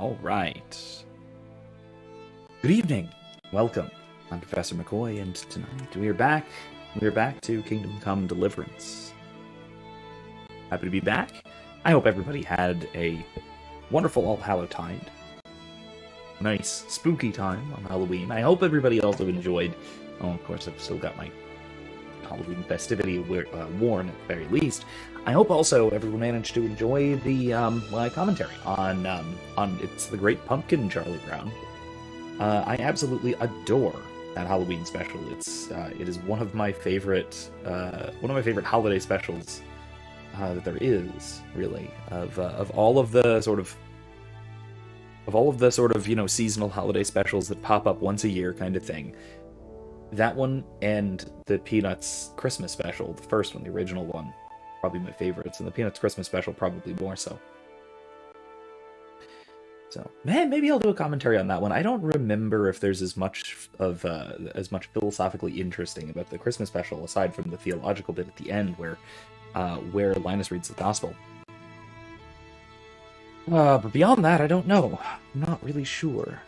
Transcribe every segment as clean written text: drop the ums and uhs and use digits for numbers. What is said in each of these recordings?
All right. Good evening. Welcome. I'm Professor McCoy, and tonight we are back. We are back to Kingdom Come Deliverance. Happy to be back. I hope everybody had a wonderful All-Hallowtide. Nice, spooky time on Halloween. I hope everybody also enjoyed... Oh, of course, I've still got my Halloween festivity worn at the very least. I hope also everyone managed to enjoy the my commentary on It's the Great Pumpkin, Charlie Brown. I absolutely adore that Halloween special. It is one of my favorite holiday specials that there is, really, of all of the sort of seasonal holiday specials that pop up once a year kind of thing. That one and the Peanuts Christmas special, the first one, the original one, probably my favorites, and the Peanuts Christmas special probably more so. So, man, maybe I'll do a commentary on that one. I don't remember if there's as much philosophically interesting about the Christmas special aside from the theological bit at the end where Linus reads the gospel. But beyond that, I don't know. I'm not really sure.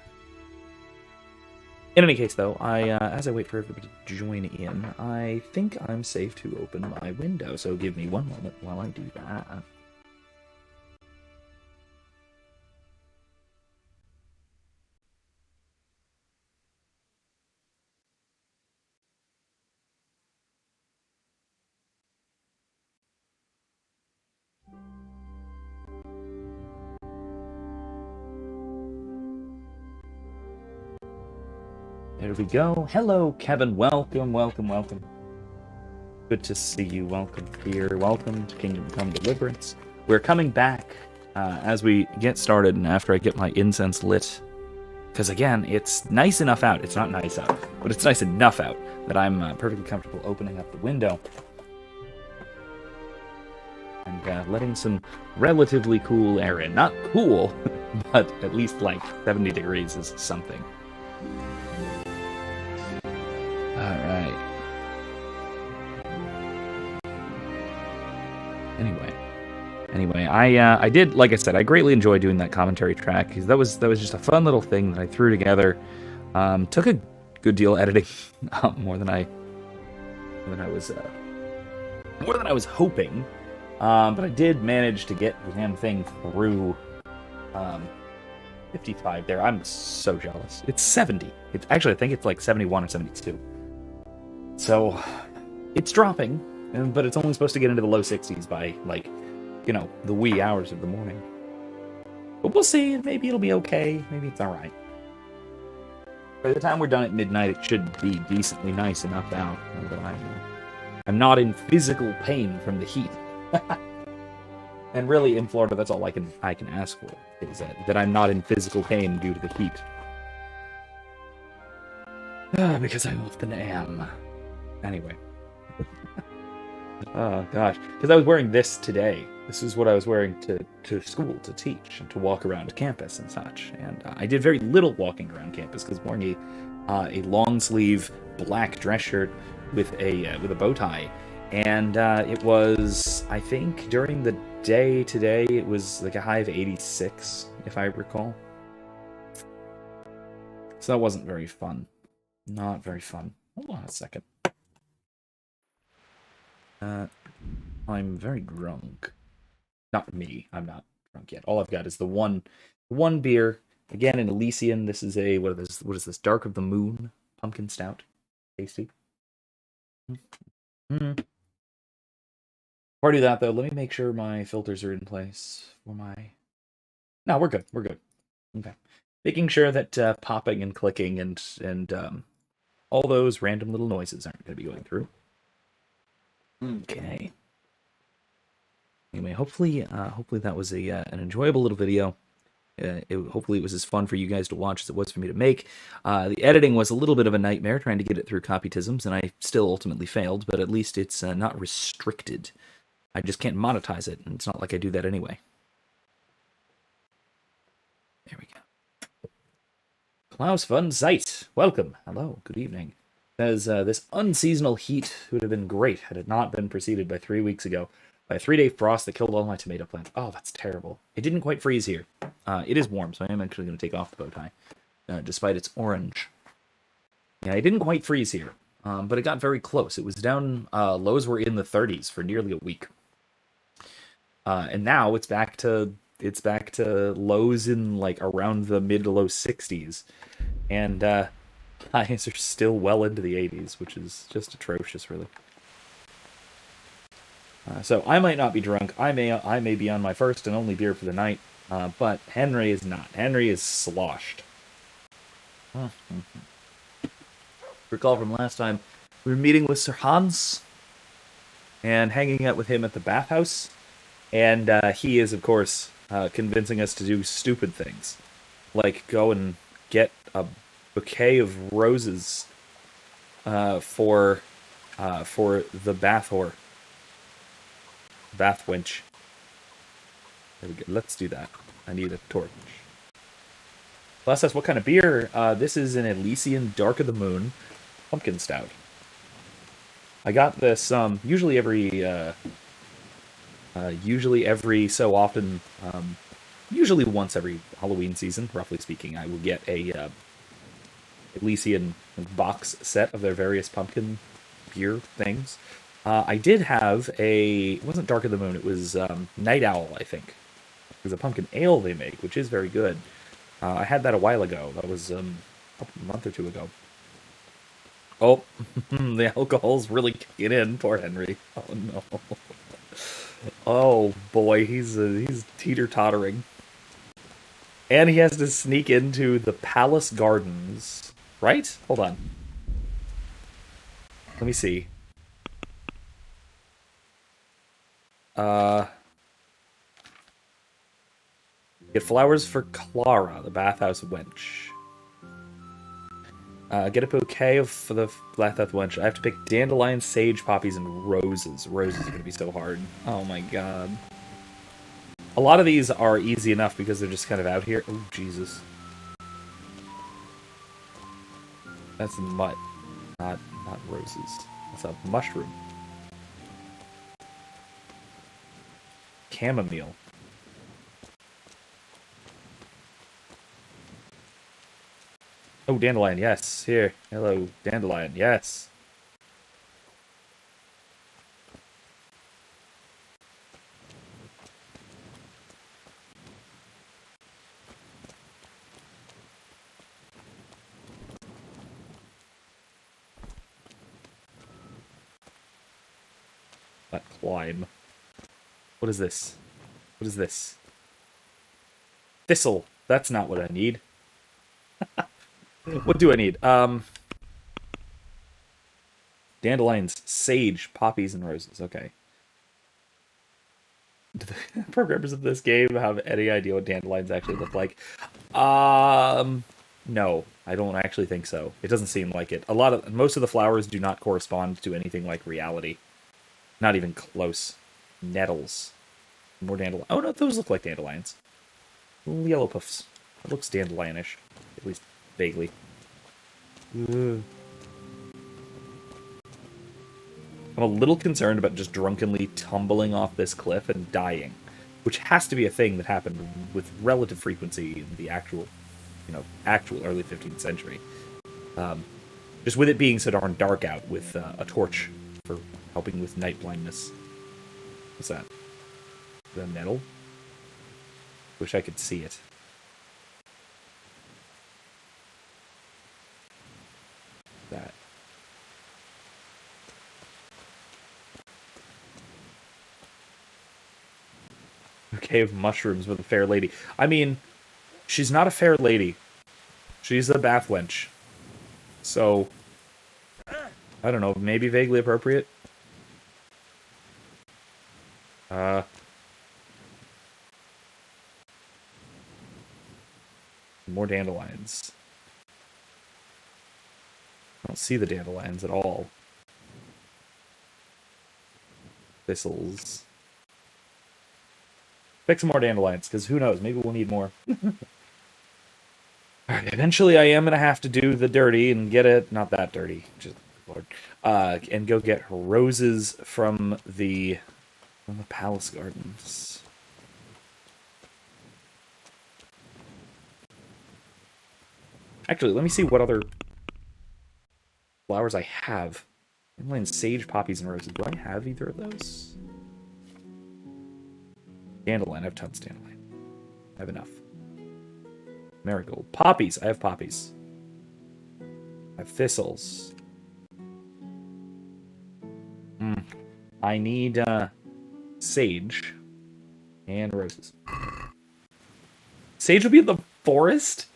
In any case, though, as I wait for everybody to join in, I think I'm safe to open my window, so give me one moment while I do that. There we go. Hello, Kevin. Welcome, welcome, welcome. Good to see you. Welcome here. Welcome to Kingdom Come Deliverance. We're coming back as we get started and after I get my incense lit. Because again, it's nice enough out. It's not nice out, but it's nice enough out that I'm perfectly comfortable opening up the window and letting some relatively cool air in. Not cool, but at least like 70 degrees is something. Alright. Anyway, I did, like I said, I greatly enjoyed doing that commentary track, because that was just a fun little thing that I threw together. Took a good deal of editing, more than I was hoping. But I did manage to get the damn thing through 55 there. I'm so jealous. It's 70. It's actually, I think it's like 71 or 72. So, it's dropping, but it's only supposed to get into the low 60s by, like, you know, the wee hours of the morning. But we'll see. Maybe it'll be okay. Maybe it's alright. By the time we're done at midnight, it should be decently nice enough out. That I'm not in physical pain from the heat. And really, in Florida, that's all I can ask for, is that I'm not in physical pain due to the heat. Because I often am. Anyway. Oh, gosh. Because I was wearing this today. This is what I was wearing to school, to teach, and to walk around campus and such. And I did very little walking around campus, because wearing a long-sleeve black dress shirt with a bow tie. And it was, I think, during the day today, it was like a high of 86, if I recall. So that wasn't very fun. Not very fun. Hold on a second. I'm very drunk. Not me. I'm not drunk yet. All I've got is the one beer. Again, in Elysian. This is a what is this? Dark of the Moon pumpkin stout. Tasty. Before I do that, though, let me make sure my filters are in place for my... No, we're good. We're good. Okay. Making sure that popping and clicking and all those random little noises aren't going to be going through. Okay. Anyway, hopefully that was an enjoyable little video. Hopefully it was as fun for you guys to watch as it was for me to make. The editing was a little bit of a nightmare trying to get it through copytisms, and I still ultimately failed, but at least it's not restricted. I just can't monetize it, and it's not like I do that anyway. There we go. Klaus von Zeit, welcome. Hello, good evening. Says, this unseasonal heat would have been great had it not been preceded by 3 weeks ago by a 3-day frost that killed all my tomato plants. Oh, that's terrible. It didn't quite freeze here. It is warm, so I am actually going to take off the bow tie, despite its orange. Yeah, it didn't quite freeze here, but it got very close. It was down, lows were in the 30s for nearly a week. And now it's back to lows in like around the mid to low 60s, and highs are still well into the 80s, which is just atrocious, really. So I might not be drunk. I may be on my first and only beer for the night, but Henry is not. Henry is sloshed. Recall from last time, we were meeting with Sir Hans and hanging out with him at the bathhouse, and he is, of course, convincing us to do stupid things, like go and get a bouquet of roses for the bath whore. Bath wench. There we go. Let's do that. I need a torch. Last asked what kind of beer. This is an Elysian Dark of the Moon pumpkin stout. I got this usually every so often. Usually once every Halloween season, roughly speaking, I will get a Elysian box set of their various pumpkin beer things. I did have it wasn't Dark of the Moon, it was Night Owl, I think. It was a pumpkin ale they make, which is very good. I had that a while ago. That was a month or two ago. Oh, the alcohol's really kicking in. Poor Henry. Oh, no. Oh, boy, he's teeter-tottering. And he has to sneak into the Palace Gardens. Right? Hold on. Let me see. Get flowers for Clara, the bathhouse wench. Get a bouquet for the bathhouse wench. I have to pick dandelion, sage, poppies, and roses. Roses are going to be so hard. Oh my god. A lot of these are easy enough because they're just kind of out here. Oh, Jesus. That's mud. Not roses. That's a mushroom. Chamomile. Oh, dandelion, yes. Here. Hello, dandelion, yes. That climb. What is this? What is this? Thistle. That's not what I need. What do I need? Dandelions, sage, poppies, and roses. Okay. Do the programmers of this game have any idea what dandelions actually look like? No, I don't actually think so. It doesn't seem like it. Most of the flowers do not correspond to anything like reality. Not even close. Nettles. More dandelion. Oh no, those look like dandelions. Little yellow puffs. It looks dandelionish, at least vaguely. Ugh. I'm a little concerned about just drunkenly tumbling off this cliff and dying, which has to be a thing that happened with relative frequency in the actual early 15th century. Just with it being so darn dark out, with a torch for helping with night blindness. What's that? The nettle? Wish I could see it. That. Bouquet of mushrooms with a fair lady. I mean, she's not a fair lady. She's a bath wench. So, I don't know, maybe vaguely appropriate? More dandelions. I don't see the dandelions at all. Thistles. Pick some more dandelions, because who knows, maybe we'll need more. Alright, eventually I am going to have to do the dirty and get it, not that dirty, just, Lord, and go get roses from the From the palace gardens. Actually, let me see what other flowers I have. I'm playing sage, poppies, and roses. Do I have either of those? Dandelion. I have tons of dandelion. I have enough. Marigold. Poppies. I have poppies. I have thistles. I need sage and roses. Sage will be in the forest?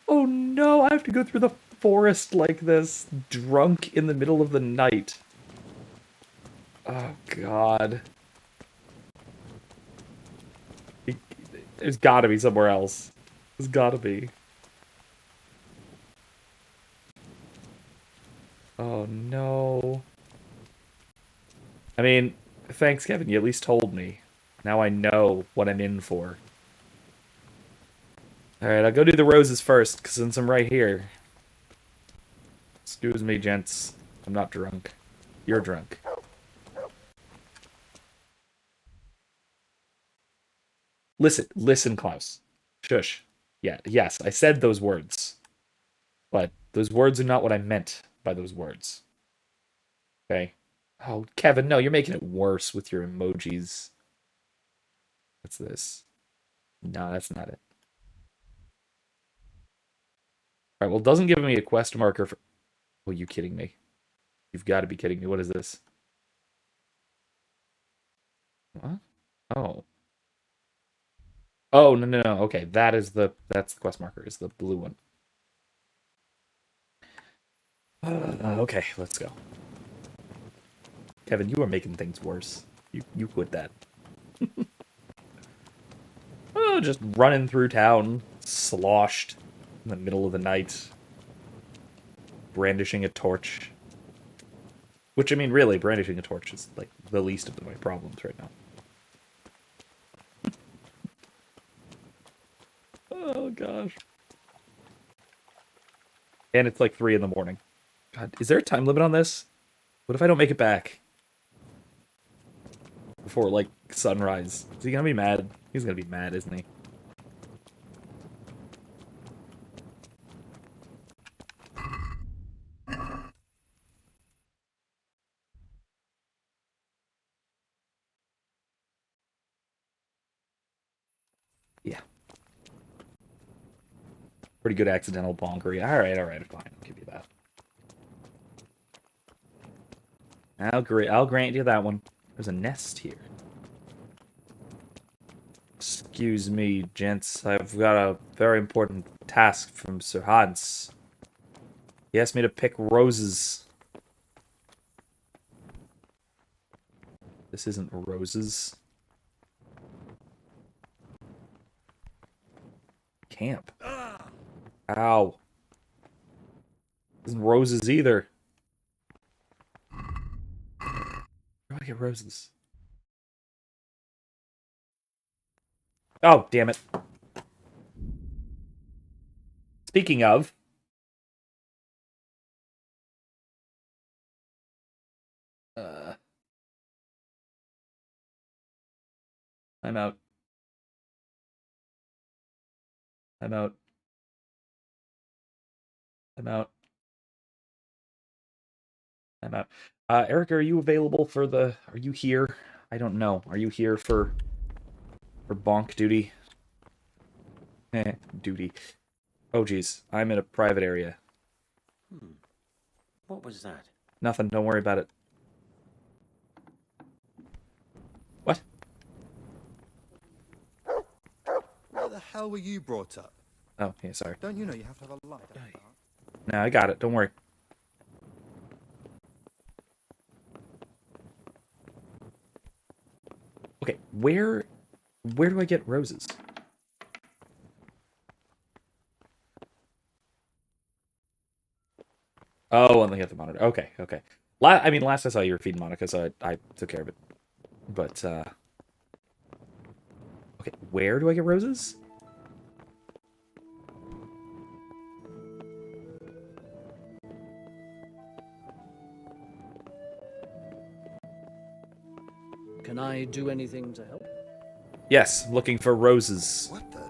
Oh no, I have to go through the forest like this, drunk in the middle of the night. Oh god. There's gotta be somewhere else. There's gotta be. Oh no. I mean, thanks, Kevin. You at least told me. Now I know what I'm in for. Alright, I'll go do the roses first, because since I'm right here. Excuse me, gents. I'm not drunk. You're drunk. Listen, Klaus. Shush. Yeah, yes, I said those words. But those words are not what I meant by those words. Okay? Oh, Kevin, no, you're making it worse with your emojis. What's this? No, that's not it. Alright, well, it doesn't give me a quest marker for... Oh, you kidding me? You've got to be kidding me. What is this? What? Oh. Oh, no. Okay, that's the quest marker, is the blue one. Okay, let's go. Kevin, you are making things worse. You quit that. Oh, just running through town, sloshed in the middle of the night, brandishing a torch. Which, I mean, really, brandishing a torch is, like, the least of my problems right now. Oh, gosh. And it's like 3 in the morning. God, is there a time limit on this? What if I don't make it back? Before, like, sunrise. Is he gonna be mad? He's gonna be mad, isn't he? Yeah. Pretty good accidental bonkery. Alright, fine. I'll give you that. I'll grant you that one. There's a nest here. Excuse me, gents. I've got a very important task from Sir Hans. He asked me to pick roses. This isn't roses. Camp. Ow. This isn't roses either. Where do I get roses? Oh, damn it. Speaking of... I'm out. I'm out. I'm out. I'm out. Eric, are you available for the... Are you here? I don't know. Are you here for bonk duty? Duty. Oh, geez. I'm in a private area. What was that? Nothing. Don't worry about it. What? Where the hell were you brought up? Oh, yeah, sorry. Don't you know you have to have a light? No, I got it. Don't worry. Okay, where do I get roses? Oh, and they have the monitor. Okay. I mean, last I saw you were feeding Monica, so I took care of it. But, okay, where do I get roses? Can I do anything to help? Yes, looking for roses. What the?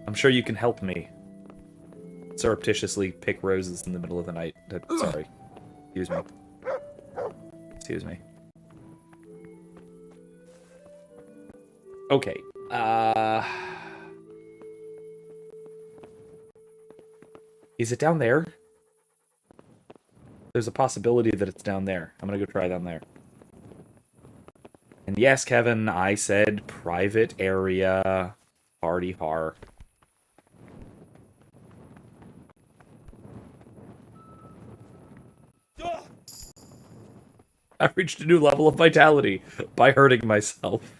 I'm sure you can help me. Surreptitiously pick roses in the middle of the night. Sorry. Excuse me. Excuse me. Okay. Is it down there? There's a possibility that it's down there. I'm gonna go try down there. And yes, Kevin, I said private area. Party har. I've reached a new level of vitality by hurting myself.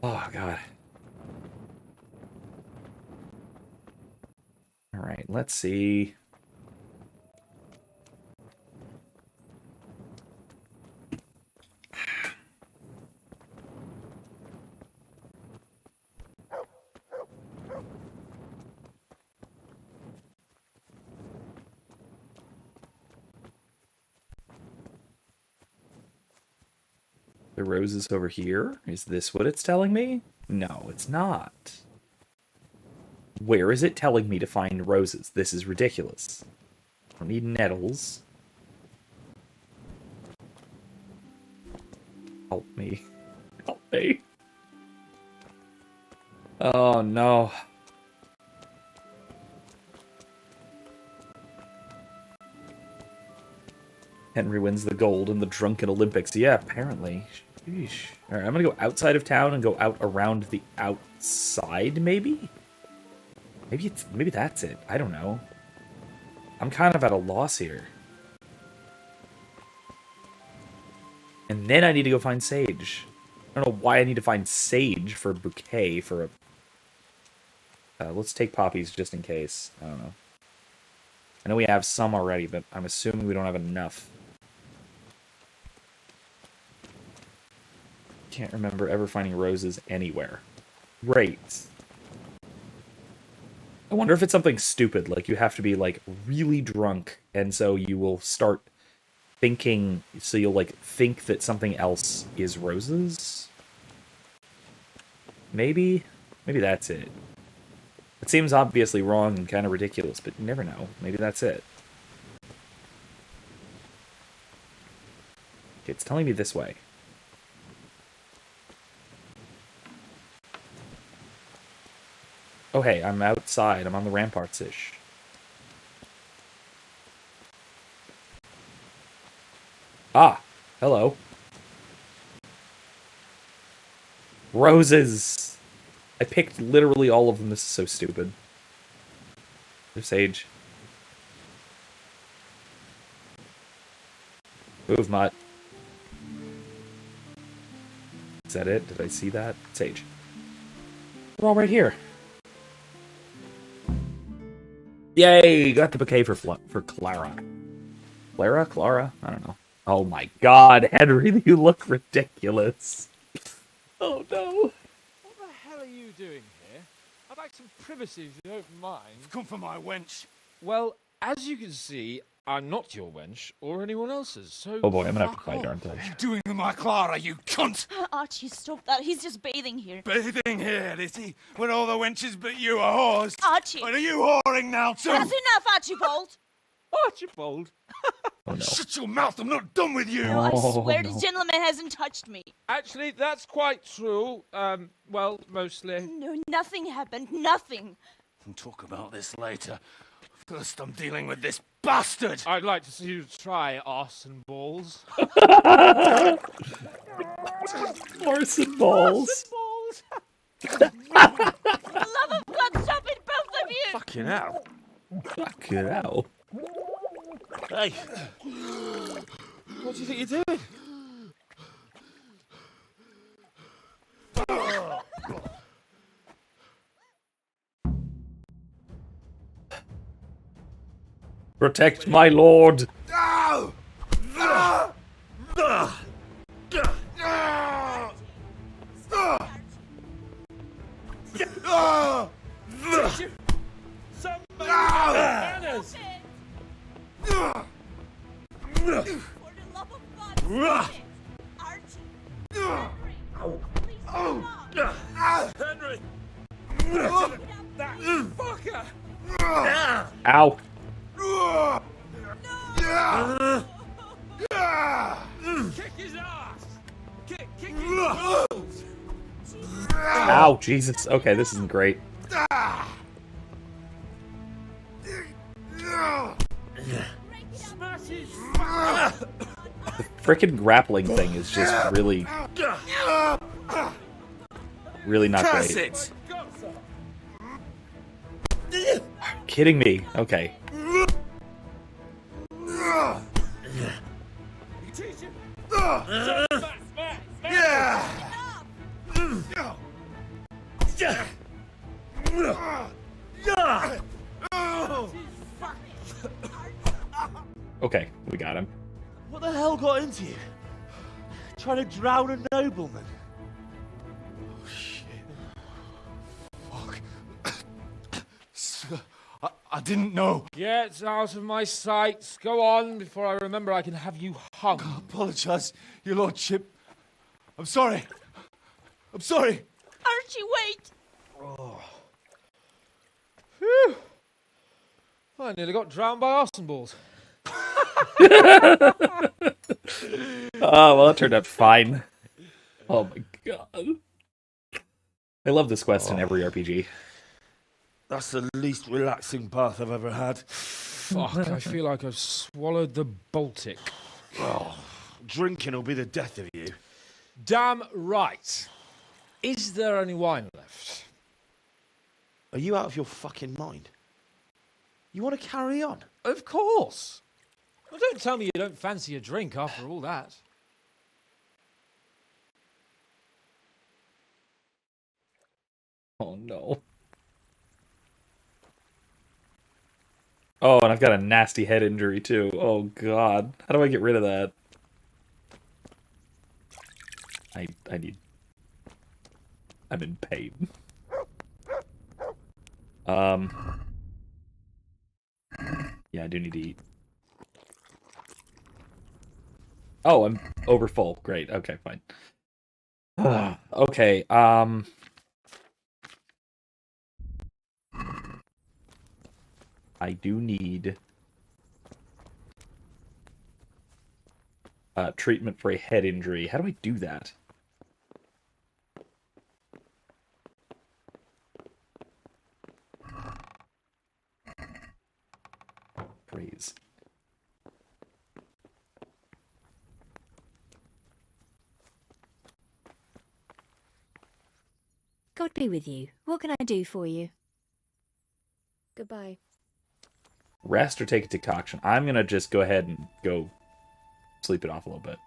Oh, God. Alright, let's see. The roses over here? Is this what it's telling me? No, it's not. Where is it telling me to find roses? This is ridiculous. I don't need nettles. Help me. Help me. Oh, no. Henry wins the gold in the drunken Olympics. Yeah, apparently. Sheesh. Alright, I'm gonna go outside of town and go out around the outside, maybe? Maybe that's it. I don't know. I'm kind of at a loss here. And then I need to go find sage. I don't know why I need to find sage for a bouquet for a... let's take poppies just in case. I don't know. I know we have some already, but I'm assuming we don't have enough. Can't remember ever finding roses anywhere. Great. I wonder if it's something stupid, like you have to be, like, really drunk, and so you will start thinking, so you'll, like, think that something else is roses? Maybe? Maybe that's it. It seems obviously wrong and kind of ridiculous, but you never know. Maybe that's it. Okay, it's telling me this way. Oh, hey, I'm outside. I'm on the ramparts-ish. Ah, hello. Roses! I picked literally all of them. This is so stupid. There's sage. Move, mutt. Is that it? Did I see that? Sage. We're all right here. Yay! Got the bouquet for Clara. Clara? I don't know. Oh my god, Henry, you look ridiculous. Oh no. What the hell are you doing here? I'd like some privacy if you don't mind. Come for my wench. Well, as you can see, I'm not your wench or anyone else's, so... Oh boy, I'm gonna have to fuck fight, off. aren't I? What are you doing with my Clara, you cunt? Archie, stop that. He's just bathing here. Bathing here, is he? When all the wenches but you are whores? Archie! And are you whoring now too? That's enough, Archibald! Archibald! Oh no. Shut your mouth, I'm not done with you! Oh, I Oh, swear no. this gentleman hasn't touched me. Actually, that's quite true. Well, mostly. No, nothing happened. Nothing. We'll talk about this later. First, I'm dealing with this bastard! I'd like to see you try arse and balls. Horse and balls. For the love of God, stop it, both of you! Fucking hell. Fuck it out. Hey. What do you think you're doing? Protect my lord. No! For the love Archie! Henry! That fucker! Ow. Kick his ass! Kick his balls! Ow, Jesus. Okay, this isn't great. Smash his The frickin' grappling thing is just really not Curse great. it! guts off! Kidding me. Okay. Teach him! Smash, smash, smash! Okay, we got him. What the hell got into you? Trying to drown a nobleman? Oh, shit. Fuck. I didn't know. Get out of my sight. Go on before I remember I can have you hung. I apologise, your lordship. I'm sorry. I'm sorry. Archie, wait! Phew. I nearly got drowned by arson balls. Oh, well, that turned out fine. Oh my god. I love this quest in every RPG. That's the least relaxing bath I've ever had. Fuck, I feel like I've swallowed the Baltic. Oh, drinking will be the death of you. Damn right. Is there any wine left? Are you out of your fucking mind? You want to carry on? Of course. Well, don't tell me you don't fancy a drink after all that. Oh no. Oh, and I've got a nasty head injury too. Oh god. How do I get rid of that? I'm in pain. Yeah, I do need to eat. Oh, I'm over full. Great. Okay, fine. Okay, I do need treatment for a head injury. How do I do that? Praise. God be with you. What can I do for you? Goodbye. Rest or take a decoction? I'm gonna just go ahead and go sleep it off a little bit.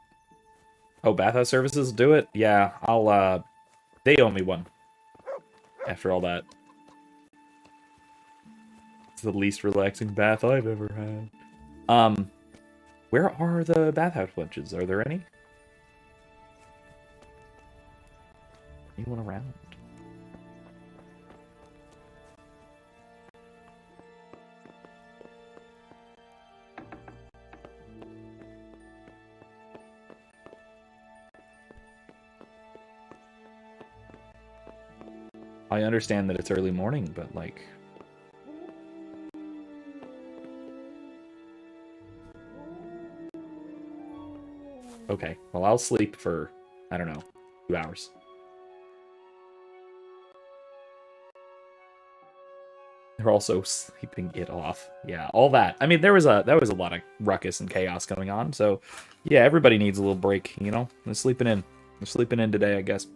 Oh, bathhouse services will do it? Yeah, I'll, they owe me one. After all that. It's the least relaxing bath I've ever had. Where are the bathhouse lunches? Are there any? Anyone around? I understand that it's early morning, but like... Okay, well I'll sleep for, I don't know, 2 hours. They're also sleeping it off. Yeah, all that. I mean, there was a lot of ruckus and chaos going on, so yeah, everybody needs a little break, you know? They're sleeping in. They're sleeping in today, I guess.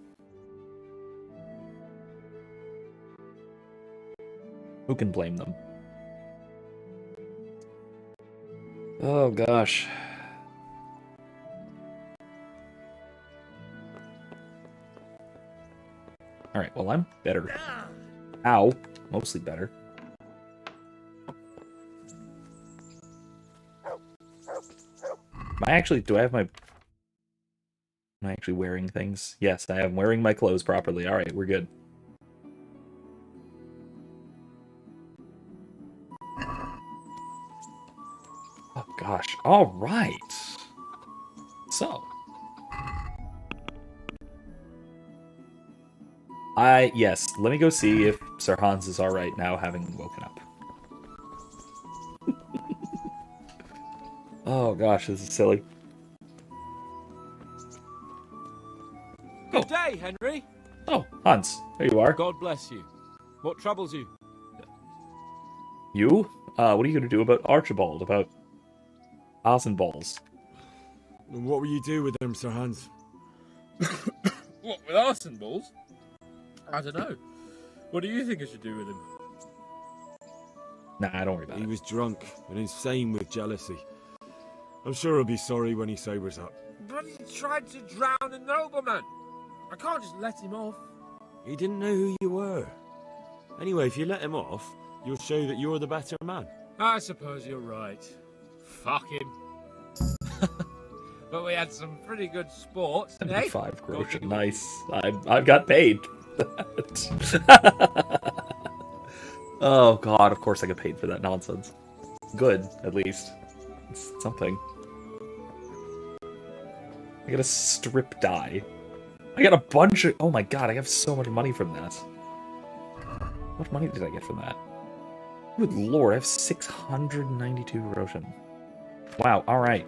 Who can blame them? Oh, gosh. Alright, well, I'm better. Ow. Mostly better. Do I have my... Am I actually wearing things? Yes, I am wearing my clothes properly. Alright, we're good. Oh, gosh. Alright. So. Yes, let me go see if Sir Hans is alright now, having woken up. Oh gosh, this is silly. Good day, Henry. Oh, Hans, there you are. God bless you. What troubles you? You? What are you going to do about Archibald, about Balls? And what will you do with them, Sir Hans? What, with arson balls? I don't know. What do you think I should do with him? Nah, don't worry about He it. was drunk and insane with jealousy. I'm sure he'll be sorry when he sobers up. But he tried to drown a nobleman. I can't just let him off. He didn't know who you were. Anyway, if you let him off, you'll show that you're the better man. I suppose you're right. Fuck him. But we had some pretty good sport today. 5 groschen, nice. I've got paid. Oh god, of course I get paid for that nonsense. Good, at least. It's something. I got a strip die. I got a bunch of... Oh my god, I have so much money from that. What money did I get from that? Good lord, I have 692 groschen. Wow, alright.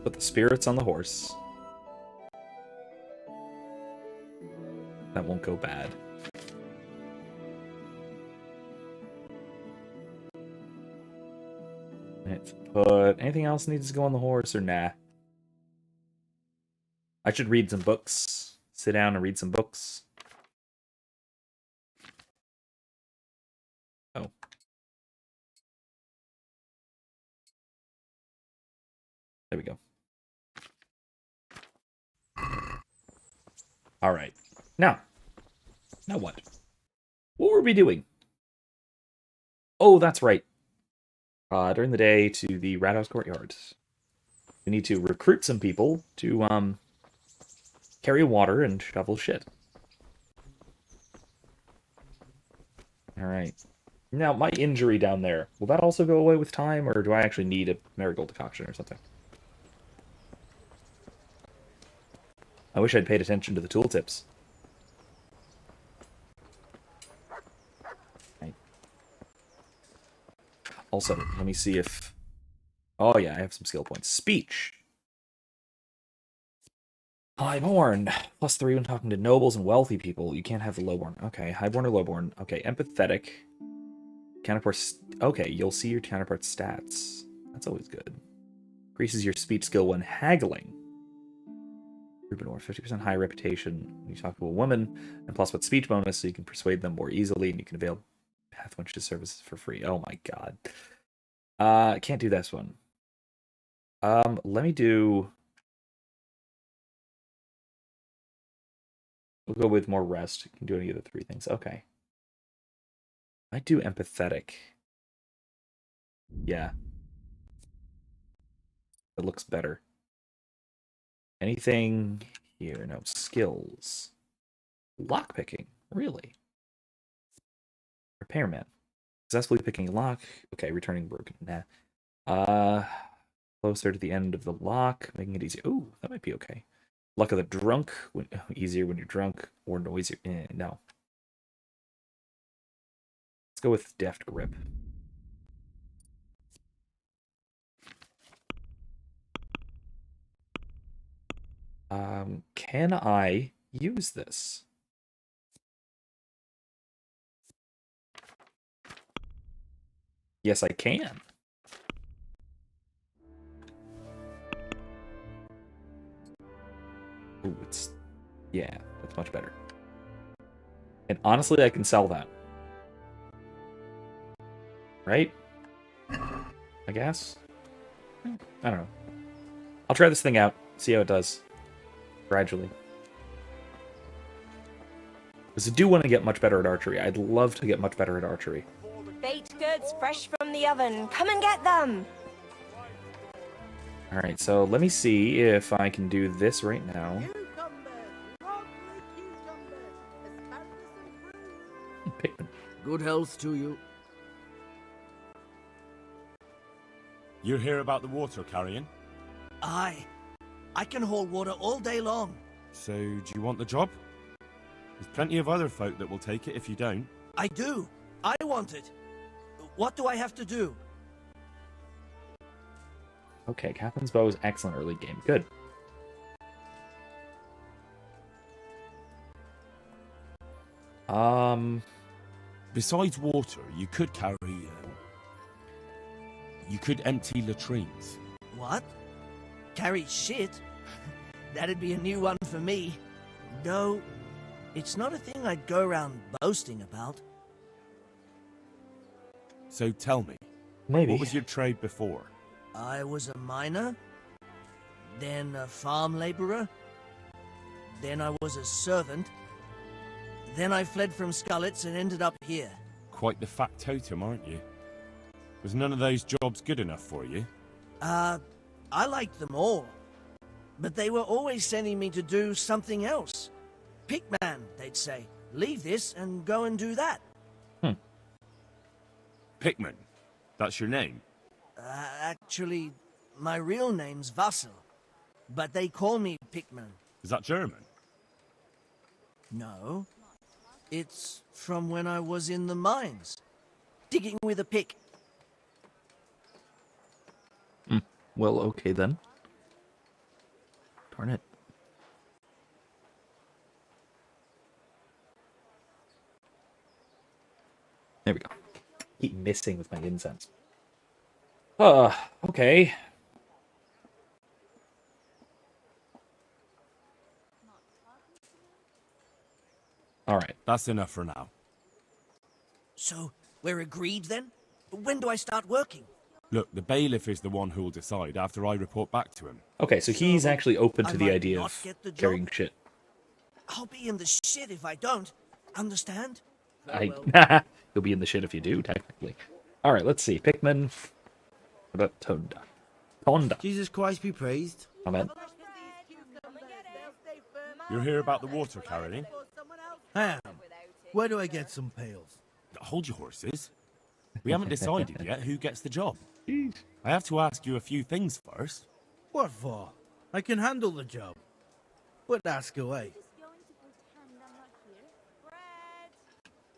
Put the spirits on the horse. That won't go bad. Let's put... Anything else needs to go on the horse or nah? I should read some books. Sit down and read some books. Oh. There we go. Alright. Now what? What were we doing? Oh, that's right. During the day to the Rat House Courtyard. We need to recruit some people to, carry water and shovel shit. Alright. Now, my injury down there, will that also go away with time, or do I actually need a marigold decoction or something? I wish I'd paid attention to the tooltips. Right. Also, let me see if... Oh yeah, I have some skill points. Speech! Highborn. +3 when talking to nobles and wealthy people. You can't have the lowborn. Okay, highborn or lowborn. Okay, empathetic. Counterpart... Okay, you'll see your counterpart stats. That's always good. Increases your speech skill when haggling. Or 50% high reputation when you talk to a woman, and plus what speech bonus, so you can persuade them more easily, and you can avail Pathwinch's services for free. Oh my god. Can't do this one. Let me do... We'll go with more rest. You can do any of the 3 things. Okay. I do empathetic. Yeah. It looks better. Anything here? No. Skills. Lockpicking. Really? Repairman. Successfully picking a lock. Okay, returning broken. Nah. Closer to the end of the lock, making it easier. Ooh, that might be okay. Luck of the drunk. Easier when you're drunk, or noisier. No. Let's go with deft grip. Can I use this? Yes, I can. Ooh, it's... Yeah, that's much better. And honestly, I can sell that. Right? I guess? I don't know. I'll try this thing out, see how it does. Gradually. Because I do want to get much better at archery. I'd love to get much better at archery. Baked goods fresh from the oven. Come and get them. Alright, so let me see if I can do this right now. Pikmin. Good health to you. You hear about the water carrying? Aye. I can haul water all day long. So, do you want the job? There's plenty of other folk that will take it if you don't. I do. I want it. What do I have to do? Okay, Captain's Bow is excellent early game. Good. Besides water, you could carry... you could empty latrines. What? Carry shit? That'd be a new one for me. No, it's not a thing I'd go around boasting about. So tell me, Maybe. what was your trade before? I was a miner, then a farm laborer, then I was a servant, then I fled from Skullets and ended up here. Quite the factotum, aren't you? Was none of those jobs good enough for you? I liked them all, but they were always sending me to do something else. Pickman, they'd say. Leave this and go and do that. Pickman? That's your name? Actually, my real name's Vassal, but they call me Pickman. Is that German? No, it's from when I was in the mines, digging with a pick. Well, okay then. Darn it. There we go. Keep missing with my incense. Okay. Alright. That's enough for now. So, we're agreed then? When do I start working? Look, the bailiff is the one who will decide after I report back to him. Okay, so he's actually open I to the might idea not of get the job. carrying shit. I'll be in the shit if I don't. Understand? You'll be in the shit if you do, technically. Alright, let's see. Pikmin. What about Tonda? Tonda. Jesus Christ be praised. Amen. You hear about the water carrying? Ham, where do I get some pails? Hold your horses. We haven't decided yet who gets the job. I have to ask you a few things first. What for? I can handle the job. But ask away.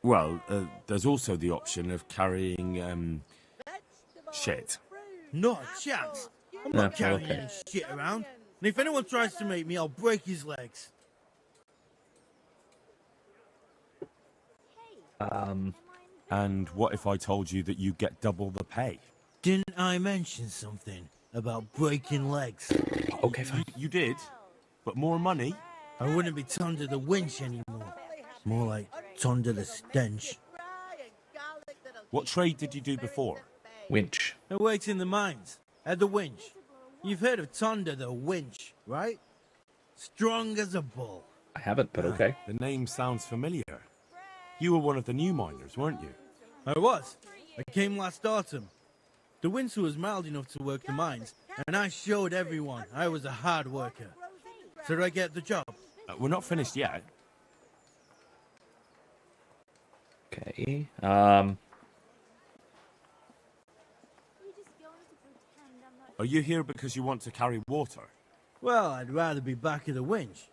Well, there's also the option of carrying, shit. Not a chance. I'm Yeah, not carrying okay. any shit around. And if anyone tries to make me, I'll break his legs. And what if I told you that you get double the pay? Didn't I mention something about breaking legs? Okay, fine. You did, but more money? I wouldn't be under the winch anymore. More like under the stench. What trade did you do before? Winch. I worked in the mines, at the winch. You've heard of Tonda the winch, right? Strong as a bull. I haven't, but okay. The name sounds familiar. You were one of the new miners, weren't you? I was. I came last autumn. The winter was mild enough to work the mines, and I showed everyone I was a hard worker. So did I get the job? We're not finished yet. Okay. Are you here because you want to carry water? Well, I'd rather be back at the winch.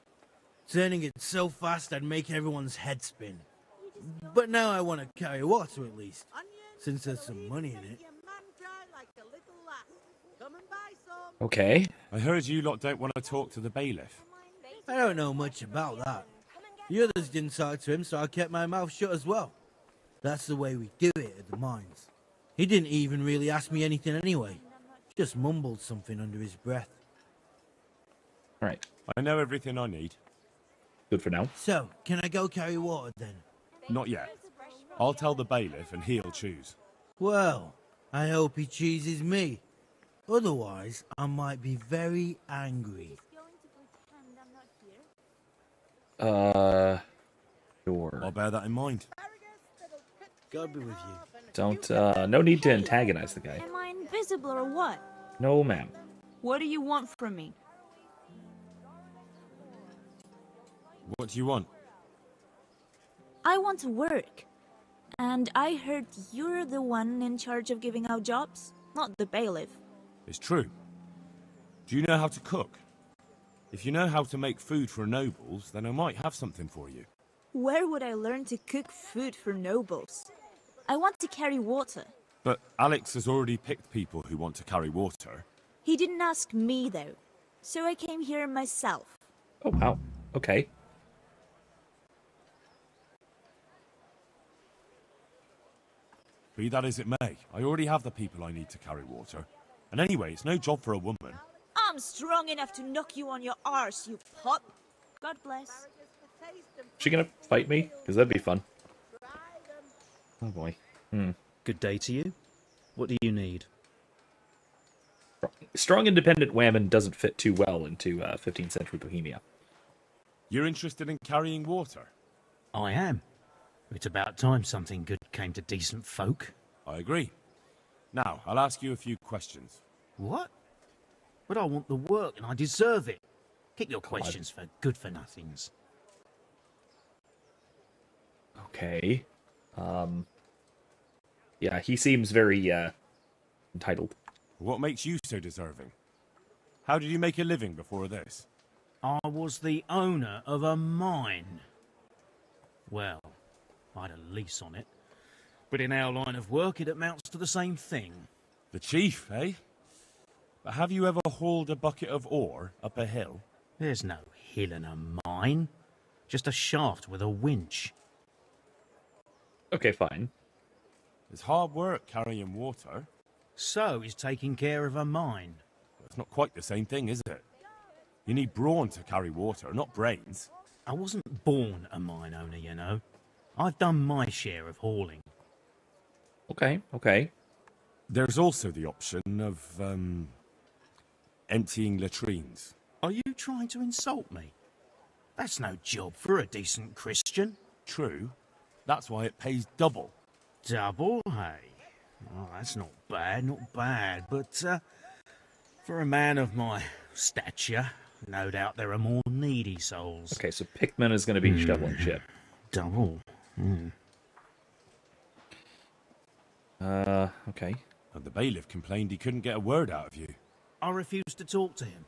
Turning it so fast I'd make everyone's head spin. But now I want to carry water at least, since there's some money in it. Okay. I heard you lot don't want to talk to the bailiff. I don't know much about that. The others didn't talk to him, so I kept my mouth shut as well. That's the way we do it at the mines. He didn't even really ask me anything anyway. Just mumbled something under his breath. Alright. I know everything I need. Good for now. So, can I go carry water then? Not yet. I'll tell the bailiff and he'll choose. Well, I hope he chooses me. Otherwise, I might be very angry. Sure. I'll bear that in mind. God be with you. Don't, no need to antagonize the guy. Am I invisible or what? No, ma'am. What do you want from me? What do you want? I want to work. And I heard you're the one in charge of giving out jobs, not the bailiff. It's true. Do you know how to cook? If you know how to make food for nobles, then I might have something for you. Where would I learn to cook food for nobles? I want to carry water. But Alex has already picked people who want to carry water. He didn't ask me, though. So I came here myself. Oh, wow. Okay. Be that as it may, I already have the people I need to carry water. And anyway, it's no job for a woman. I'm strong enough to knock you on your arse, you pup. God bless. She gonna fight me? Because that'd be fun. Oh boy. Good day to you. What do you need? Strong, independent women doesn't fit too well into 15th century Bohemia. You're interested in carrying water? I am. It's about time something good came to decent folk. I agree. Now, I'll ask you a few questions. What? But I want the work and I deserve it. Keep your questions for good-for-nothings. Okay. Yeah, he seems very entitled. What makes you so deserving? How did you make a living before this? I was the owner of a mine. Well, I had a lease on it. But in our line of work, it amounts to the same thing. The chief, eh? But have you ever hauled a bucket of ore up a hill? There's no hill in a mine. Just a shaft with a winch. Okay, fine. It's hard work carrying water. So he's taking care of a mine. It's not quite the same thing, is it? You need brawn to carry water, not brains. I wasn't born a mine owner, you know. I've done my share of hauling. Okay, okay. There's also the option of, emptying latrines. Are you trying to insult me? That's no job for a decent Christian. True. That's why it pays double. Double, hey? Oh, that's not bad, but, for a man of my stature, no doubt there are more needy souls. Okay, so Pickman is going to be shoveling shit. Double? Okay. And the bailiff complained he couldn't get a word out of you. I refused to talk to him.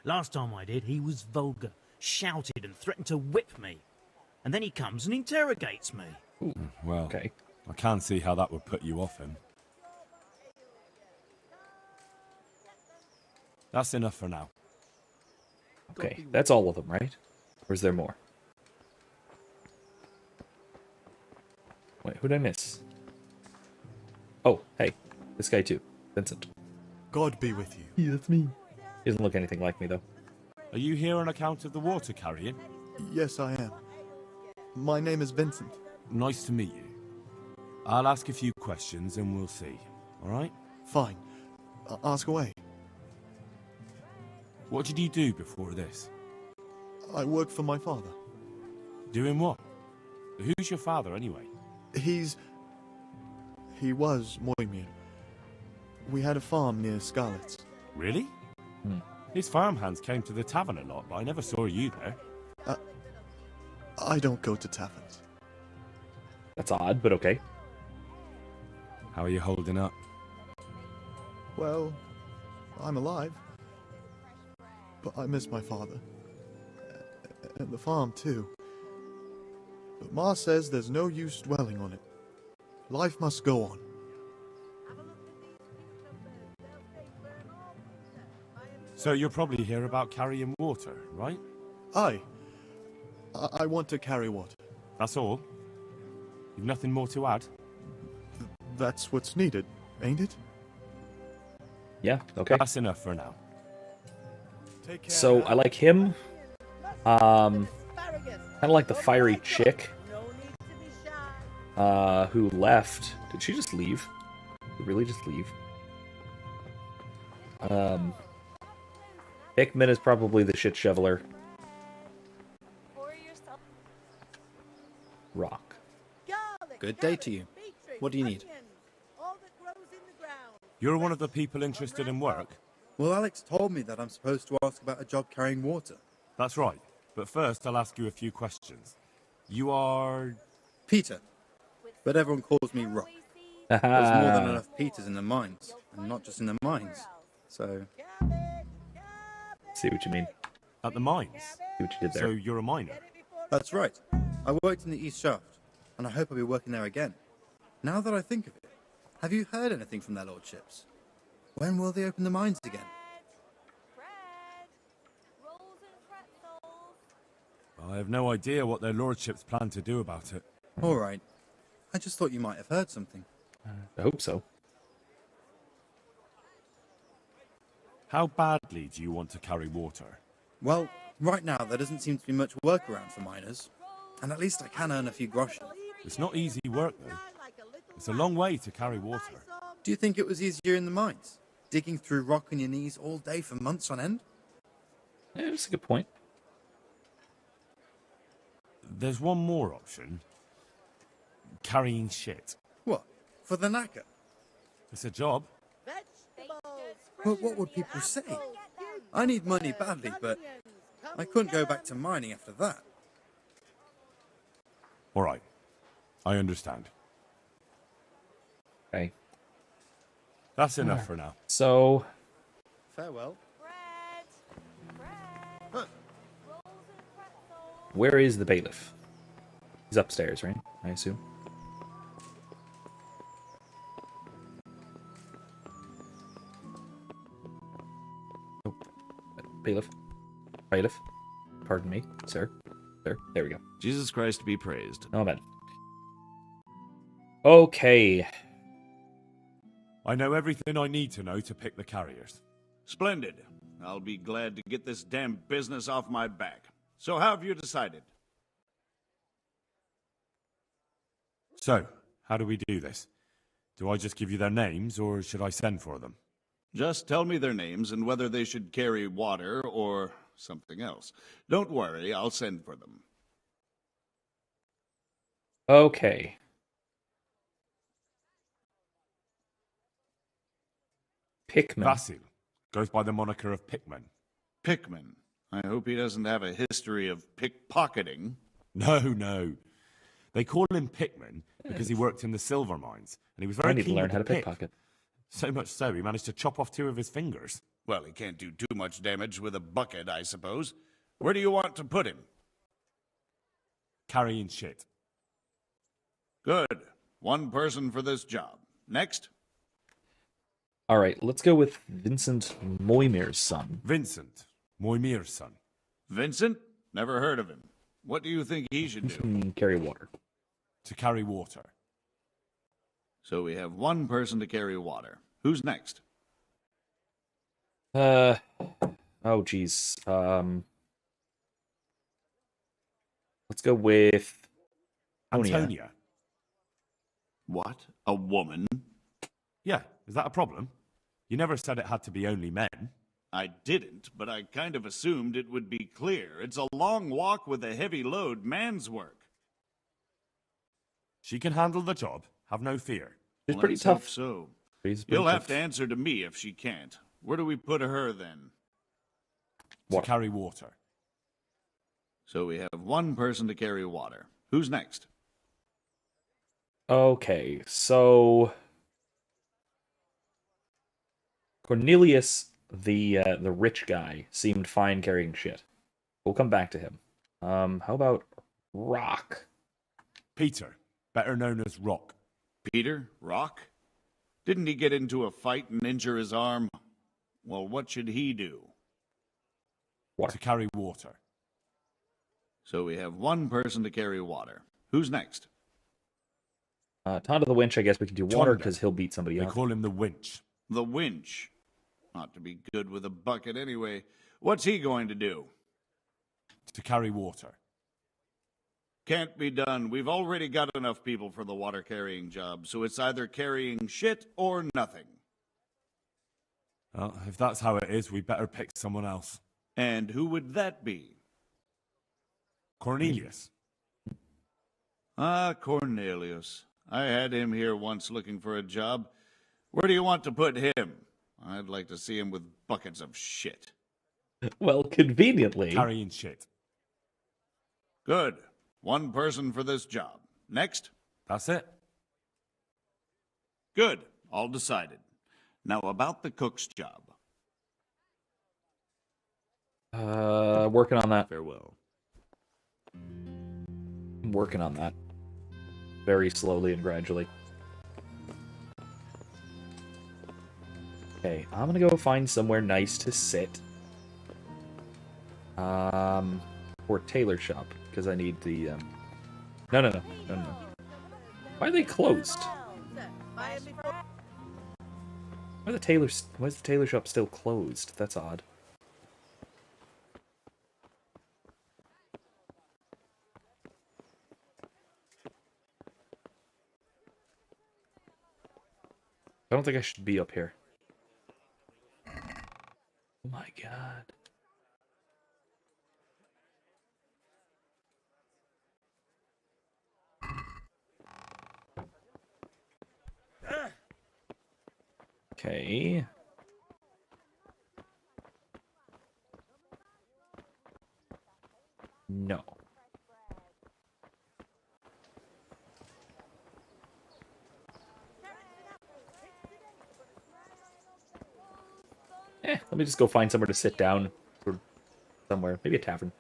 Last time I did, he was vulgar, shouted and threatened to whip me. And then he comes and interrogates me. Ooh, well, okay. I can't see how that would put you off him. That's enough for now. Okay, that's all of them, right? Or is there more? Wait, who'd I miss? Oh, hey, this guy too. Vincent. God be with you. Yeah, that's me. He doesn't look anything like me, though. Are you here on account of the water carrying? Yes, I am. My name is Vincent. Nice to meet you. I'll ask a few questions and we'll see, alright? Fine. Ask away. What did you do before this? I work for my father. Doing what? Who's your father, anyway? He was Moimir. We had a farm near Scarlet's. Really? His farmhands came to the tavern a lot, but I never saw you there. I don't go to taverns. That's odd, but okay. How are you holding up? Well, I'm alive. But I miss my father. And the farm, too. But Ma says there's no use dwelling on it. Life must go on. So you're probably here about carrying water, right? Aye. I want to carry water. That's all? You've nothing more to add? That's what's needed, ain't it? Yeah, okay. That's enough for now. Take care So, now. I like him. Kind of like the fiery chick. Who left. Did she just leave? Did she really just leave? Hickman is probably the shit shoveler. Rock. Good day to you. What do you need? You're one of the people interested in work? Well, Alex told me that I'm supposed to ask about a job carrying water. That's right. But first, I'll ask you a few questions. You are... Peter. But everyone calls me Rock. There's more than enough Peters in the mines, and not just in the mines. So... See what you mean. At the mines? See what you did there. So you're a miner? That's right. I worked in the East Shaft, and I hope I'll be working there again. Now that I think of it, have you heard anything from their lordships? When will they open the mines again? I have no idea what their lordships plan to do about it. All right. I just thought you might have heard something. I hope so. How badly do you want to carry water? Well, right now there doesn't seem to be much work around for miners. And at least I can earn a few groschen. It's not easy work, though. It's a long way to carry water. Do you think it was easier in the mines? Digging through rock on your knees all day for months on end? Yeah, that's a good point. There's one more option. Carrying shit. What? For the knacker? It's a job. But what would people say? I need money badly, but I couldn't go back to mining after that. All right. I understand. Okay. That's enough for now. So... Farewell. Where is the bailiff? He's upstairs, right? I assume. Oh, bailiff. Bailiff. Pardon me, sir. Sir. There we go. Jesus Christ be praised. Oh, man. Okay. I know everything I need to know to pick the carriers. Splendid. I'll be glad to get this damn business off my back. So how have you decided? So, how do we do this? Do I just give you their names, or should I send for them? Just tell me their names and whether they should carry water or something else. Don't worry, I'll send for them. Okay. Pickman. Vasil. Goes by the moniker of Pickman. Pickman. I hope he doesn't have a history of pickpocketing. No. They call him Pickman because he worked in the silver mines, and he was very I need to keen learn with how the to pick. pickpocket. So much so, he managed to chop off 2 of his fingers. Well, he can't do too much damage with a bucket, I suppose. Where do you want to put him? Carrying shit. Good. One person for this job. Next. All right, let's go with Vincent Moimir's son. Vincent. Moimir's son. Vincent? Never heard of him. What do you think he should do? Carry water. To carry water. So we have one person to carry water. Who's next? Oh, geez. Let's go with Antonia. What? A woman? Yeah, is that a problem? You never said it had to be only men. I didn't, but I kind of assumed it would be clear. It's a long walk with a heavy load, man's work. She can handle the job, have no fear. She's pretty Let's hope tough. So. She's pretty You'll have tough. to answer to me if she can't. Where do we put her then? To carry water. So we have one person to carry water. Who's next? Okay, so Cornelius, the rich guy, seemed fine carrying shit. We'll come back to him. How about Rock? Peter, better known as Rock. Peter? Rock? Didn't he get into a fight and injure his arm? Well, what should he do? To carry water. So we have one person to carry water. Who's next? Tonda the Winch, I guess we can do water because he'll beat somebody They else. call him the Winch. The winch. Ought to be good with a bucket anyway. What's he going to do? To carry water. Can't be done. We've already got enough people for the water carrying job, so it's either carrying shit or nothing. Well, if that's how it is, we better pick someone else. And who would that be? Cornelius. Ah, Cornelius. I had him here once looking for a job. Where do you want to put him? I'd like to see him with buckets of shit. Well, conveniently. Carrying shit. Good. One person for this job. Next? That's it. Good. All decided. Now about the cook's job. Working on that. Farewell. I'm working on that. Very slowly and gradually. Okay, I'm gonna go find somewhere nice to sit. Or tailor shop, because I need the, No. Why are they closed? Why is the tailor shop still closed? That's odd. I don't think I should be up here. Oh my god. Okay. No. Let me just go find somewhere to sit down. Or somewhere. Maybe a tavern.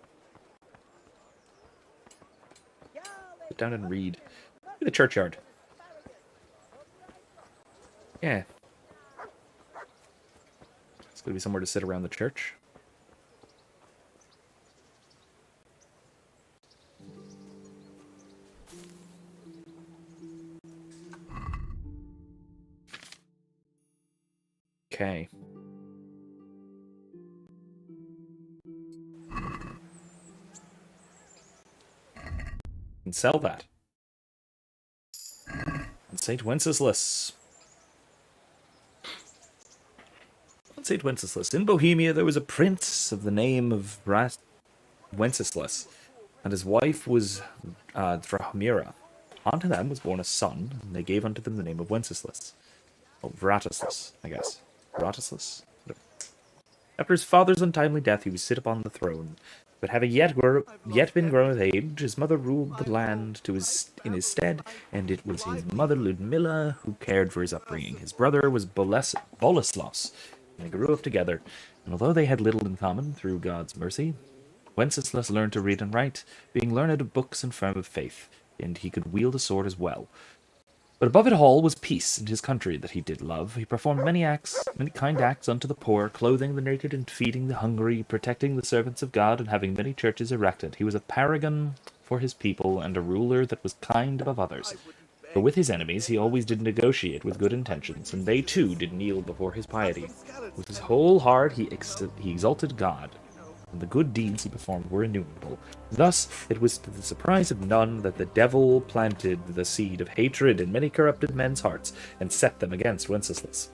Sit down and read. Maybe the churchyard. Yeah. It's gonna be somewhere to sit around the church. Okay. And sell that. And St. Wenceslas. St. Wenceslas. In Bohemia, there was a prince of the name of Wenceslas, and his wife was Drahomira. Unto them was born a son, and they gave unto them the name of Wenceslas. Oh, Vratislas, I guess. Vratislas? After his father's untimely death, he was sit upon the throne, but having yet been grown with age, his mother ruled the land in his stead, and it was his mother Ludmilla who cared for his upbringing. His brother was Boleslaus, and they grew up together, and although they had little in common, through God's mercy, Wenceslas learned to read and write, being learned of books and firm of faith, and he could wield a sword as well. But above it all was peace in his country that he did love. He performed many kind acts unto the poor, clothing the naked and feeding the hungry, protecting the servants of God, and having many churches erected. He was a paragon for his people, and a ruler that was kind above others. But with his enemies he always did negotiate with good intentions, and they too did kneel before his piety. With his whole heart he exalted God, and the good deeds he performed were innumerable. Thus it was to the surprise of none that the devil planted the seed of hatred in many corrupted men's hearts, and set them against Wenceslas.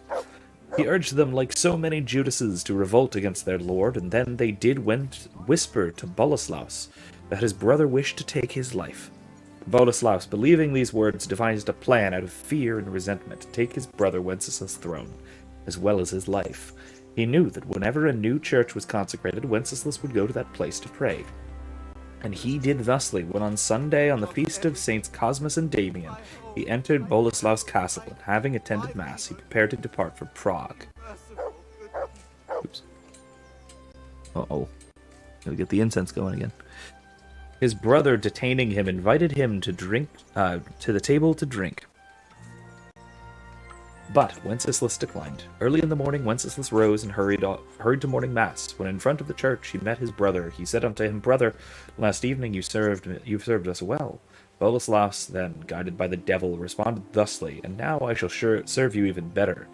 He urged them, like so many Judases, to revolt against their lord, and then they did whisper to Boleslaus that his brother wished to take his life. Boleslaus, believing these words, devised a plan out of fear and resentment to take his brother Wenceslas' throne, as well as his life. He knew that whenever a new church was consecrated, Wenceslas would go to that place to pray. And he did thusly when on Sunday, on the feast of Saints Cosmas and Damian, he entered Boleslaus' castle, and having attended Mass, he prepared to depart for Prague. Oops. Uh-oh. Gotta get the incense going again. His brother, detaining him, invited him to the table to drink. But Wenceslas declined. Early in the morning Wenceslas rose and hurried to morning mass. When in front of the church he met his brother. He said unto him, Brother, last evening you served us well. Boleslaus then, guided by the devil, responded thusly, And now I shall serve you even better.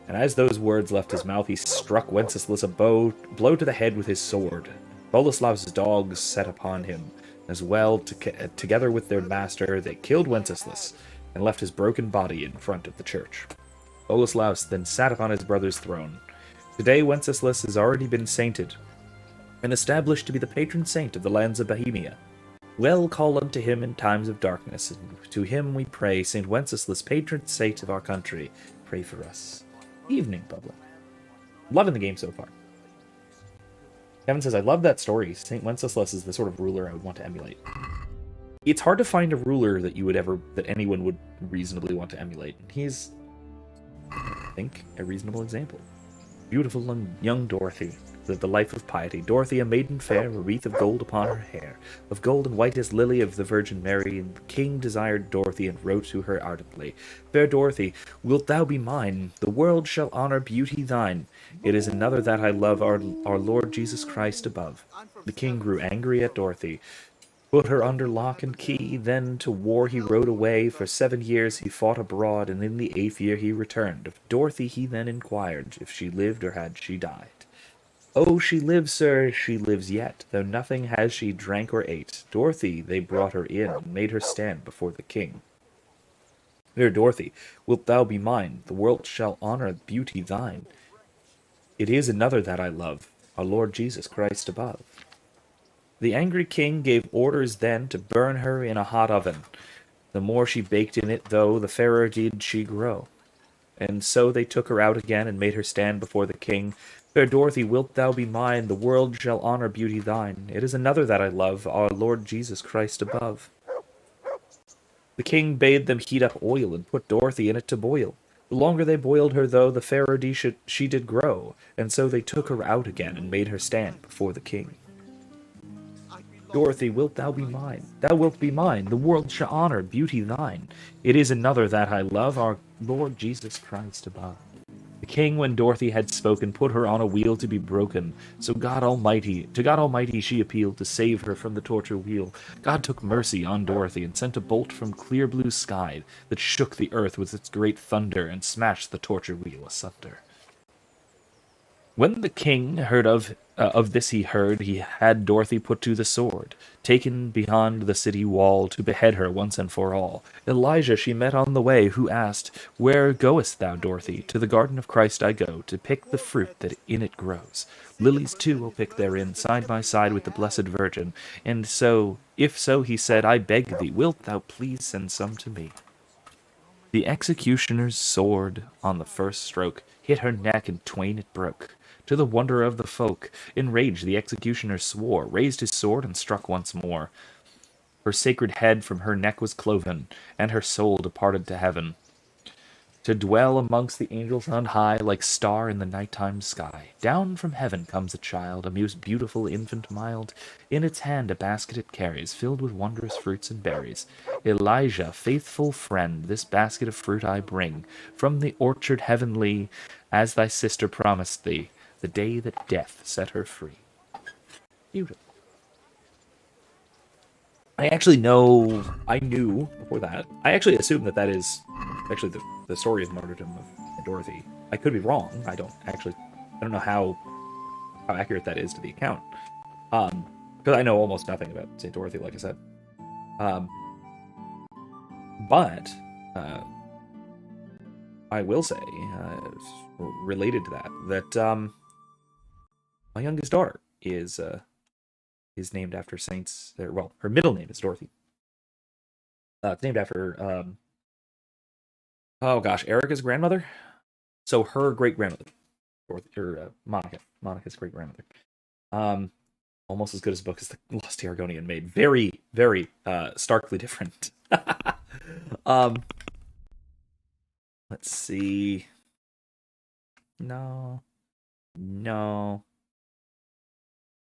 And as those words left his mouth, he struck Wenceslas a blow to the head with his sword. Boleslaus' dogs set upon him. As well, together with their master, they killed Wenceslas, and left his broken body in front of the church. Boleslaus then sat upon his brother's throne. Today Wenceslas has already been sainted, and established to be the patron saint of the lands of Bohemia. Well call unto him in times of darkness, and to him we pray, Saint Wenceslas, patron saint of our country, pray for us. Evening, Bubbler. Loving the game so far. Kevin says, I love that story. St. Wenceslas is the sort of ruler I would want to emulate. It's hard to find a ruler that anyone would reasonably want to emulate. He's, I think, a reasonable example. Beautiful and young Dorothy lived the life of piety. Dorothy, a maiden fair, a wreath of gold upon her hair, of gold and white as lily of the Virgin Mary. And the king desired Dorothy, and wrote to her ardently, Fair Dorothy, wilt thou be mine? The world shall honor beauty thine. It is another that I love, our Lord Jesus Christ above. The king grew angry at Dorothy, put her under lock and key. Then to war he rode away. For 7 years he fought abroad, and in the 8th year he returned. Of Dorothy he then inquired, if she lived or had she died. Oh, she lives, sir, she lives yet, though nothing has she drank or ate. Dorothy, they brought her in, and made her stand before the king. Fair Dorothy, wilt thou be mine? The world shall honor beauty thine. It is another that I love, our Lord Jesus Christ above. The angry king gave orders then to burn her in a hot oven. The more she baked in it, though, the fairer did she grow. And so they took her out again, and made her stand before the king. Fair Dorothy, wilt thou be mine? The world shall honor beauty thine. It is another that I love, our Lord Jesus Christ above. The king bade them heat up oil, and put Dorothy in it to boil. The longer they boiled her, though, the fairer she did grow. And so they took her out again, and made her stand before the king. Dorothy, wilt thou be mine? Thou wilt be mine. The world shall honor beauty thine. It is another that I love, our Lord Jesus Christ above. The king, when Dorothy had spoken, put her on a wheel to be broken. So to God Almighty she appealed, to save her from the torture wheel. God took mercy on Dorothy, and sent a bolt from clear blue sky that shook the earth with its great thunder, and smashed the torture wheel asunder. When the king heard of this he had Dorothy put to the sword, taken beyond the city wall, to behead her once and for all. Elijah she met on the way, who asked, Where goest thou, Dorothy? To the garden of Christ I go, to pick the fruit that in it grows. Lilies too will pick therein, side by side with the Blessed Virgin. And so, if so, he said, I beg thee, wilt thou please send some to me? The executioner's sword, on the first stroke, hit her neck, and twain it broke. To the wonder of the folk, enraged the executioner swore, raised his sword, and struck once more. Her sacred head from her neck was cloven, and her soul departed to heaven, to dwell amongst the angels on high, like star in the nighttime sky. Down from heaven comes a child, a most beautiful infant mild. In its hand a basket it carries, filled with wondrous fruits and berries. Elijah, faithful friend, this basket of fruit I bring, from the orchard heavenly, as thy sister promised thee, the day that death set her free. Beautiful. I knew before that. I actually assumed that is actually the story of the martyrdom of Dorothy. I could be wrong. I don't know how accurate that is to the account. Because I know almost nothing about St. Dorothy, like I said. But I will say, related to that my youngest daughter is named after saints. Well, her middle name is Dorothy. It's named after Erica's grandmother. So her great grandmother, Monica's great grandmother. Almost as good as a book as the Lost Argonian made. Very, very starkly different. Let's see. No.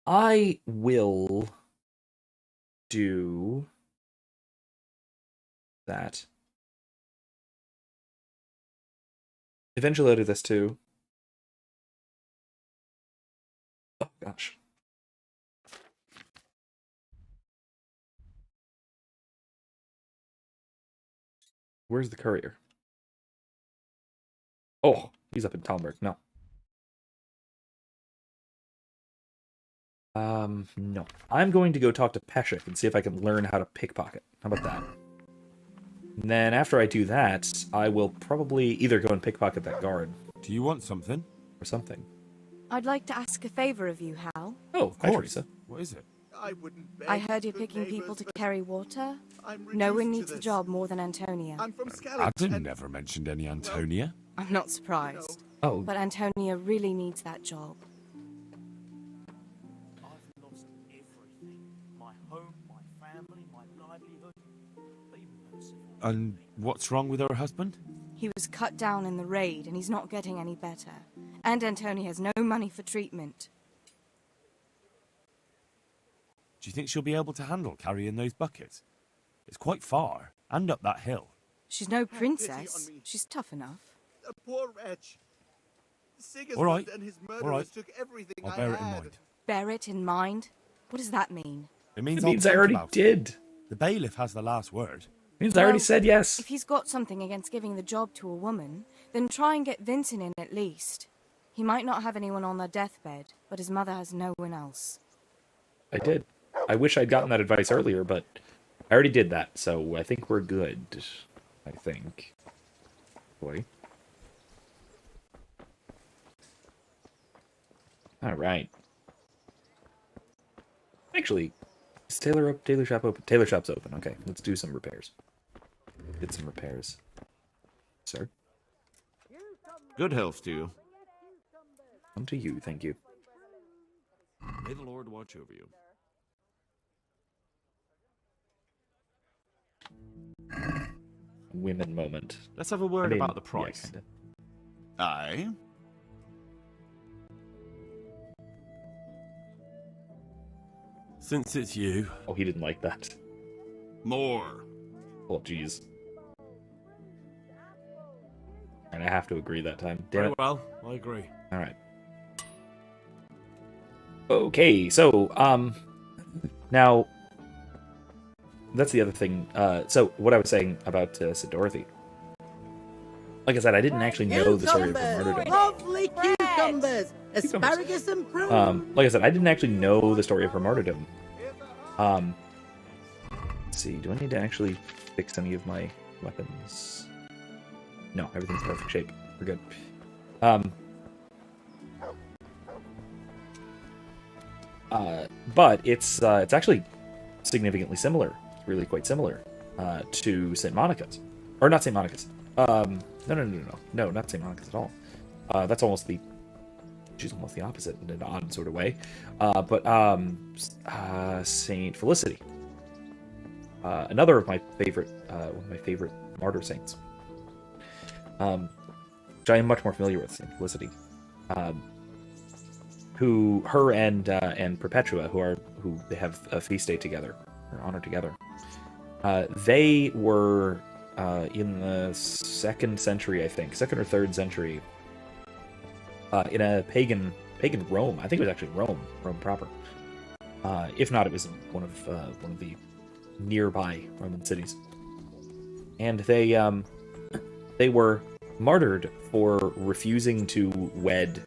I will do that. Eventually I'll do this too. Oh gosh. Where's the courier? Oh, he's up in Talmberg. No. No. I'm going to go talk to Peshek and see if I can learn how to pickpocket. How about that? And then after I do that, I will probably either go and pickpocket that guard. Do you want something? Or something. I'd like to ask a favor of you, Hal. Oh, of course. What is it? I heard you're picking people to carry water. No one needs the job more than Antonia. Adam never mentioned any Antonia. I'm not surprised. Oh. But Antonia really needs that job. I've lost everything. My home, my family, my livelihood. Be merciful. And what's wrong with her husband? He was cut down in the raid, and he's not getting any better. And Antonia has no money for treatment. Do you think she'll be able to handle carrying those buckets? It's quite far, and up that hill. She's no princess. She's tough enough. The poor wretch. Sigismund All right, and his all murderers right. took everything I'll I bear it in had. mind. Bear it in mind? What does that mean? It means, It means I think already about it. did. The bailiff has the last word. It means I already said yes. If he's got something against giving the job to a woman, then try and get Vincent in at least. He might not have anyone on their deathbed, but his mother has no one else. I did. I wish I'd gotten that advice earlier, but I already did that, so I think we're good. I think. Boy. Alright. Actually, is Taylor shop open? Taylor shop's open. Okay, let's do some repairs. Get some repairs. Sir? Good health to you. Come to you, thank you. May the Lord watch over you. Women moment. Let's have a word I mean, about the price. Yeah, Aye. Since it's you. Oh, he didn't like that. More. Oh, jeez. And I have to agree that time. Damn Very it. well, I agree. All right. Okay, so now that's the other thing. So what I was saying about Sid Dorothy. Like I said, I didn't actually know the story of her martyrdom. Lovely cucumbers, asparagus and prune. Like I said, I didn't actually know the story of her martyrdom. Let's see, do I need to actually fix any of my weapons? No, everything's in perfect shape. We're good. But it's actually significantly similar. It's really quite similar to St. Monica's, or not St. Monica's. No, not St. Monica's at all. That's almost she's almost the opposite in an odd sort of way. But Saint Felicity, another of my favorite, one of my favorite martyr saints, which I am much more familiar with, Saint Felicity. Her and Perpetua, who they have a feast day together, or honor together. They were in the 2nd century, I think, 2nd or 3rd century, in a pagan Rome. I think it was actually Rome proper. If not, it was one of the nearby Roman cities. And they were martyred for refusing to wed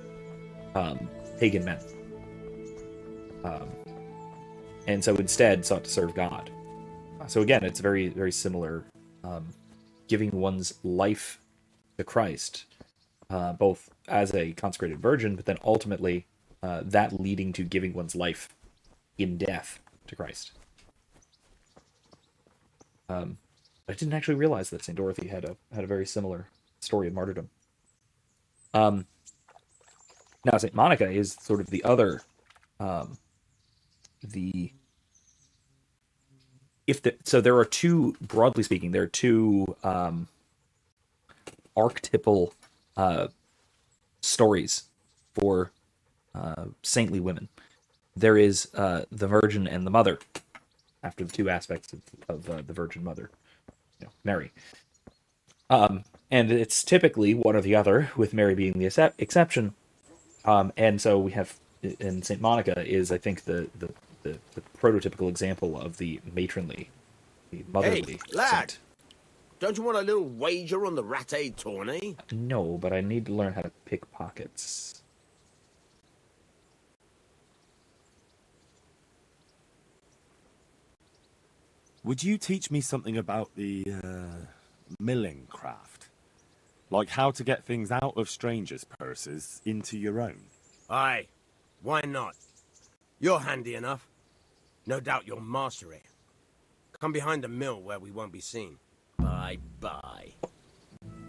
pagan men, and so instead sought to serve God. So again, it's very, very similar, giving one's life to Christ, both as a consecrated virgin, but then ultimately that leading to giving one's life in death to Christ. I didn't actually realize that St. Dorothy had a very similar story of martyrdom. Now, St. Monica is sort of the other, so there are two, broadly speaking, there are two archetypal stories for saintly women. There is the Virgin and the Mother, after the two aspects of the Virgin Mother, Mary. And it's typically one or the other, with Mary being the exception. And so we have, and St. Monica is, I think, the prototypical example of the matronly, the motherly Hey, lad! saint. Don't you want a little wager on the Rat-Aid tourney? No, but I need to learn how to pick pockets. Would you teach me something about the milling craft? Like how to get things out of strangers' purses into your own? Aye, why not? You're handy enough. No doubt you'll master it. Come behind the mill where we won't be seen. Bye-bye.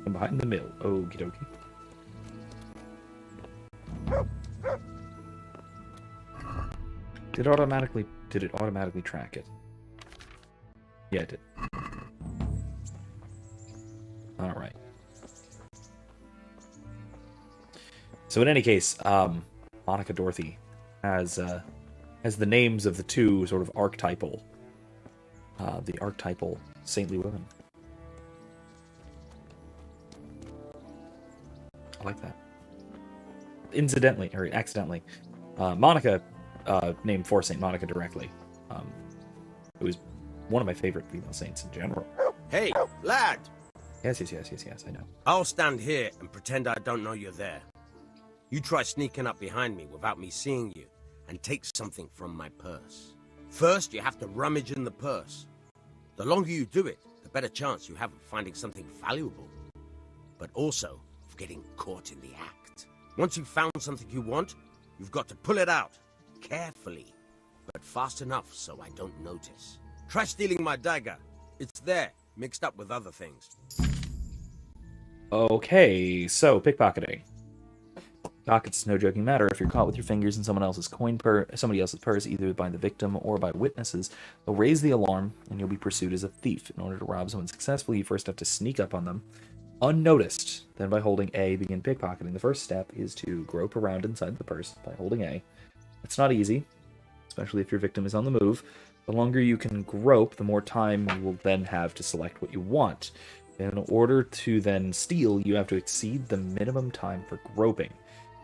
I'm behind the mill. Okie dokie. Did it automatically track it? Yeah, it did. Alright. So in any case, Monica Dorothy has the names of the two sort of archetypal saintly women. I like that. Incidentally, or accidentally, Monica named for Saint Monica directly. It was one of my favorite female saints in general. Hey, lad! Yes, I know. I'll stand here and pretend I don't know you're there. You try sneaking up behind me without me seeing you, and take something from my purse. First, you have to rummage in the purse. The longer you do it, the better chance you have of finding something valuable. But also, of getting caught in the act. Once you've found something you want, you've got to pull it out. Carefully. But fast enough so I don't notice. Try stealing my dagger. It's there, mixed up with other things. Okay, so pickpocketing. Pockets, no joking matter. If you're caught with your fingers in somebody else's purse, either by the victim or by witnesses, they'll raise the alarm and you'll be pursued as a thief. In order to rob someone successfully, you first have to sneak up on them unnoticed. Then by holding A, begin pickpocketing. The first step is to grope around inside the purse by holding A. It's not easy, especially if your victim is on the move. The longer you can grope, the more time you will then have to select what you want. In order to then steal, you have to exceed the minimum time for groping,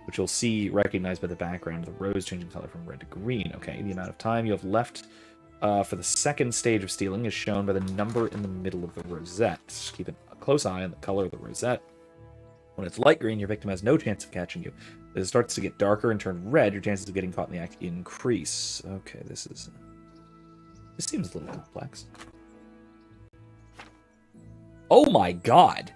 which you'll see recognized by the background of the rose changing color from red to green. Okay, the amount of time you have left for the second stage of stealing is shown by the number in the middle of the rosette. Keep a close eye on the color of the rosette. When it's light green, your victim has no chance of catching you. As it starts to get darker and turn red, your chances of getting caught in the act increase. Okay, this seems a little complex. Oh my god!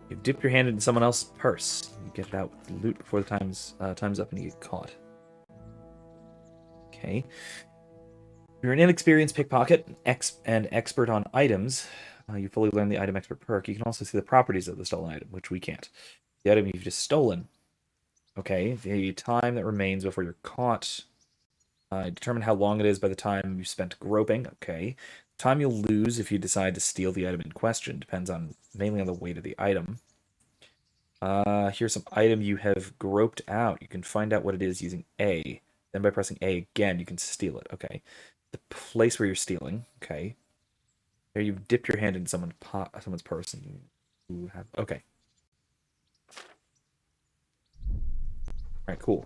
You dip your hand into someone else's purse. You get it out with the loot before the time's up and you get caught. Okay. If you're an inexperienced pickpocket and expert on items, you fully learn the item expert perk. You can also see the properties of the stolen item, which we can't. The item you've just stolen. Okay, the time that remains before you're caught. Determine how long it is by the time you spent groping. Okay. Time you'll lose if you decide to steal the item in question depends mainly on the weight of the item. Here's some item you have groped out. You can find out what it is using A. Then by pressing A again, you can steal it. Okay. The place where you're stealing. Okay. There you dip your hand in someone's purse and you have... Okay. Alright, cool.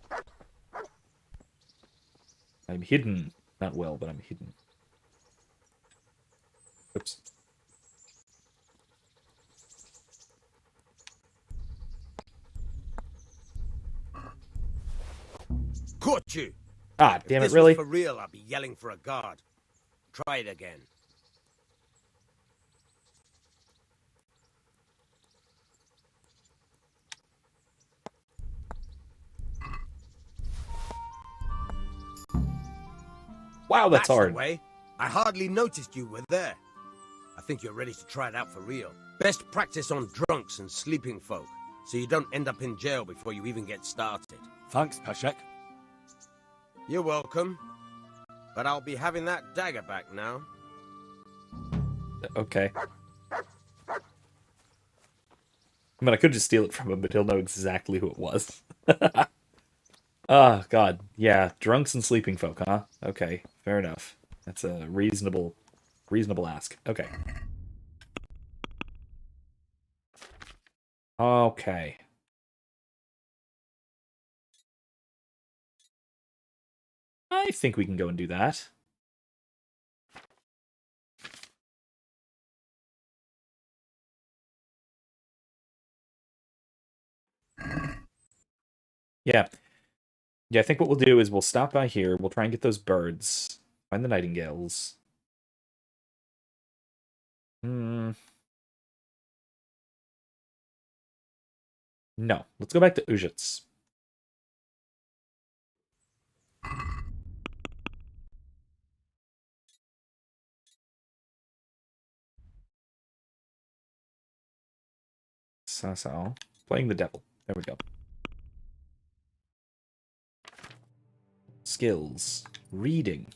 I'm hidden. Not well, but I'm hidden. Oops. Caught you! Ah, damn it, if this really? was for real, I'd be yelling for a guard. Try it again. Wow, that's hard. The way. I hardly noticed you were there. I think you're ready to try it out for real. Best practice on drunks and sleeping folk, so you don't end up in jail before you even get started. Thanks, Peshek. You're welcome. But I'll be having that dagger back now. Okay. I mean, I could just steal it from him, but he'll know exactly who it was. Oh, God. Yeah, drunks and sleeping folk, huh? Okay, fair enough. That's a reasonable ask. Okay. Okay. I think we can go and do that. Yeah. Yeah, I think what we'll do is we'll stop by here. We'll try and get those birds. Find the nightingales. No. Let's go back to Ujits. So. Playing the devil. There we go. Skills. Reading.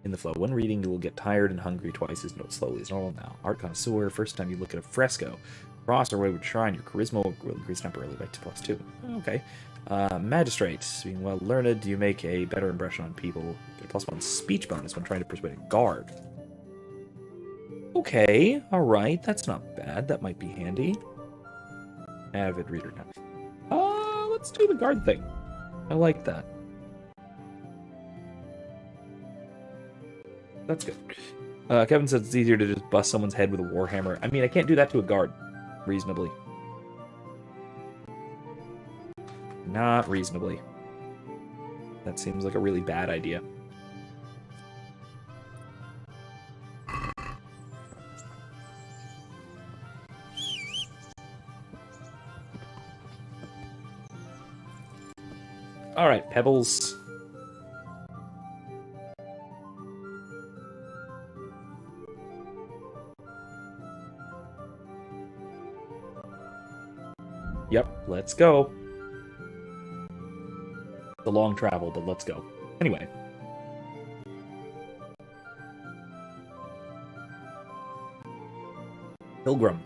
In the flow. When reading, you will get tired and hungry twice as slowly as normal now. Art connoisseur. First time you look at a fresco. Cross or wayward shrine. Your charisma will increase temporarily by +2. Okay. Magistrate. Being well learned, you make a better impression on people. Get a +1 speech bonus when trying to persuade a guard. Okay. Alright. That's not bad. That might be handy. Avid reader now. Let's do the guard thing. I like that. That's good. Kevin says it's easier to just bust someone's head with a warhammer. I mean, I can't do that to a guard. Reasonably. Not reasonably. That seems like a really bad idea. Alright, Pebbles. Yep, let's go. It's a long travel, but let's go. Anyway. Pilgrim.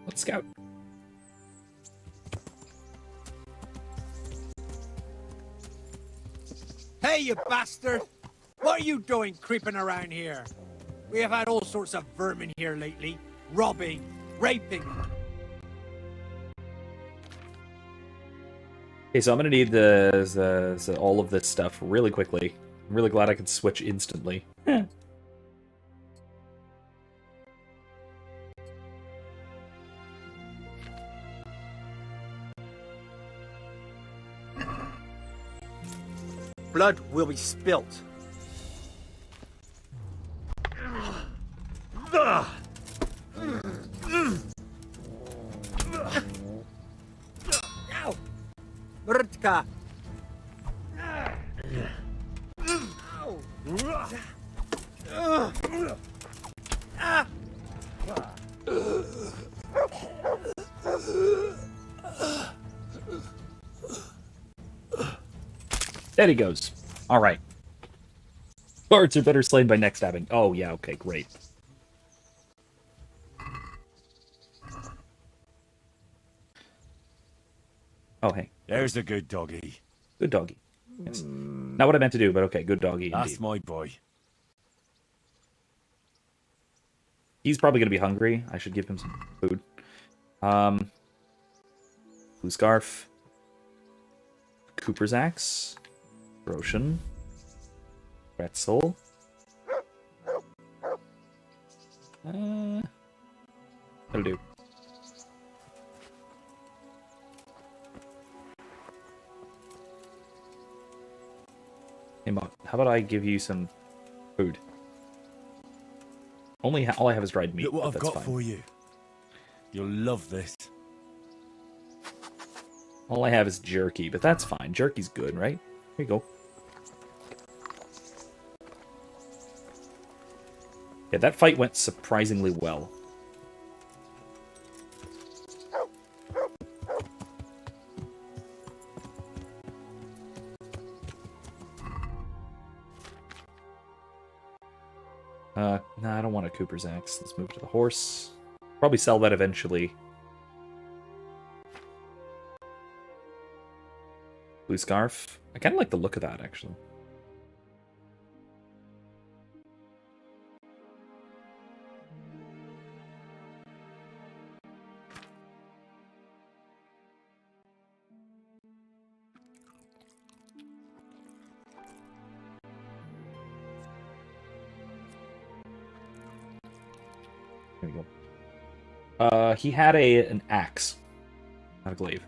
Let's scout. Hey, you bastard! What are you doing creeping around here? We have had all sorts of vermin here lately. Robbing, raping. Okay, so I'm gonna need all of this stuff really quickly. I'm really glad I could switch instantly. Blood will be spilt. Ow! Brtka! There he goes. Alright. Guards are better slain by neck stabbing. Oh, yeah, okay, great. Oh, hey. There's a good doggy. Good doggy. Yes. Not what I meant to do, but okay, good doggy That's indeed. my boy. He's probably going to be hungry. I should give him some food. Blue Scarf. Cooper's Axe. Roshan. Pretzel. That'll do. Hey, Mom, how about I give you some food? All I have is dried meat. Look what I've that's got fine. for you. You'll love this. All I have is jerky, but that's fine. Jerky's good, right? Here you go. Yeah, that fight went surprisingly well. Nah, I don't want a Cooper's Axe. Let's move to the horse. Probably sell that eventually. Blue Scarf. I kind of like the look of that, actually. There we go. He had an axe, not a glaive.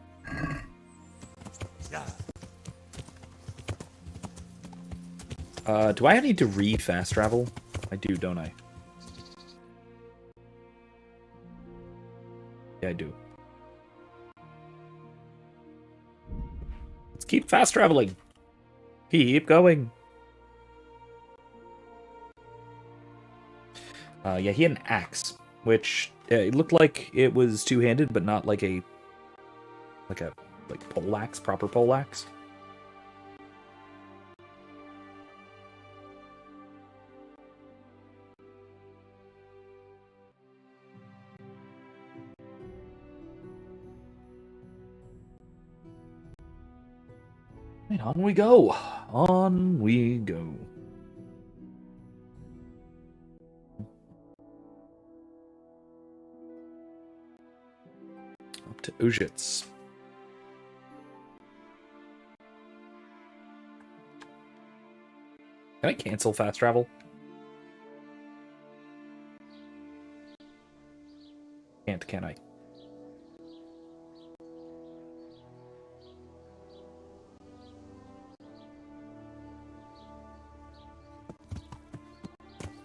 Do I need to read fast travel? I do, don't I? Yeah, I do. Let's keep fast traveling. Keep going. Yeah, he had an axe. which it looked like it was two-handed, but not like a poleaxe, proper poleaxe. And on we go. On we go. Up to Ujits. Can I cancel fast travel? Can't, can I?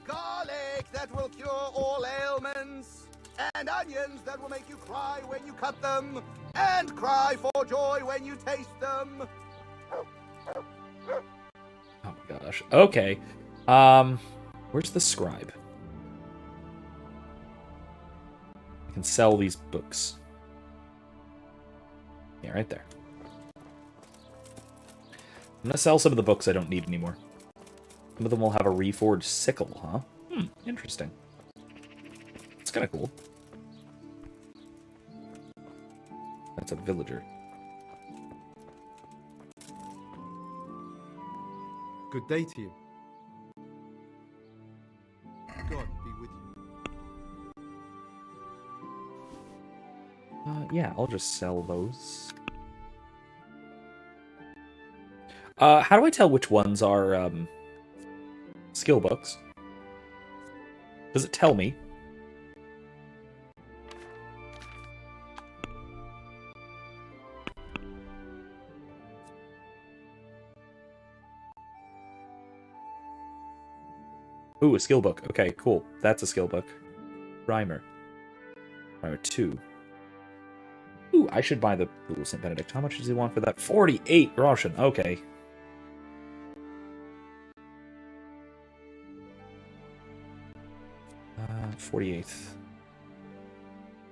Garlic that will cure all ailments, and onions that will make you cry when you cut them, and cry for joy when you taste them. Oh my gosh. Okay. Where's the scribe? I can sell these books. Yeah, right there. I'm gonna sell some of the books I don't need anymore. Some of them will have a reforged sickle, huh? Interesting. It's kind of cool. That's a villager. Good day to you. God be with you. Yeah, I'll just sell those. How do I tell which ones are, skill books? Does it tell me? Ooh, a skill book. Okay, cool. That's a skill book. Primer. Primer 2. Ooh, I should buy the Rule of St. Benedict. How much does he want for that? 48 groschen. Okay. Uh, 48th.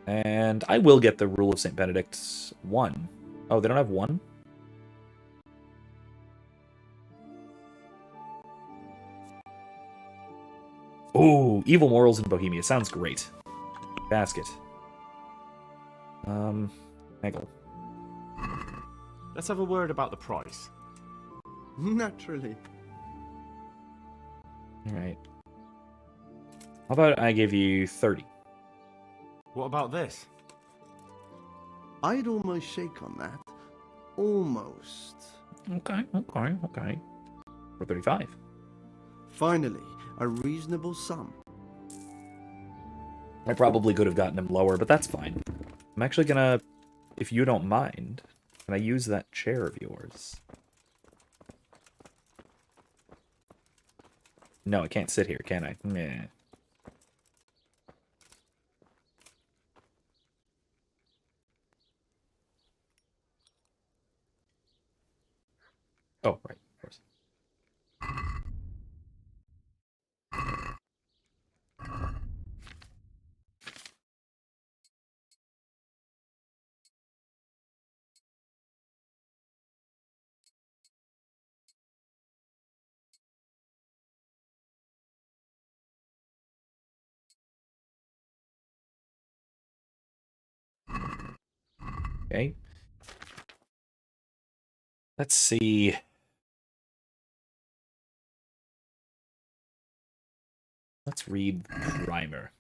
And I will get the Rule of St. Benedict 1. Oh, they don't have 1? Ooh, Evil Morals in Bohemia. Sounds great. Basket. Haggle. Let's have a word about the price. Naturally. Alright. How about I give you 30? What about this? I'd almost shake on that. Almost. Okay. For 35. Finally, a reasonable sum. I probably could have gotten him lower, but that's fine. I'm actually gonna, if you don't mind, can I use that chair of yours? No, I can't sit here, can I? Meh. Oh, right, of course. Okay. Let's see. Let's read Primer.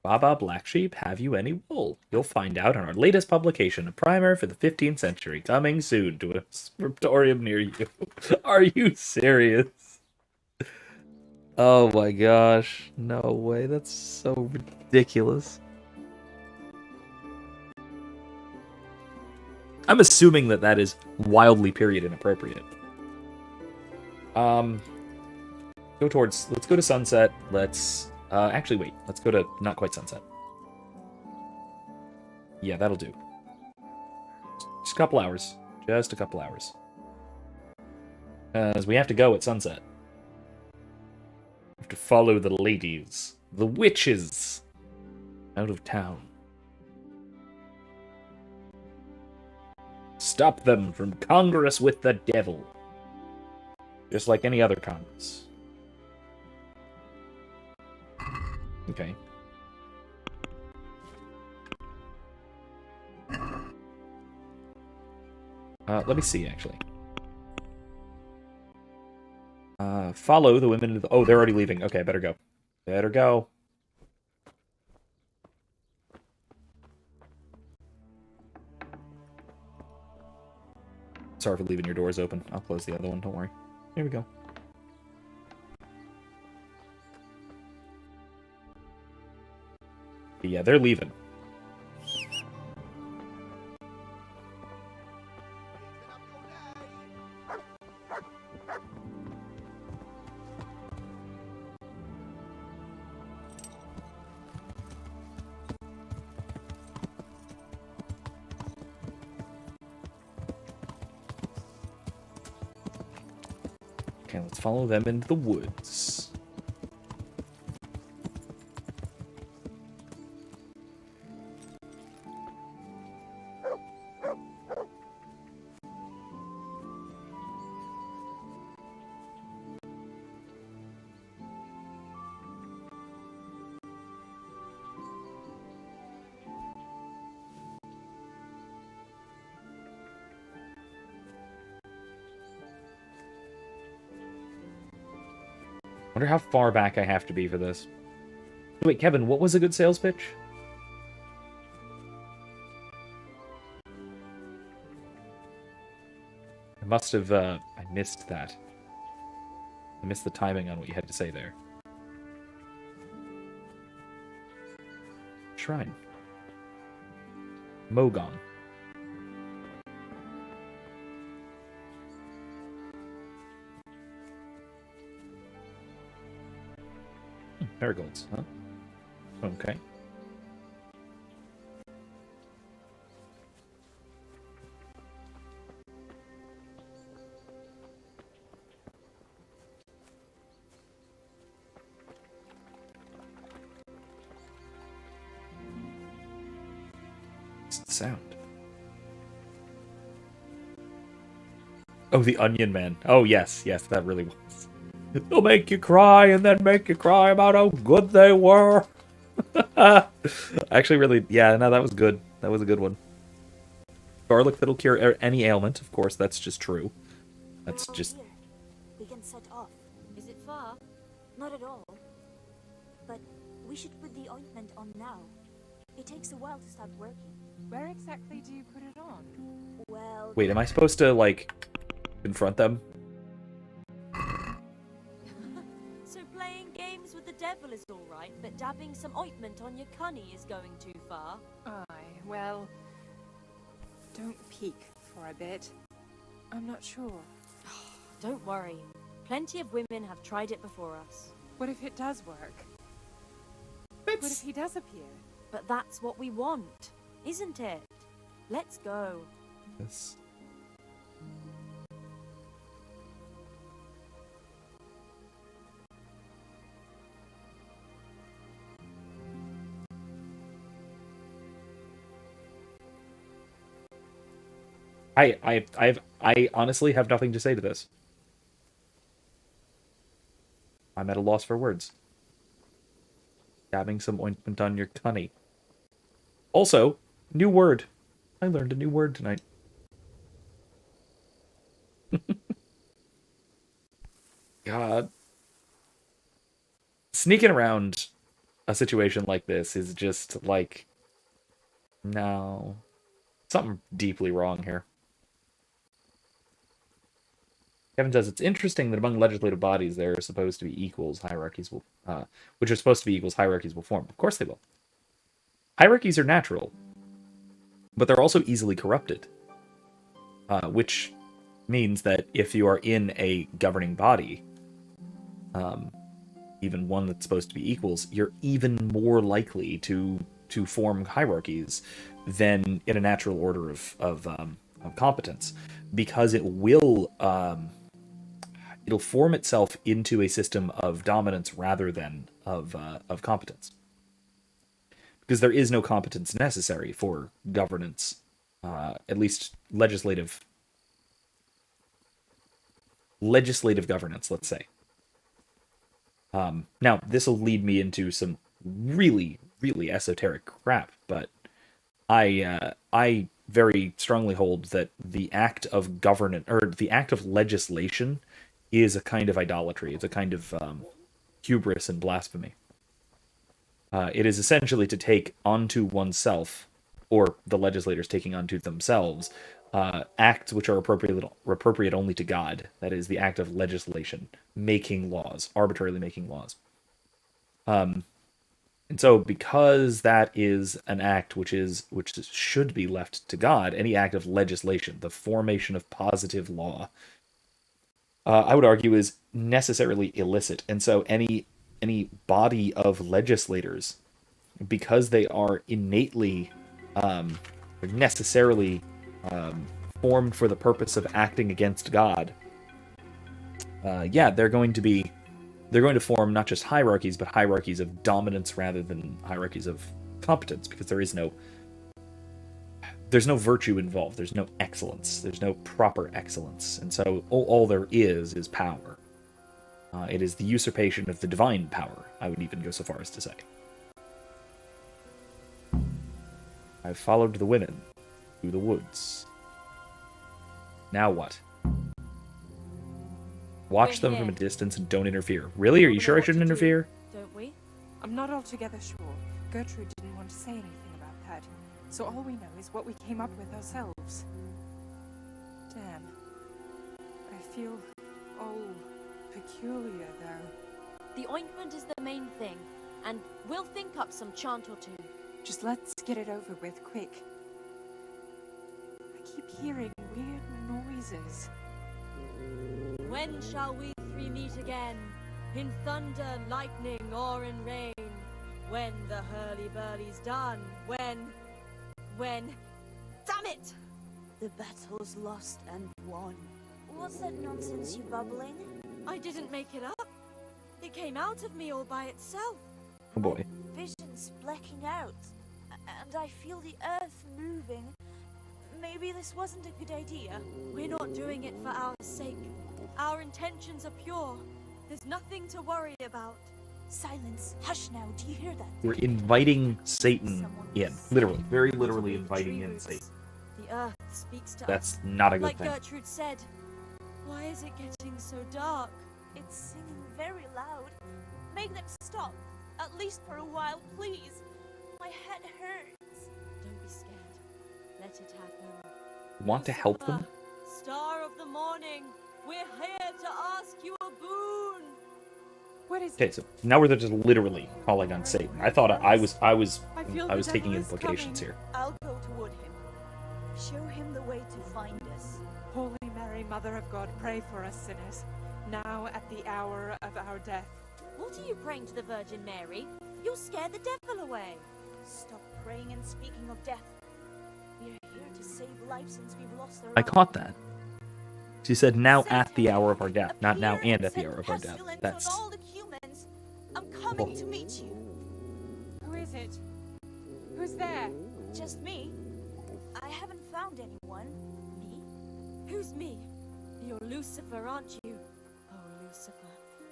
Baba Black Sheep, have you any wool? You'll find out in our latest publication, a primer for the 15th century, coming soon to a scriptorium near you. Are you serious? Oh my gosh. No way, that's so ridiculous. I'm assuming that that is wildly period inappropriate. Let's go to sunset. Actually wait, let's go to not quite sunset. Yeah, that'll do. Just a couple hours. Just a couple hours. As we have to go at sunset. We have to follow the ladies. The witches. Out of town. Stop them from Congress with the devil. Just like any other Congress. Okay. Let me see, actually. Follow the women into the... Oh, they're already leaving. Okay, better go. Better go. Sorry for leaving your doors open. I'll close the other one, don't worry. Here we go. Yeah, they're leaving. Okay, let's follow them into the woods. Wonder how far back I have to be for this. Wait, Kevin, what was a good sales pitch? I must have, I missed that. I missed the timing on what you had to say there. Shrine. Mogon. Marigolds, huh? Okay. What's the sound? Oh, the Onion Man. Oh, yes, yes, that really was. They'll make you cry and then make you cry about how good they were. Actually, really, yeah, no, that was good. That was a good one. Garlic that'll cure any ailment, of course, that's just true. That's just... We can set off. Is it far? Not at all. But we should put the ointment on now. It takes a while to start working. Where exactly do you put it on? Well... Wait, am I supposed to, like, confront them? So playing games with the devil is all right, but dabbing some ointment on your cunny is going too far. Aye, well... Don't peek for a bit. I'm not sure. Don't worry. Plenty of women have tried it before us. What if it does work? What if he does appear? But that's what we want, isn't it? Let's go. Yes. I honestly have nothing to say to this. I'm at a loss for words. Dabbing some ointment on your cunny. Also, new word. I learned a new word tonight. God. Sneaking around a situation like this is just like... No. Something deeply wrong here. Kevin says, it's interesting that among legislative bodies there are supposed to be equals, hierarchies will, which are supposed to be equals, hierarchies will form. Of course they will. Hierarchies are natural, but they're also easily corrupted, which means that if you are in a governing body, even one that's supposed to be equals, you're even more likely to form hierarchies than in a natural order of competence, because it will it'll form itself into a system of dominance rather than of competence. because there is no competence necessary for governance, at least legislative governance, let's say. Now, this will lead me into some really, really esoteric crap, but I very strongly hold that the act of governance, or the act of legislation, is a kind of idolatry. It's a kind of hubris and blasphemy. It is essentially to take onto oneself, or the legislators taking onto themselves, acts which are appropriate only to God. That is the act of legislation, making laws, arbitrarily making laws. And so, because that is an act which should be left to God, any act of legislation, the formation of positive law, I would argue is necessarily illicit. And so, any body of legislators, because they are innately, necessarily formed for the purpose of acting against God, they're going to form not just hierarchies, but hierarchies of dominance rather than hierarchies of competence, because there's no virtue involved. There's no excellence. There's no proper excellence. And so all there is power. It is the usurpation of the divine power, I would even go so far as to say. I've followed the women through the woods. Now what? Watch them from a distance and don't interfere. Really? Are you sure I shouldn't interfere? Don't we? I'm not altogether sure. Gertrude didn't want to say anything about that, so all we know is what we came up with ourselves. Damn. I feel all peculiar, though. The ointment is the main thing, and we'll think up some chant or two. Just let's get it over with, quick. I keep hearing weird noises. When shall we three meet again? In thunder, lightning, or in rain? When the hurly-burly's done? When... Damn it! The battle's lost and won. What's that nonsense you bubbling? I didn't make it up. It came out of me all by itself. Oh boy. Vision's blacking out, and I feel the earth moving. Maybe this wasn't a good idea. We're not doing it for our sake. Our intentions are pure. There's nothing to worry about. Silence. Hush now. Do you hear that? We're inviting Satan in. Literally. Very literally inviting in Satan. The earth speaks to us. That's not a good like thing. Gertrude said. Why is it getting so dark? It's singing very loud. Make them stop. At least for a while, please. My head hurts. Don't be scared. Let it happen. Want to help them? Star of the morning, we're here to ask you a boon. What is Okay, so now we're just literally calling on Satan. I thought I was taking implications here. I'll go toward him. Show him the way to find us. Holy Mary, Mother of God, pray for us sinners, now at the hour of our death. What are you praying to the Virgin Mary? You'll scare the devil away. Stop praying and speaking of death. We're here to save lives since we've lost our I caught that. She said, now at the hour of our death, not now and at the hour of our death. That's... all the humans. I'm coming to meet you. Who is it? Who's there? Just me. I haven't found anyone. Me? Who's me? You're Lucifer, aren't you? Oh, Lucifer.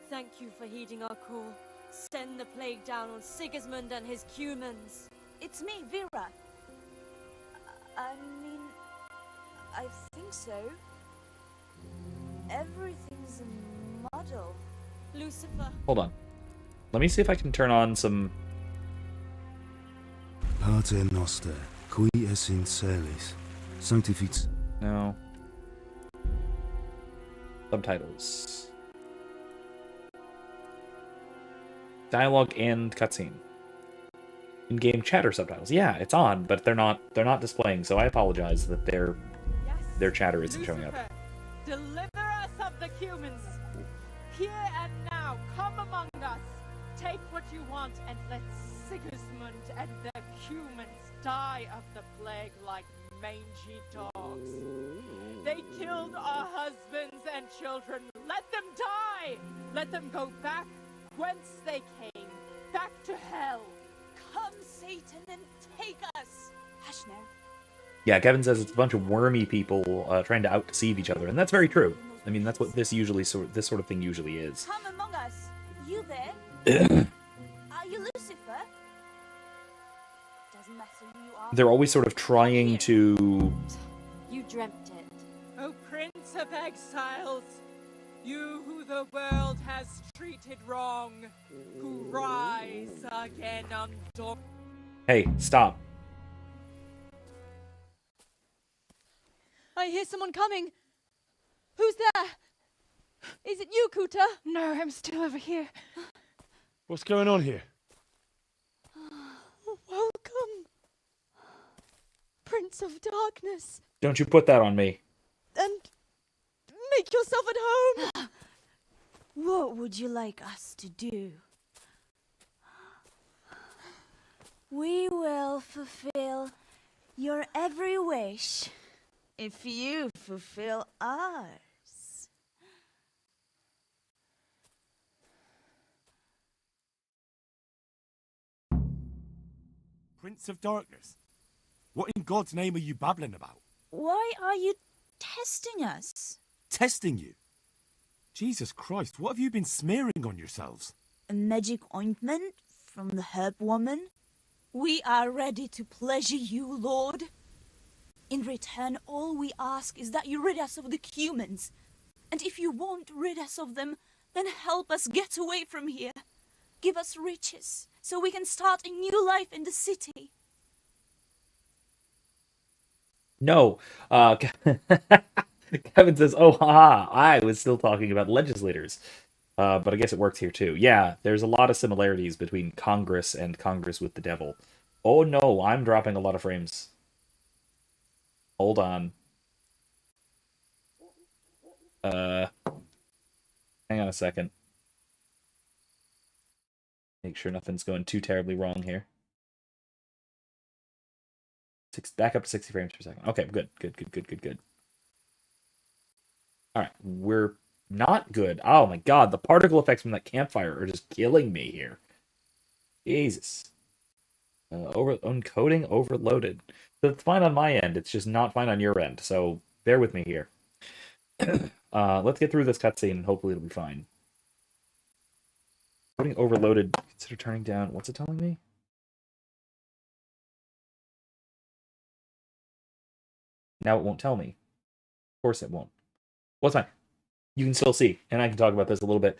Thank you for heeding our call. Send the plague down on Sigismund and his cumans. It's me, Vera. I mean, I think so. Everything's a muddle. Lucifer. Hold on. Let me see if I can turn on some... Pater noster, qui es in celis, sanctific... No. Subtitles. Dialogue and cutscene. In-game chatter subtitles. Yeah, it's on, but they're not displaying, so I apologize that their chatter isn't showing up. Deliver us of the humans. Here and now, come among us. Take what you want and let Sigismund and the humans die of the plague like mangy dogs. They killed our husbands and children. Let them die. Let them go back whence they came, back to hell. Come Satan and take us. Hush now. Yeah, Kevin says it's a bunch of wormy people trying to out-deceive each other, and that's very true. I mean, that's what this sort of thing usually is. Come among us. You there? Are you Lucifer? Doesn't matter who you are. They're always sort of trying to... You dreamt it. O Prince of Exiles, you who the world has treated wrong, who rise again undone. Hey, stop. I hear someone coming. Who's there? Is it you, Kuta? No, I'm still over here. What's going on here? Welcome, Prince of Darkness. Don't you put that on me. And make yourself at home. What would you like us to do? We will fulfill your every wish if you fulfill ours. Prince of Darkness? What in God's name are you babbling about? Why are you testing us? Testing you? Jesus Christ, what have you been smearing on yourselves? A magic ointment from the herb woman? We are ready to pleasure you, Lord. In return, all we ask is that you rid us of the humans. And if you won't rid us of them, then help us get away from here. Give us riches, so we can start a new life in the city. No. Kevin says, oh, haha, I was still talking about legislators. But I guess it works here too. Yeah, there's a lot of similarities between Congress and Congress with the Devil. Oh no, I'm dropping a lot of frames. Hold on. Hang on a second. Make sure nothing's going too terribly wrong here. Back up to 60 frames per second. Okay, good. Alright, we're not good. Oh my god, the particle effects from that campfire are just killing me here. Jesus. Encoding overloaded. So it's fine on my end, it's just not fine on your end, so bear with me here. Let's get through this cutscene and hopefully it'll be fine. Encoding overloaded, consider turning down. What's it telling me? Now it won't tell me. Of course it won't. Well, it's fine. You can still see, and I can talk about this a little bit.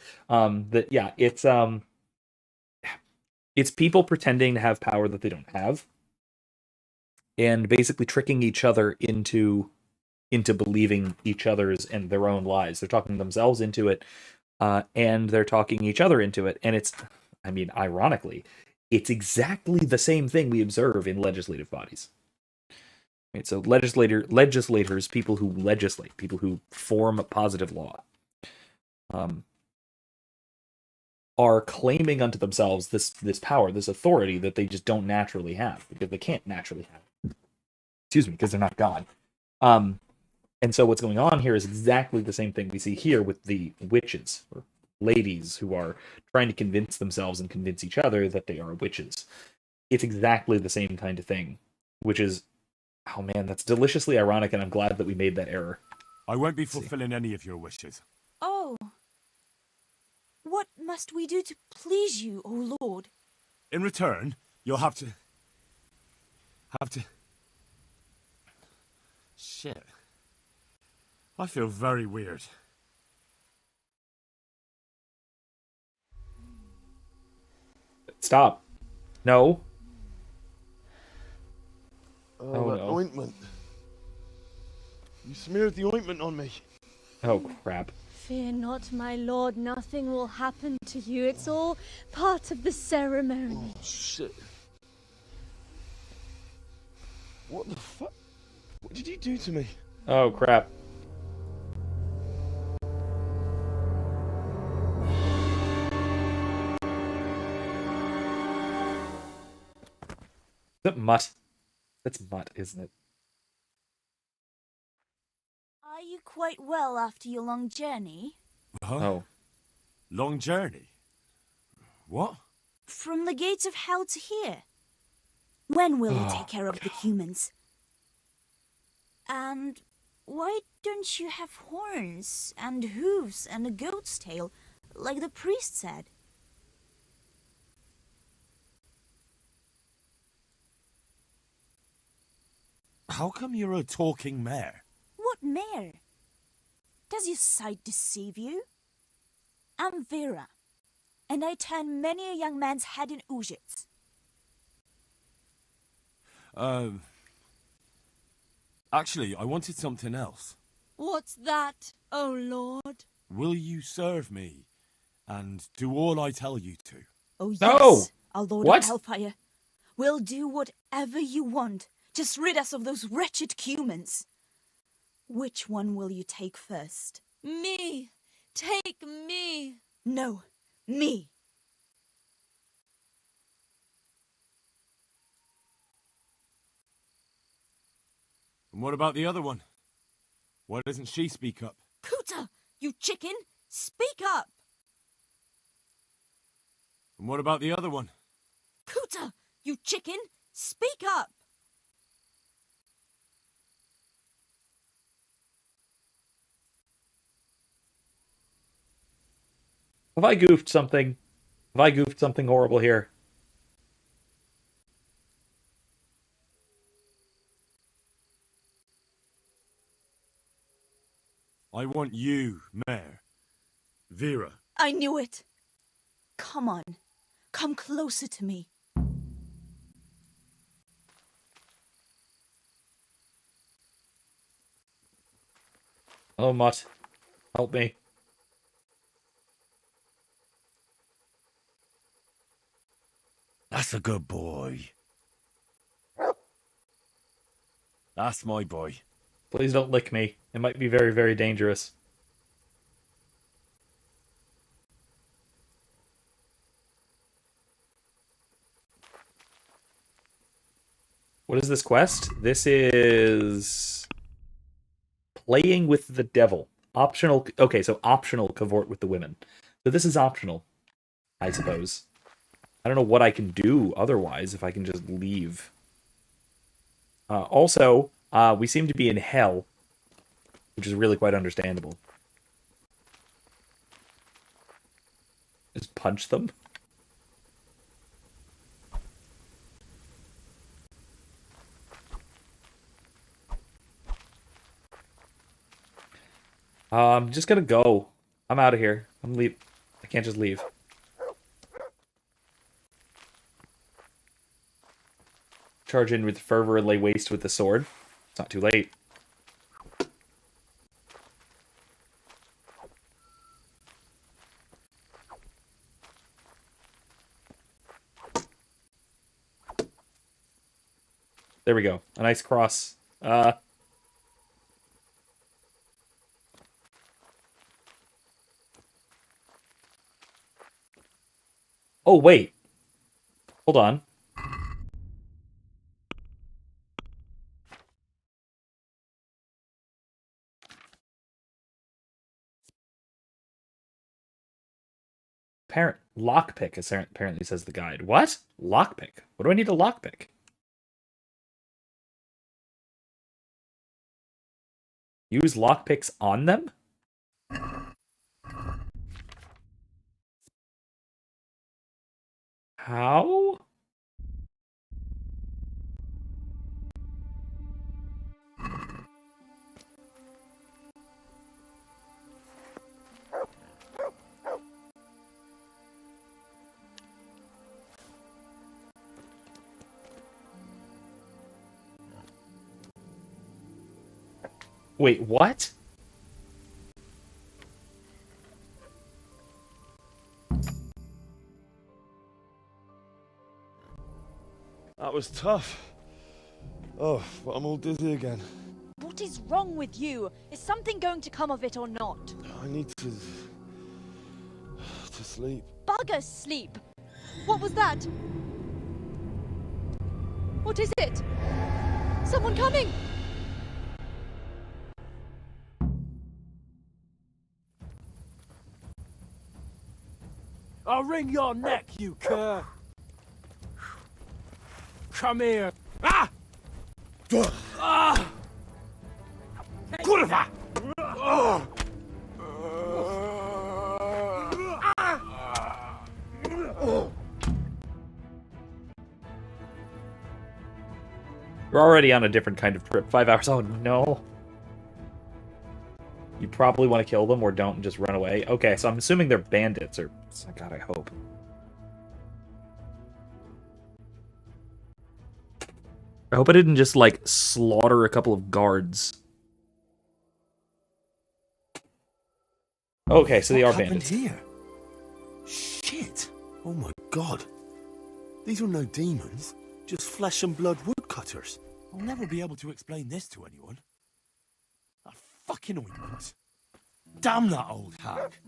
It's people pretending to have power that they don't have, and basically tricking each other into believing each other's and their own lies. They're talking themselves into it, and they're talking each other into it. And it's, I mean, ironically, it's exactly the same thing we observe in legislative bodies. Right, so legislators, people who legislate, people who form positive law, are claiming unto themselves this power, this authority that they just don't naturally have, because they can't naturally have it. Excuse me, because they're not God. And so what's going on here is exactly the same thing we see here with the witches, or ladies who are trying to convince themselves and convince each other that they are witches. It's exactly the same kind of thing, which is, oh man, that's deliciously ironic, and I'm glad that we made that error. I won't be fulfilling any of your wishes. Oh. What must we do to please you, O Lord? In return, you'll have to... Shit. I feel very weird. Stop. No. Oh, that ointment. You smeared the ointment on me. Oh, crap. Fear not, my lord. Nothing will happen to you. It's all part of the ceremony. Oh, shit. What the fuck? What did you do to me? Oh, crap. Is that mutt? That's mutt, isn't it? Are you quite well after your long journey? Huh? Oh. Long journey? What? From the gates of hell to here. When will you take care of the humans? And why don't you have horns and hooves and a goat's tail, like the priest said? How come you're a talking mare? What mare? Does your sight deceive you? I'm Vera, and I turn many a young man's head in Ujits. Actually, I wanted something else. What's that, oh Lord? Will you serve me and do all I tell you to? Oh yes, No! our Lord What? of Hellfire. We'll do whatever you want. Just rid us of those wretched humans. Which one will you take first? Me! Take me! No, me. And what about the other one? Why doesn't she speak up? Kuta, you chicken! Speak up! And what about the other one? Kuta, you chicken! Speak up! Have I goofed something? Have I goofed something horrible here? I want you, Mare. Vera. I knew it. Come on. Come closer to me. Oh, Mutt. Help me. That's a good boy. That's my boy. Please don't lick me. It might be very, very dangerous. What is this quest? This is playing with the devil. Optional. Okay, so optional cavort with the women. So this is optional, I suppose. I don't know what I can do otherwise if I can just leave. Also, we seem to be in hell, which is really quite understandable. Just punch them. I'm just gonna go. I'm out of here. I'm leave. I can't just leave. Charge in with fervor and lay waste with the sword. It's not too late. There we go. A nice cross. Oh, wait. Hold on. Lockpick, apparently says the guide. What? Lockpick? What do I need a lockpick? Use lockpicks on them? How? Wait, what? That was tough. Oh, but I'm all dizzy again. What is wrong with you? Is something going to come of it or not? I need to sleep. Bugger sleep! What was that? What is it? Someone coming! I'll wring your neck, you cur! come here. Ah! Ah! Kurwa! Oh! You're already on a different kind of trip. 5 hours. Oh, no. You probably want to kill them or don't and just run away. Okay, so I'm assuming they're bandits or... God, I hope. I hope I didn't just, like, slaughter a couple of guards. Okay, so they are bandits. Here? Shit! Oh my god. These are no demons, just flesh and blood woodcutters. I'll never be able to explain this to anyone. That fucking ointment. Damn that old hag.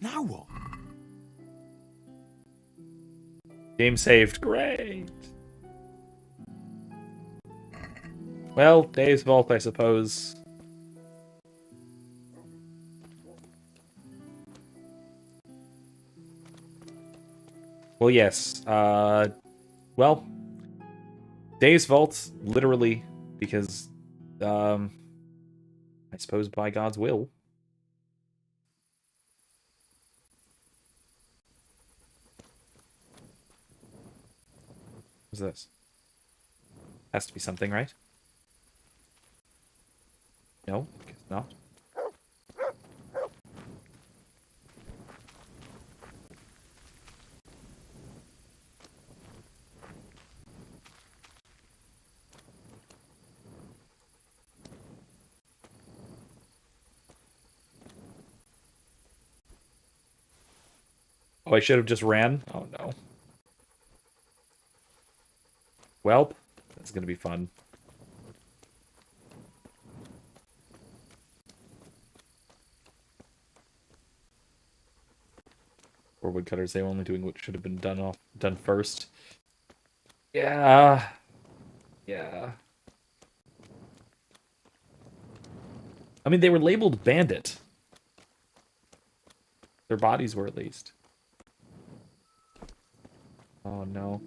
Now what? Game saved. Great. Well, Dave's Vault, I suppose. Well, yes. Well, Dave's Vault, literally, because, I suppose by God's will. What's this? Has to be something, right? No, guess not. Oh, I should have just ran? Oh, no. Welp, that's gonna be fun. Or woodcutters, they were only doing what should have been done first. Yeah. Yeah. I mean, they were labeled bandit. Their bodies were, at least. Oh, no.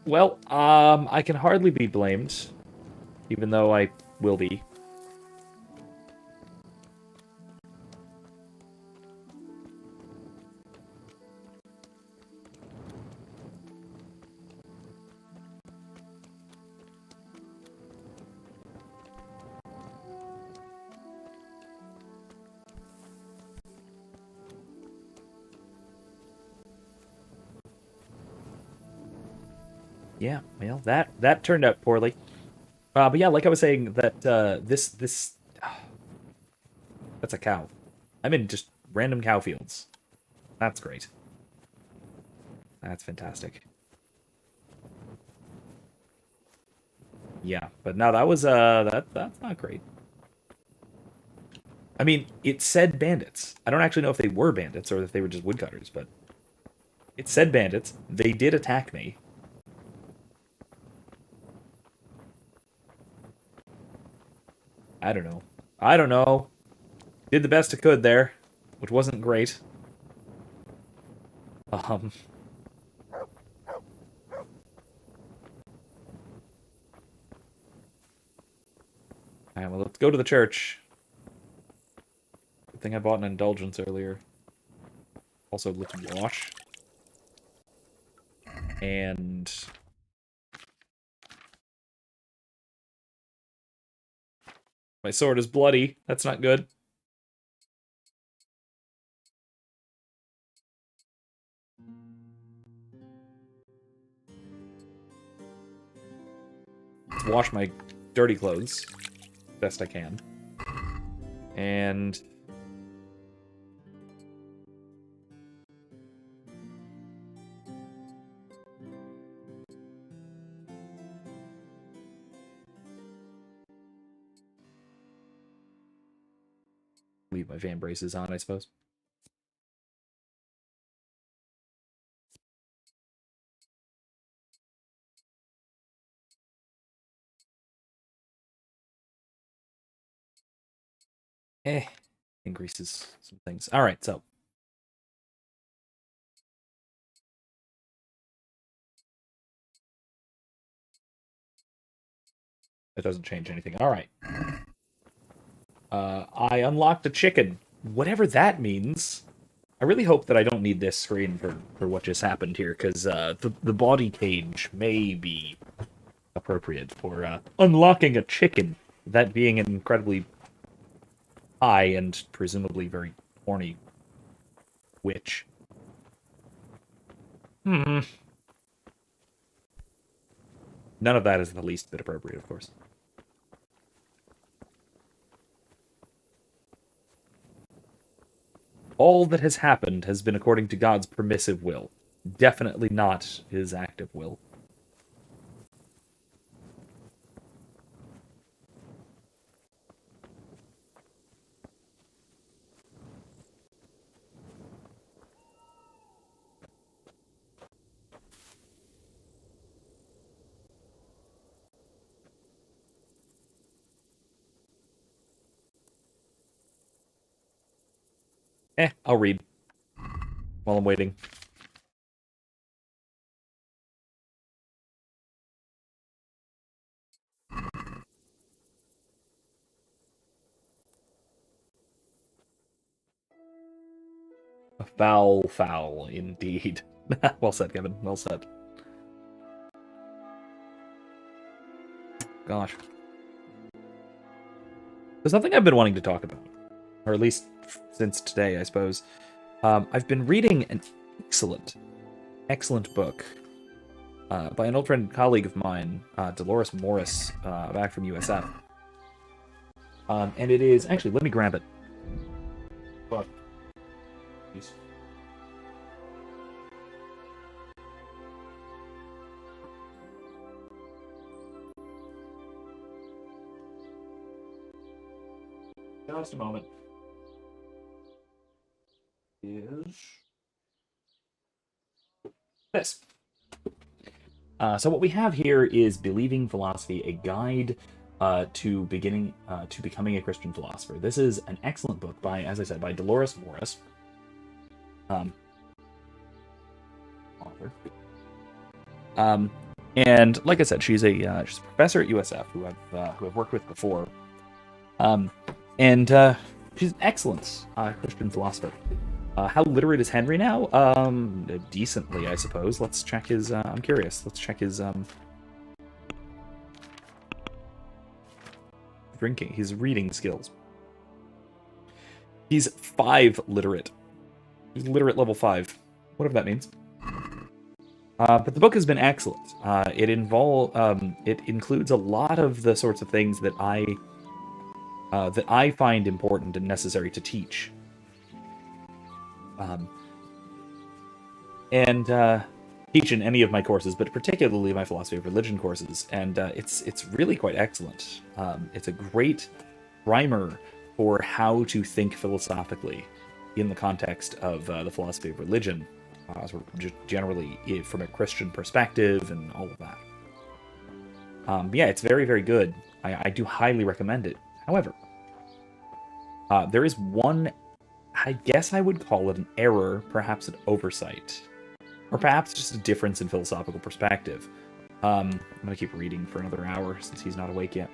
Well, I can hardly be blamed. Even though I will be. Yeah, well, that turned out poorly. But yeah, like I was saying, that this that's a cow. I'm in just random cow fields. That's great. That's fantastic. Yeah, but no, that was that's not great. I mean, it said bandits. I don't actually know if they were bandits or if they were just woodcutters, but it said bandits. They did attack me. I don't know. I don't know. Did the best I could there, which wasn't great. Alright, well, let's go to the church. Good thing I bought an indulgence earlier. Also, let's wash. And... my sword is bloody. That's not good. Let's wash my dirty clothes. Best I can. And... leave my fan braces on, I suppose. Increases some things. Alright, so. That doesn't change anything. All right. I unlocked a chicken. Whatever that means. I really hope that I don't need this screen for what just happened here, because the body cage may be appropriate for unlocking a chicken. That being an incredibly high and presumably very horny witch. None of that is the least bit appropriate, of course. All that has happened has been according to God's permissive will. Definitely not his active will. I'll read while I'm waiting. A foul, indeed. Well said, Kevin. Well said. Gosh. There's something I've been wanting to talk about. Or at least since today, I suppose. I've been reading an excellent book by an old friend and colleague of mine, Dolores Morris, back from USF. And it is... Actually, let me grab it. Fuck. Jeez. Just a moment. Is this. So what we have here is Believing Philosophy, a guide to becoming a Christian philosopher. This is an excellent book by, as I said, by Dolores Morris, author. And like I said, she's a professor at USF who I've worked with before. And she's an excellent Christian philosopher. How literate is Henry now? Decently, I suppose. Let's check his... I'm curious. Let's check his... his reading skills. He's 5 literate. He's literate level 5. Whatever that means. But the book has been excellent. It includes a lot of the sorts of things that I find important and necessary to teach. And teach in any of my courses, but particularly my philosophy of religion courses, and it's really quite excellent. It's a great primer for how to think philosophically in the context of the philosophy of religion, sort of just generally from a Christian perspective and all of that. Yeah, it's very, very good. I do highly recommend it. However, there is one, I guess I would call it an error, perhaps an oversight, or perhaps just a difference in philosophical perspective. I'm going to keep reading for another hour since he's not awake yet.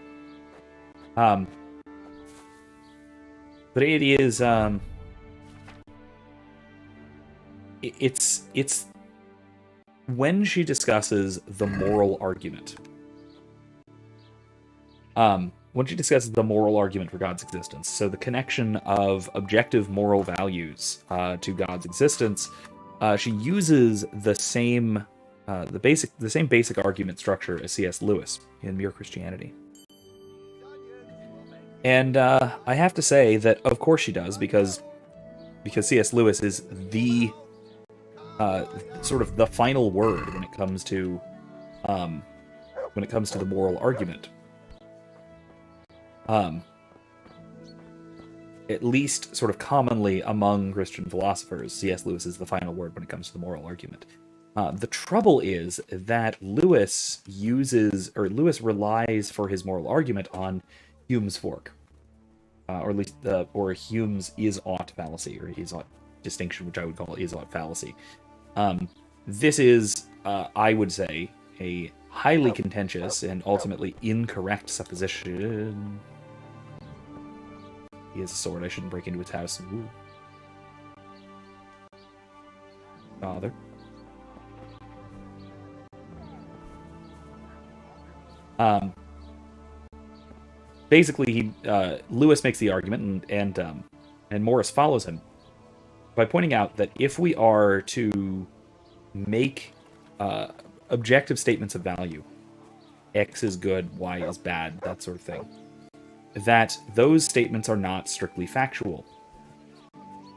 But it is, it's when she discusses the moral argument. When she discusses the moral argument for God's existence, so the connection of objective moral values to God's existence, she uses the same basic argument structure as C.S. Lewis in Mere Christianity. And I have to say that, of course, she does, because C.S. Lewis is the sort of the final word when it comes to the moral argument. At least sort of commonly among Christian philosophers, C.S. Lewis is the final word when it comes to the moral argument. The trouble is that Lewis relies for his moral argument on Hume's fork, or at least Hume's is-ought fallacy, or is-ought distinction, which I would call is-ought fallacy. This is, I would say, a highly contentious and ultimately incorrect supposition. He has a sword. I shouldn't break into his house. Ooh. Father. Basically, Lewis makes the argument, and Morris follows him by pointing out that if we are to make objective statements of value, X is good, Y is bad, that sort of thing, that those statements are not strictly factual,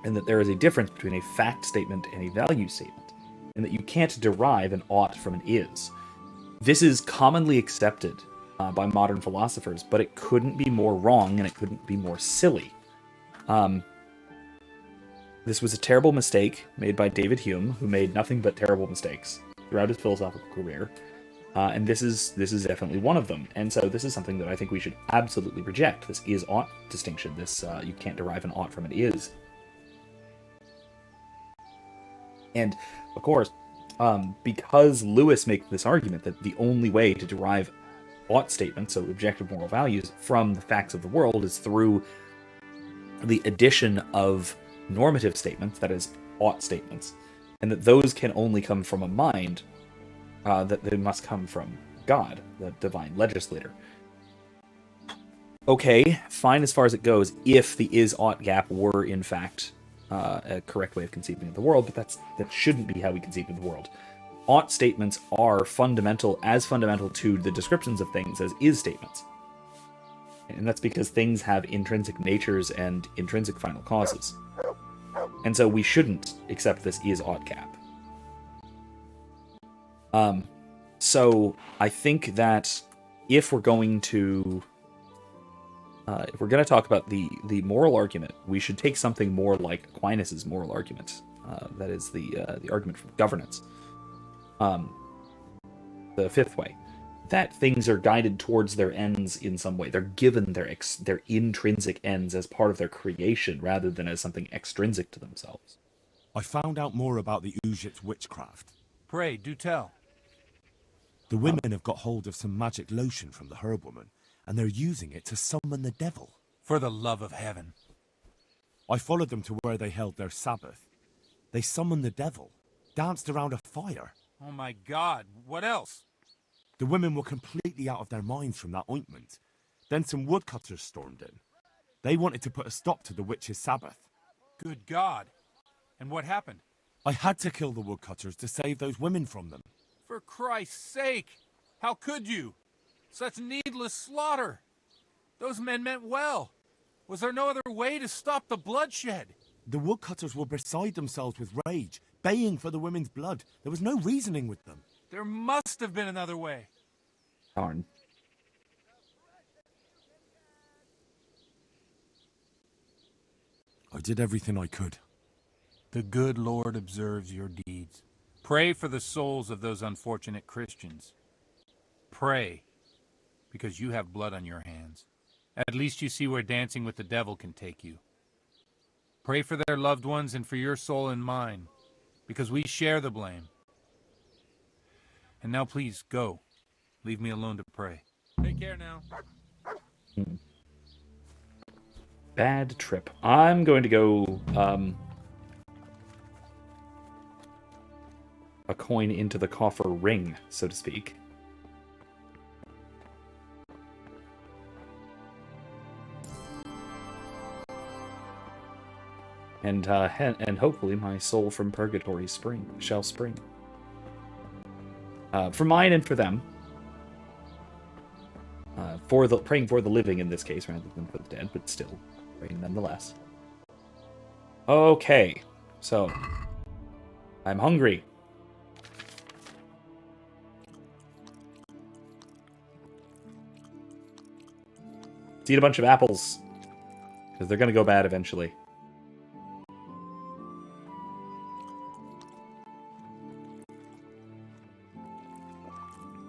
and that there is a difference between a fact statement and a value statement, and that you can't derive an ought from an is. This is commonly accepted by modern philosophers, but it couldn't be more wrong and it couldn't be more silly. This was a terrible mistake made by David Hume, who made nothing but terrible mistakes throughout his philosophical career, and this is definitely one of them. And so this is something that I think we should absolutely reject. This is-ought distinction. This you can't derive an ought from an is. And of course, because Lewis makes this argument that the only way to derive ought statements, so objective moral values, from the facts of the world is through the addition of normative statements, that is, ought statements, and that those can only come from a mind, that they must come from God, the divine legislator. Okay, fine as far as it goes, if the is-ought gap were in fact a correct way of conceiving of the world, but that shouldn't be how we conceive of the world. Ought statements are fundamental to the descriptions of things as is statements. And that's because things have intrinsic natures and intrinsic final causes. And so we shouldn't accept this is-ought gap. So I think that if we're going to talk about the moral argument, we should take something more like Aquinas' moral argument. That is the argument from governance. The fifth way, that things are guided towards their ends in some way. They're given their intrinsic ends as part of their creation rather than as something extrinsic to themselves. I found out more about the Ujit's witchcraft. Pray, do tell. The women have got hold of some magic lotion from the herb woman, and they're using it to summon the devil. For the love of heaven. I followed them to where they held their Sabbath. They summoned the devil, danced around a fire. Oh my God, what else? The women were completely out of their minds from that ointment. Then some woodcutters stormed in. They wanted to put a stop to the witch's Sabbath. Good God. And what happened? I had to kill the woodcutters to save those women from them. For Christ's sake! How could you? Such needless slaughter! Those men meant well. Was there no other way to stop the bloodshed? The woodcutters were beside themselves with rage, baying for the women's blood. There was no reasoning with them. There must have been another way. Darn. I did everything I could. The good Lord observes your deeds. Pray for the souls of those unfortunate Christians. Pray, because you have blood on your hands. At least you see where dancing with the devil can take you. Pray for their loved ones and for your soul and mine, because we share the blame. And now please, go. Leave me alone to pray. Take care now. Bad trip. I'm going to go a coin into the coffer ring, so to speak. And hopefully my soul from purgatory shall spring. For mine and for them. Praying for the living in this case, rather than for the dead, but still praying nonetheless. Okay, so I'm hungry. Let's eat a bunch of apples, because they're gonna go bad eventually.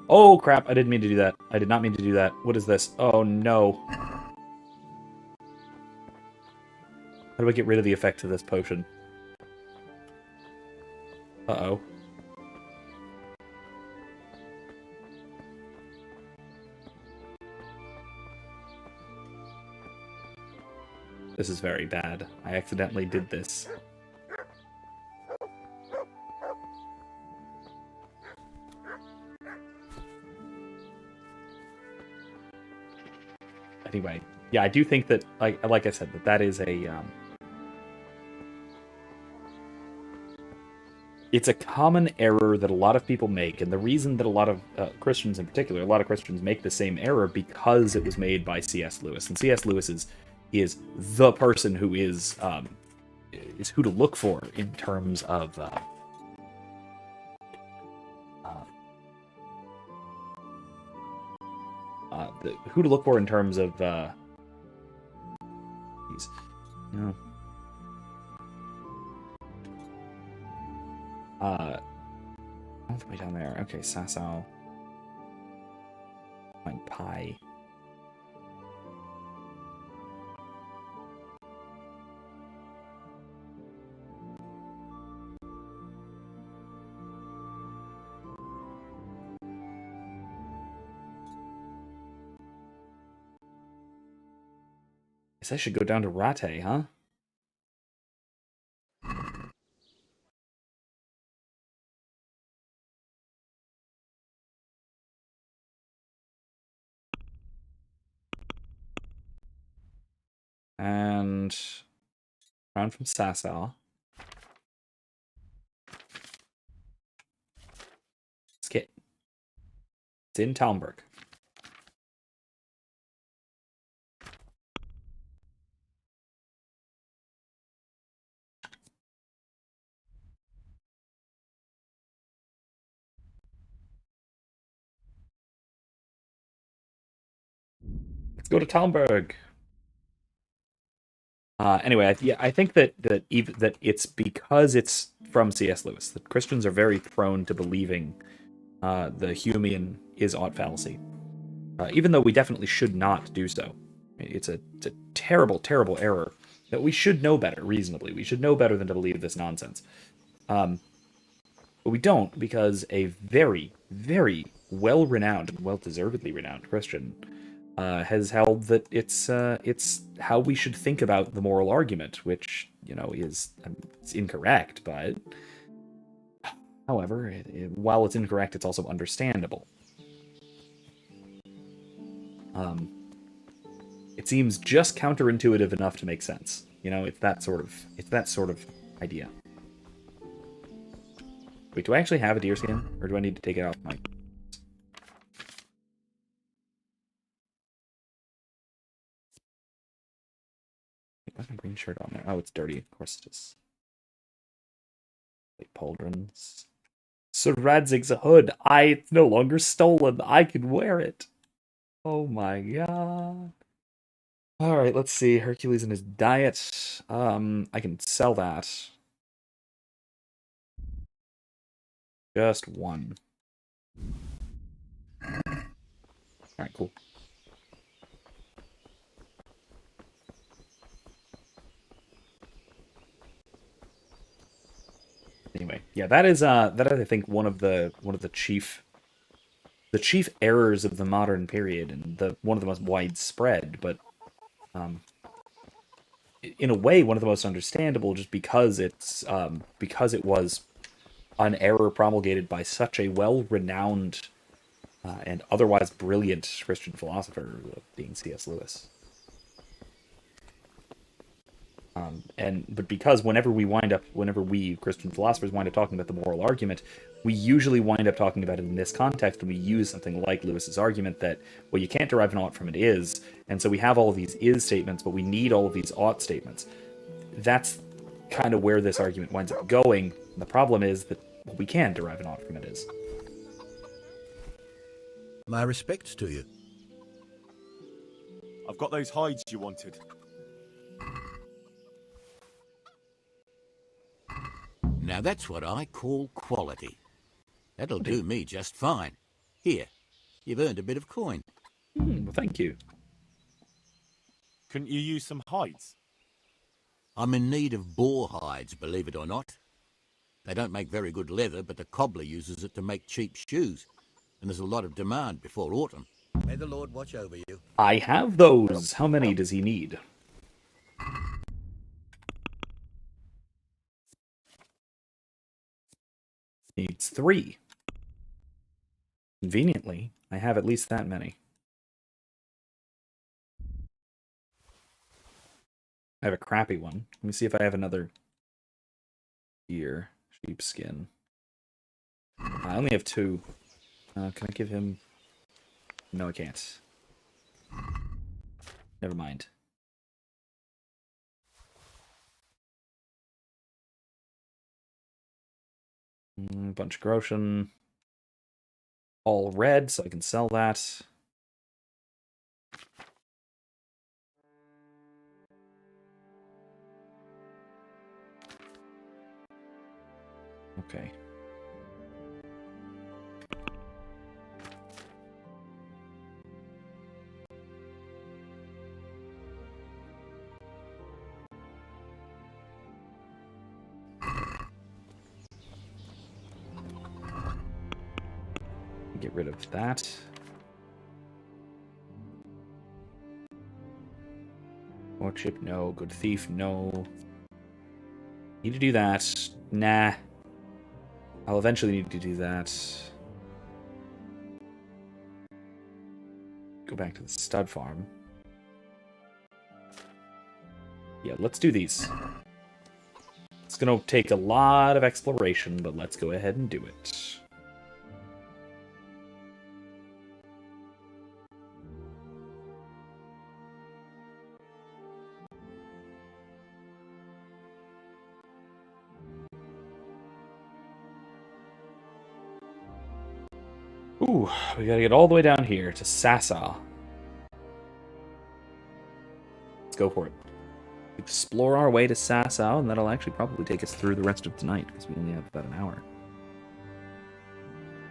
Oh crap, I didn't mean to do that. I did not mean to do that. What is this? Oh no. How do I get rid of the effect of this potion? Uh-oh. This is very bad. I accidentally did this. Anyway, yeah, I do think that, like I said, that is a it's a common error that a lot of people make, and the reason that a lot of Christians in particular, a lot of Christians make the same error because it was made by C.S. Lewis, and C.S. Lewis is the person who is who to look for in terms of who to look for in terms of these, you know, all the way down there. Okay, Sasau. Find Pi. Guess I should go down to Rate, huh? And around from Sasau. Skit. It's in Talmberg. Let's go to Talmberg. Anyway, I think that it's because it's from C.S. Lewis that Christians are very prone to believing the Humean is ought fallacy, even though we definitely should not do so. It's a terrible, terrible error that we should know better. Reasonably, we should know better than to believe this nonsense. But we don't, because a very, very well-renowned, well-deservedly renowned Christian has held that it's how we should think about the moral argument, which, you know, is it's incorrect, but however, while it's incorrect, it's also understandable. It seems just counterintuitive enough to make sense. You know, it's that sort of idea. Wait, do I actually have a deer skin, or do I need to take it off my... What's my green shirt on there? Oh, it's dirty. Of course it is. Wait, pauldrons. Sir Radzig's hood. It's no longer stolen. I can wear it. Oh my god. Alright, let's see. Hercules and his diet. I can sell that. Just one. Alright, cool. Anyway, yeah, that is I think one of the chief errors of the modern period, and one of the most widespread, but in a way one of the most understandable, just because because it was an error promulgated by such a well-renowned and otherwise brilliant Christian philosopher, being C.S. Lewis. But because whenever we Christian philosophers wind up talking about the moral argument, we usually wind up talking about it in this context, and we use something like Lewis's argument that, well, you can't derive an ought from an is, and so we have all of these is statements, but we need all of these ought statements. That's kind of where this argument winds up going. The problem is that we can derive an ought from an is. My respects to you. I've got those hides you wanted. Now that's what I call quality. That'll do me just fine. Here, you've earned a bit of coin. Well, thank you. Couldn't you use some hides? I'm in need of boar hides, believe it or not. They don't make very good leather, but the cobbler uses it to make cheap shoes. And there's a lot of demand before autumn. May the Lord watch over you. I have those. How many does he need? Needs 3. Conveniently, I have at least that many. I have a crappy one. Let me see if I have another deer. Sheepskin. I only have 2. Can I give him... No, I can't. Never mind. Bunch of Groshen. All red, so I can sell that. Okay. Get rid of that. More chip, no. Good thief, no. Need to do that. Nah. I'll eventually need to do that. Go back to the stud farm. Yeah, let's do these. It's gonna take a lot of exploration, but let's go ahead and do it. Ooh, we gotta get all the way down here to Sasa. Let's go for it. Explore our way to Sasa, and that'll actually probably take us through the rest of tonight, because we only have about an hour.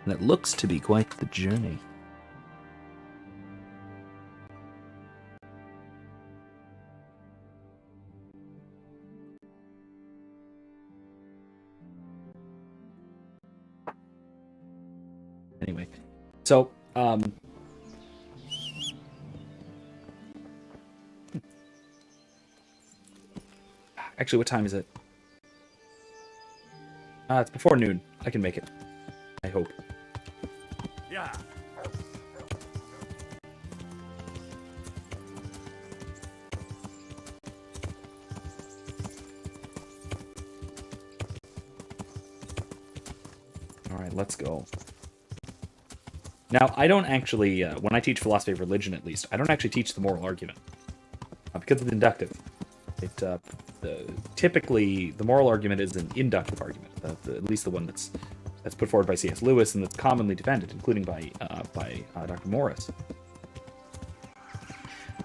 And it looks to be quite the journey. Anyway, so, actually, what time is it? It's before noon. I can make it. I hope. Yeah. All right, let's go. Now, I don't actually, when I teach philosophy of religion at least, I don't actually teach the moral argument. Because it's inductive. Typically, the moral argument is an inductive argument. At least the one that's put forward by C.S. Lewis and that's commonly defended, including by Dr. Morris.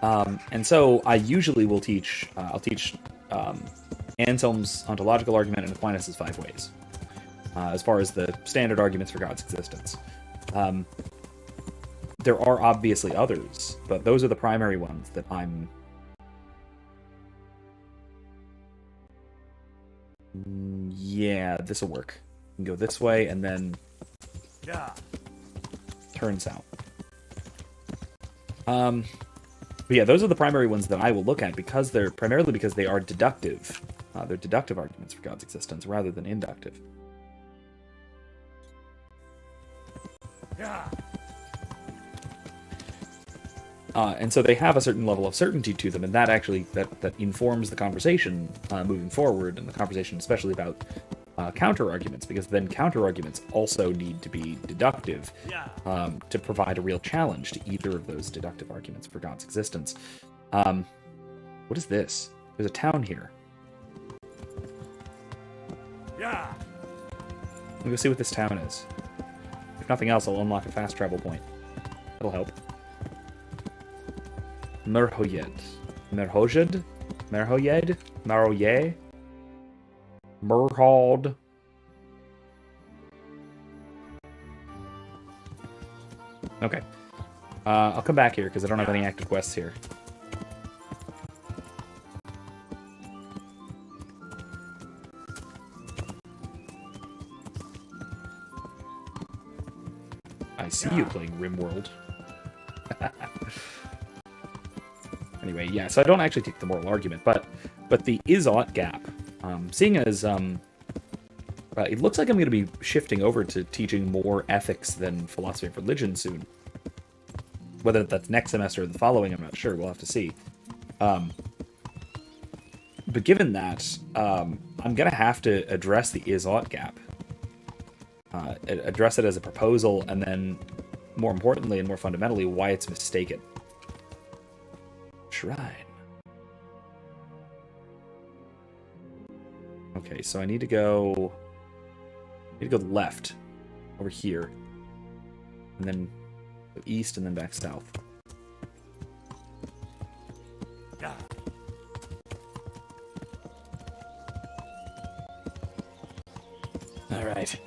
And so I usually will teach, I'll teach Anselm's ontological argument and Aquinas' 5 ways, as far as the standard arguments for God's existence. There are obviously others, but those are the primary ones that I'm... Yeah, this will work. You can go this way and then turn south. But yeah, those are the primary ones that I will look at because they're primarily because they are deductive. They're deductive arguments for God's existence rather than inductive. And so they have a certain level of certainty to them, and that actually that informs the conversation moving forward, and the conversation especially about counter-arguments, because then counter-arguments also need to be deductive to provide a real challenge to either of those deductive arguments for God's existence. What is this? There's a town here. Yeah. Let me go see what this town is. If nothing else, I'll unlock a fast travel point. That'll help. Merhoyed. Merhojed? Merhoyed? Maroye? Merhold. Okay. I'll come back here because I don't have any active quests here. I see you playing RimWorld. Anyway, yeah, so I don't actually take the moral argument, but the is-ought gap. Seeing as It looks like I'm going to be shifting over to teaching more ethics than philosophy of religion soon. Whether that's next semester or the following, I'm not sure. We'll have to see. But given that, I'm going to have to address the is-ought gap. Address it as a proposal, and then, more importantly and more fundamentally, why it's mistaken. Shrine. Okay, so I need to go left over here, and then go east, and then back south. All right.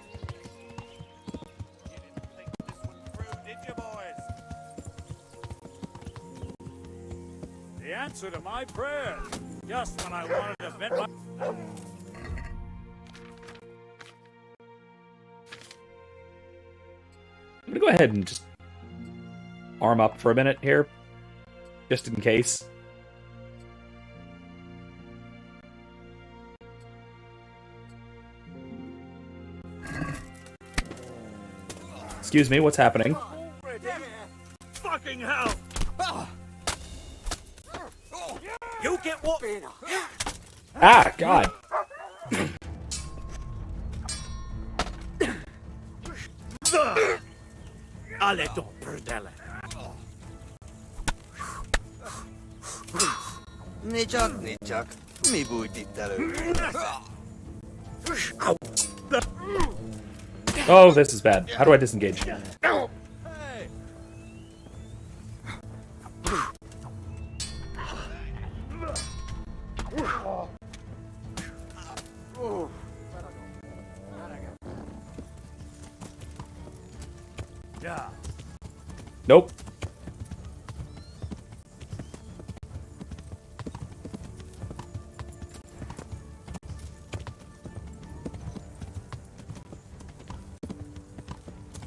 The answer to my prayer, just when I wanted to vent my... I'm gonna go ahead and just arm up for a minute here, just in case. Excuse me, what's happening? Fucking hell! You get what? Ah, God. Ale to prdele. Niczak, mi bújt itt elő. Oh, this is bad. How do I disengage? Nope.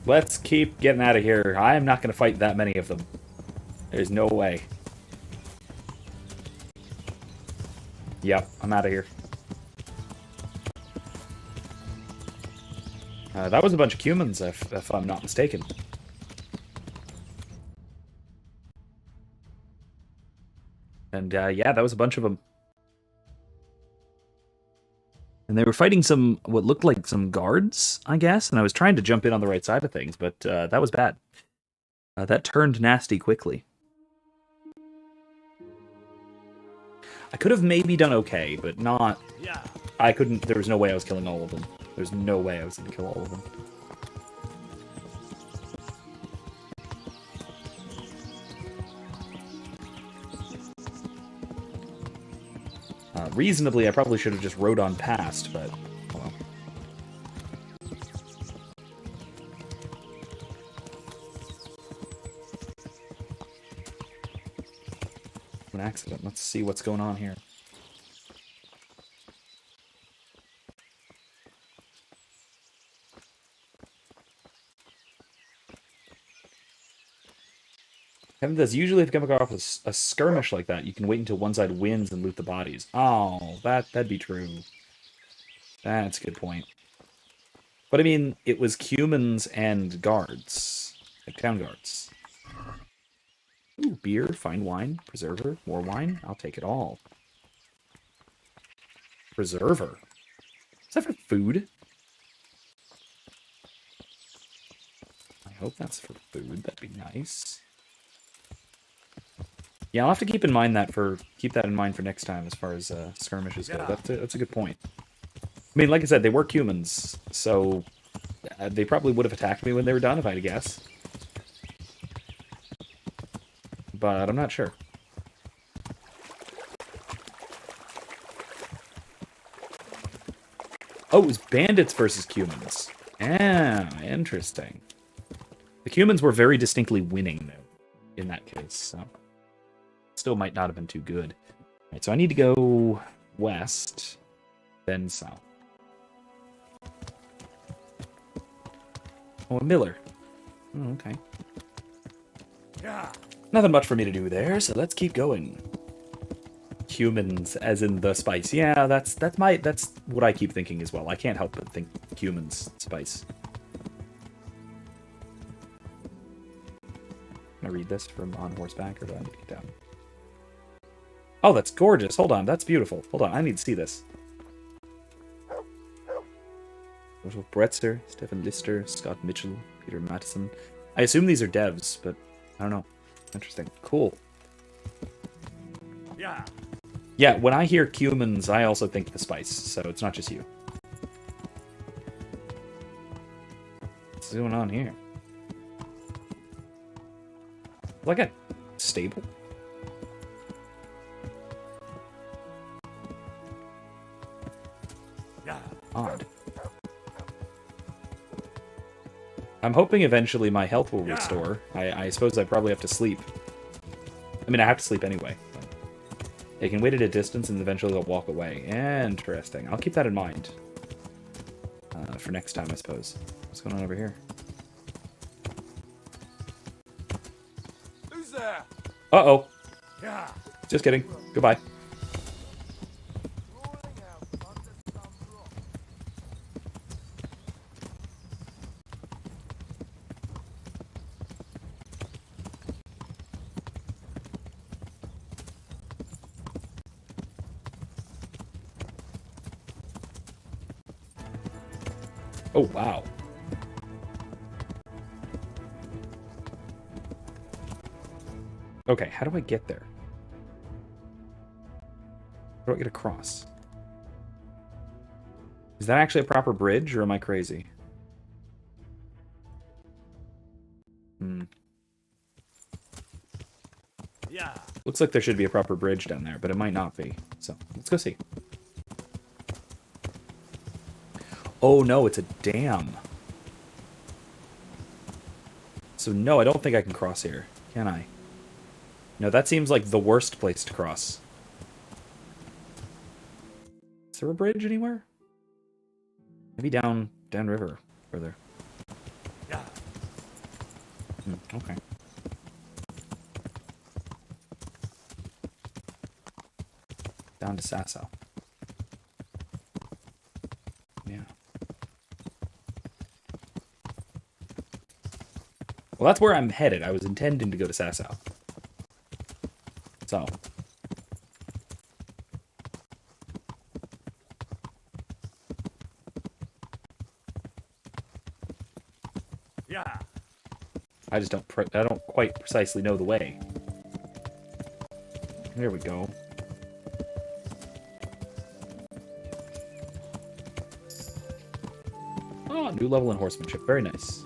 Let's keep getting out of here. I am not going to fight that many of them. There's no way. Yep, I'm out of here. That was a bunch of humans, if I'm not mistaken. And yeah, that was a bunch of them. And they were fighting some, what looked like some guards, I guess. And I was trying to jump in on the right side of things, but that was bad. That turned nasty quickly. I could have maybe done okay, but not... I couldn't... There was no way I was killing all of them. There's no way I was going to kill all of them. Reasonably, I probably should have just rode on past, but... well. An accident. Let's see what's going on here. Kevin says, usually if you come across a skirmish like that, you can wait until one side wins and loot the bodies. Oh, that'd be true. That's a good point. But I mean, it was humans and guards. Like town guards. Ooh, beer, fine wine, preserver, more wine. I'll take it all. Preserver. Is that for food? I hope that's for food. That'd be nice. Yeah, I'll have to keep that in mind for next time as far as skirmishes go. That's a good point. I mean, like I said, they were humans, so they probably would have attacked me when they were done, if I had to guess. But I'm not sure. Oh, it was bandits versus humans. Ah, interesting. The humans were very distinctly winning, though, in that case, so... still might not have been too good. Alright, so I need to go west, then south. Oh, a miller. Oh, okay. Nothing much for me to do there, so let's keep going. Cumins as in the spice. Yeah, that's what I keep thinking as well. I can't help but think cumins spice. Can I read this from on horseback, or do I need to get down? Oh, that's gorgeous. Hold on, that's beautiful. Hold on, I need to see this. Joseph Bretzer, Stefan Lister, Scott Mitchell, Peter Mattison. I assume these are devs, but I don't know. Interesting. Cool. Yeah. Yeah, when I hear cumins, I also think the spice, so it's not just you. What's going on here? Like a stable? Yeah. Odd. I'm hoping eventually my health will restore. I suppose I probably have to sleep. I mean, I have to sleep anyway. But they can wait at a distance and eventually they'll walk away. Interesting. I'll keep that in mind. For next time, I suppose. What's going on over here? Who's there? Uh-oh. Yeah. Just kidding. Goodbye. Oh, wow. Okay, how do I get there? How do I get across? Is that actually a proper bridge, or am I crazy? Yeah. Looks like there should be a proper bridge down there, but it might not be. So, let's go see. Oh no, it's a dam. So no, I don't think I can cross here, can I? No, that seems like the worst place to cross. Is there a bridge anywhere? Maybe downriver further. Yeah. Okay. Down to Sasso. Yeah. Well, that's where I'm headed. I was intending to go to Sasso. So. Yeah. I just don't quite precisely know the way. There we go. Oh, new level in horsemanship. Very nice.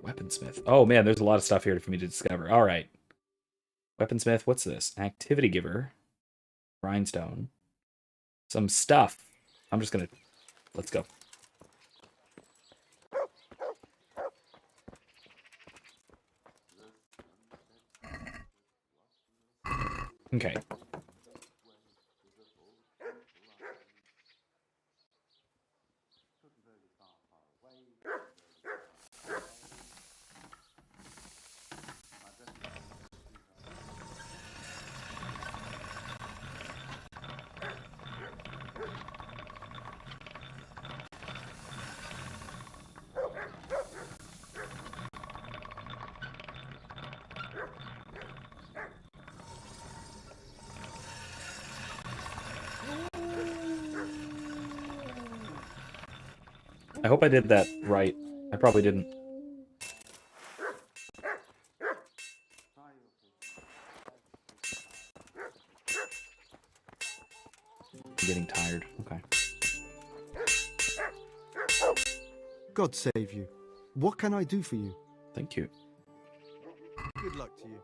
Weaponsmith. Oh man, there's a lot of stuff here for me to discover. All right. Weaponsmith, what's this? Activity giver. Grindstone. Some stuff. I'm just gonna... Let's go. Okay. I hope I did that right. I probably didn't. I'm getting tired. Okay. God save you. What can I do for you? Thank you. Good luck to you.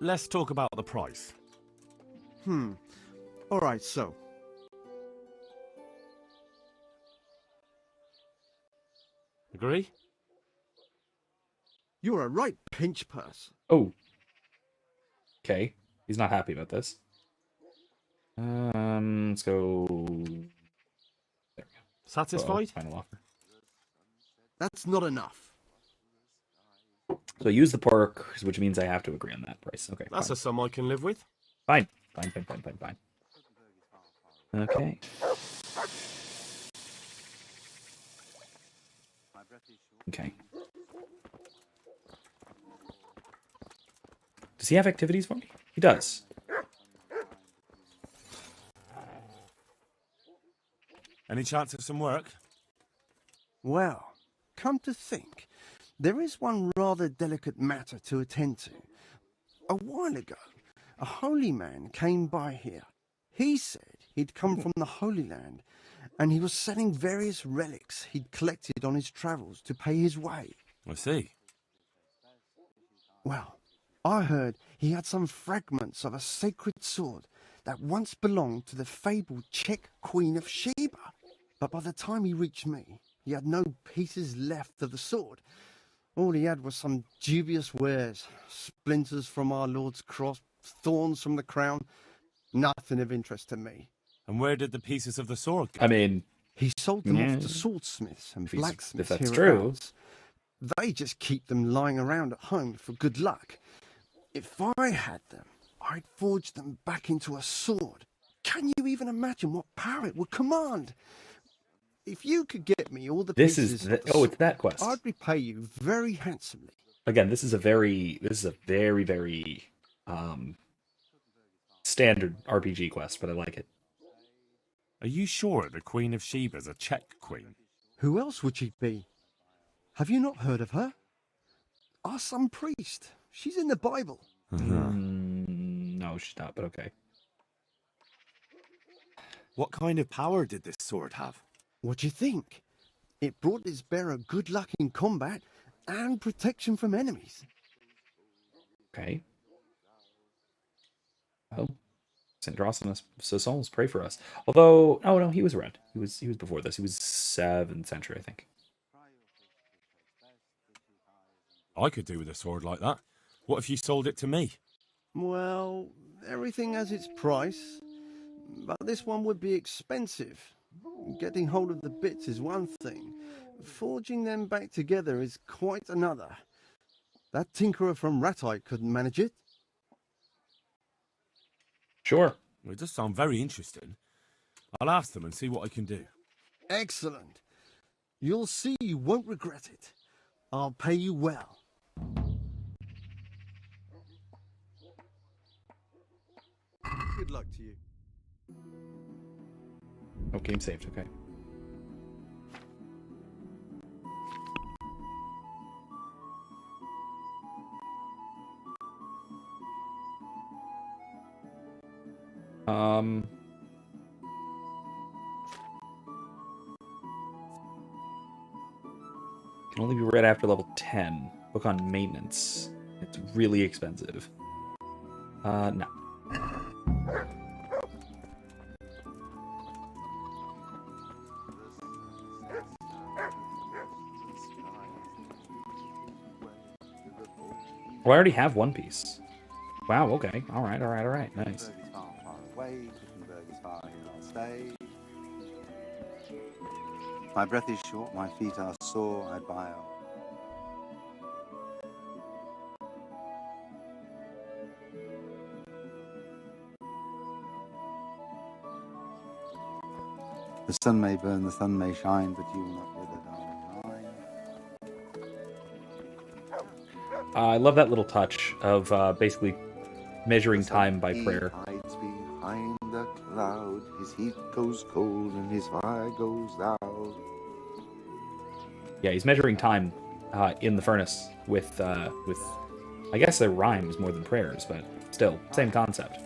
Let's talk about the price. All right, so. Agree? You're a right pinch purse. Oh. Okay, he's not happy about this. Let's go. There we go. Satisfied? Final offer. That's not enough. So I use the perk, which means I have to agree on that price. Okay, That's fine. a sum I can live with. Fine. Okay. Okay. Does he have activities for me? He does. Any chance of some work? Well, come to think, there is one rather delicate matter to attend to. A while ago, a holy man came by here. He said he'd come from the Holy Land, and he was selling various relics he'd collected on his travels to pay his way. I see. Well, I heard he had some fragments of a sacred sword that once belonged to the fabled Czech Queen of Sheba. But by the time he reached me, he had no pieces left of the sword. All he had was some dubious wares, splinters from our Lord's cross, thorns from the crown, nothing of interest to me. And where did the pieces of the sword go? I mean, he sold them off to swordsmiths and blacksmiths if that's hereabouts. They just keep them lying around at home for good luck. If I had them, I'd forge them back into a sword. Can you even imagine what power it would command? If you could get me all the pieces of the sword, it's that quest. I'd repay you very handsomely. Again, this is a very standard RPG quest, but I like it. Are you sure the Queen of Sheba's a Czech queen? Who else would she be? Have you not heard of her? Our some priest. She's in the Bible. No, she's not, but okay. What kind of power did this sword have? What do you think? It brought its bearer good luck in combat and protection from enemies. Okay. Well, St. Drosimus Sassons, pray for us. Although, oh no, he was around. He was before this. He was 7th century, I think. I could do with a sword like that. What if you sold it to me? Well, everything has its price, but this one would be expensive. Getting hold of the bits is one thing. Forging them back together is quite another. That tinkerer from Ratite couldn't manage it. Sure. Well, it does sound very interesting. I'll ask them and see what I can do. Excellent. You'll see you won't regret it. I'll pay you well. Good luck to you. Oh, game saved, okay. Can only be read after level 10. Book on maintenance. It's really expensive. No. Well, I already have one piece. Wow, okay. Alright. Nice. My breath is short, my feet are sore, I buy out. The sun may burn, the sun may shine, but you will not wither, darling mine. I love that little touch of basically measuring time by prayer. He hides behind the cloud, his heat goes cold and his fire goes loud. Yeah, he's measuring time in the furnace with I guess they're rhymes more than prayers, but still, same concept.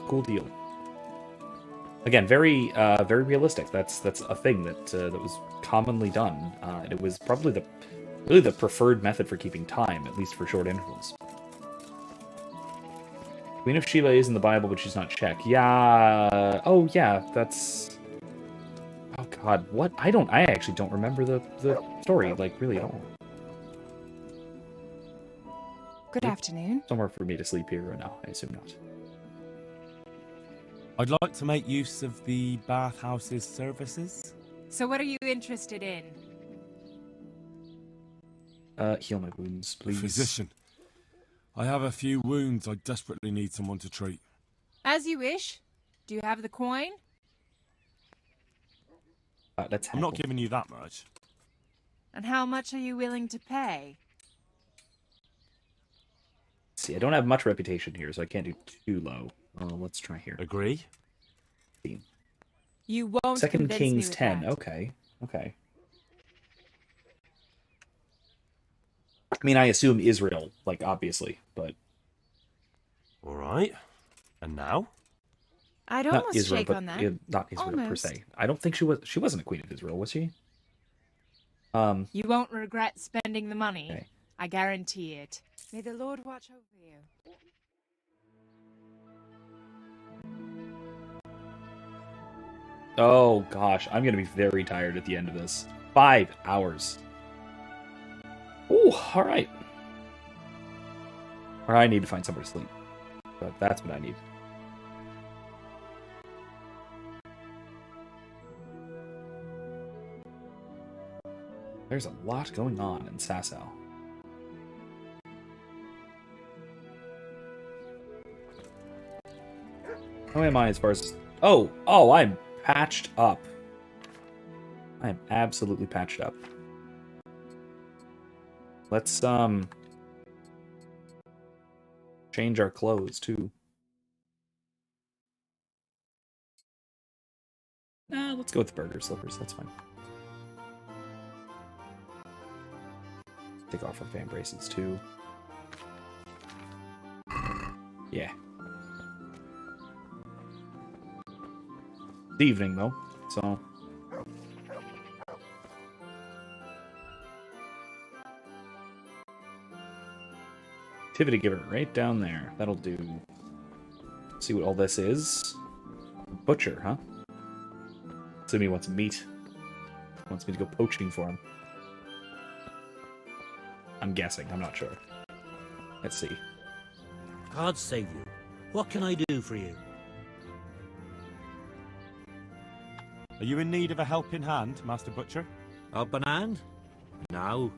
Cool deal. Again, very realistic. That's a thing that was commonly done. It was probably really the preferred method for keeping time, at least for short intervals. Queen of Sheba is in the Bible, but she's not Czech. Yeah. Oh yeah, that's. Oh god, what? I actually don't remember the story, like, really at all. Good afternoon. Somewhere for me to sleep here or no? I assume not. I'd like to make use of the bathhouse's services. So what are you interested in? Heal my wounds, please. Physician, I have a few wounds I desperately need someone to treat. As you wish. Do you have the coin? I'm not giving you that much. And how much are you willing to pay? See, I don't have much reputation here, so I can't do too low. Let's try here. Agree? You won't Second convince me Kings with 10. that. Okay. Okay. I mean, I assume Israel, like, obviously, but... Alright. And now? I'd Not almost Israel, shake but on that. not Israel per Almost. se. I don't think she wasn't a queen of Israel, was she? You won't regret spending the money. Okay. I guarantee it. May the Lord watch over you. Oh, gosh. I'm going to be very tired at the end of this. 5 hours. Ooh, alright. Or I need to find somewhere to sleep. But that's what I need. There's a lot going on in Sasau. How am I as far as... Oh, I'm patched up. I am absolutely patched up. Let's, change our clothes, too. Let's go with the burger slippers, that's fine. Take off our fan braces, too. Yeah. It's evening, though, so... Activity giver, right down there. That'll do. See what all this is? Butcher, huh? Assuming he wants meat. Wants me to go poaching for him. I'm guessing, I'm not sure. Let's see. God save you. What can I do for you? Are you in need of a helping hand, Master Butcher? Helping hand? No.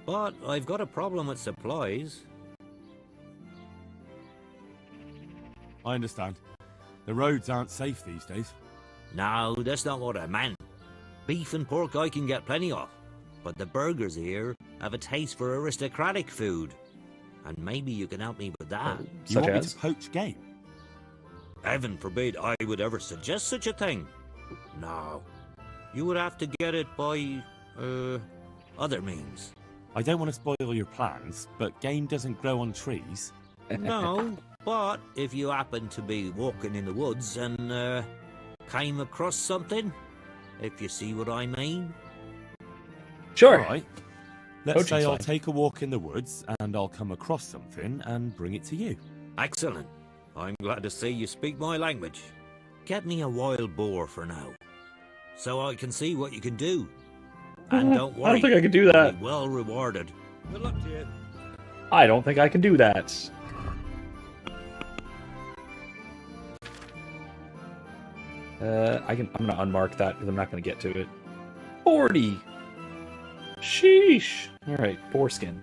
But I've got a problem with supplies. I understand. The roads aren't safe these days. No, that's not what I meant. Beef and pork I can get plenty of. But the burgers here have a taste for aristocratic food. And maybe you can help me with that. You want me to poach game? Heaven forbid I would ever suggest such a thing. No. You would have to get it by, other means. I don't want to spoil your plans, but game doesn't grow on trees. No, but if you happen to be walking in the woods and, came across something, if you see what I mean. Sure. All right. Let's Poaching's say I'll fine. take a walk in the woods and I'll come across something and bring it to you. Excellent. I'm glad to see you speak my language. Get me a wild boar for now, so I can see what you can do. And don't worry, I don't think I can do you'll that. be well rewarded. Good luck to you. I don't think I can do that. I'm gonna unmark that because I'm not gonna get to it. 40! Sheesh! Alright, foreskin.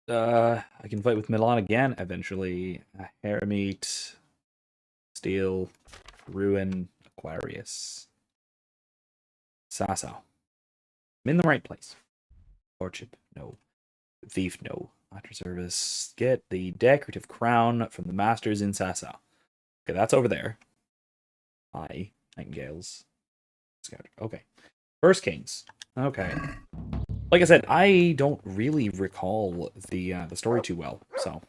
I can fight with Milan again, eventually. Hermit, Steel, Ruin, Aquarius. Sasau. I'm in the right place. Lordship, no. Thief, no. After service, get the decorative crown from the masters in Sasau. Okay, that's over there. Hi, Nightingales. Scout. Okay. First Kings. Okay. Like I said, I don't really recall the story too well, so.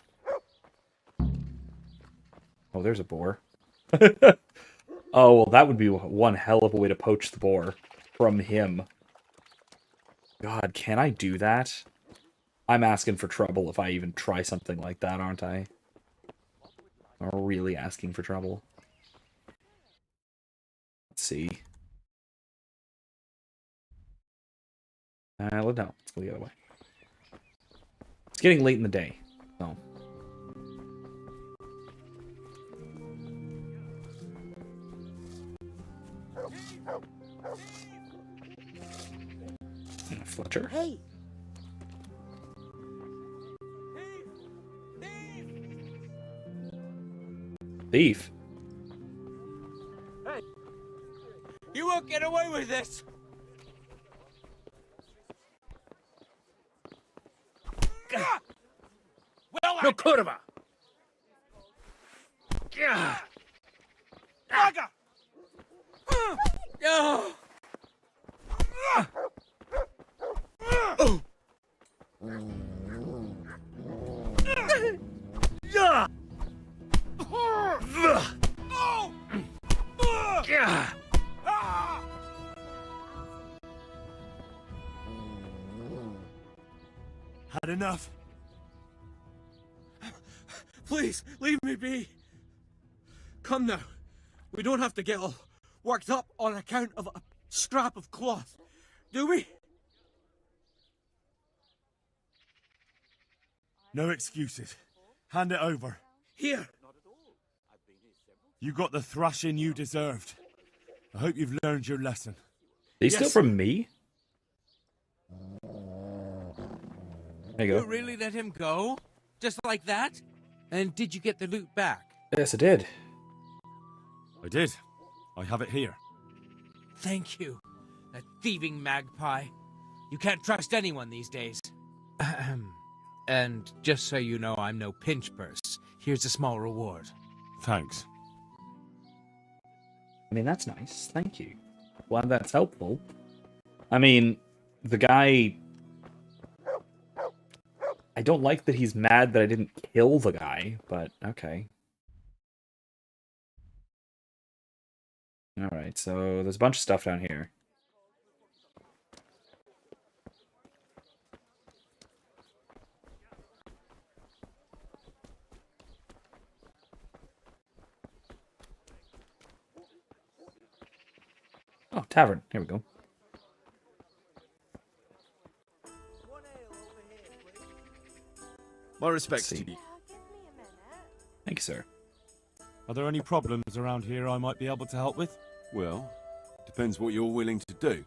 Oh, there's a boar. Oh, well, that would be one hell of a way to poach the boar from him. God, can I do that? I'm asking for trouble if I even try something like that, aren't I? I'm really asking for trouble. Let's see. No, let's go the other way. It's getting late in the day, so. Fletcher. Hey. Thief. Hey. You won't get away with this. Well, no kurwa. Yeah. Aga. Oh. Yeah. Had enough. Please, leave me be. Come now. We don't have to get all worked up on account of a scrap of cloth, do we? No excuses. Hand it over. Here. You got the thrashing you deserved. I hope you've learned your lesson. They steal from me? There you go. You really let him go? Just like that? And did you get the loot back? Yes, I did. I did. I have it here. Thank you. That thieving magpie. You can't trust anyone these days. And just so you know, I'm no pinch purse. Here's a small reward. Thanks. I mean, that's nice. Thank you. Glad that's helpful. I mean, the guy... I don't like that he's mad that I didn't kill the guy, but okay. Alright, so there's a bunch of stuff down here. Oh, tavern. Here we go. My respects to you. Thank you, sir. Are there any problems around here I might be able to help with? Well, depends what you're willing to do.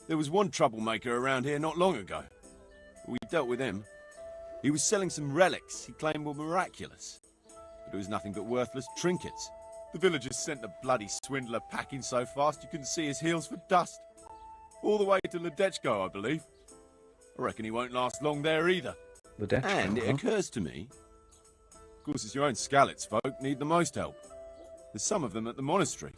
There was one troublemaker around here not long ago. We dealt with him. He was selling some relics he claimed were miraculous. But it was nothing but worthless trinkets. The villagers sent the bloody swindler packing so fast you couldn't see his heels for dust. All the way to Ledechko, I believe. I reckon he won't last long there either. Ledechko, and it occurs to me, of course it's your own Skalitz folk need the most help. There's some of them at the monastery.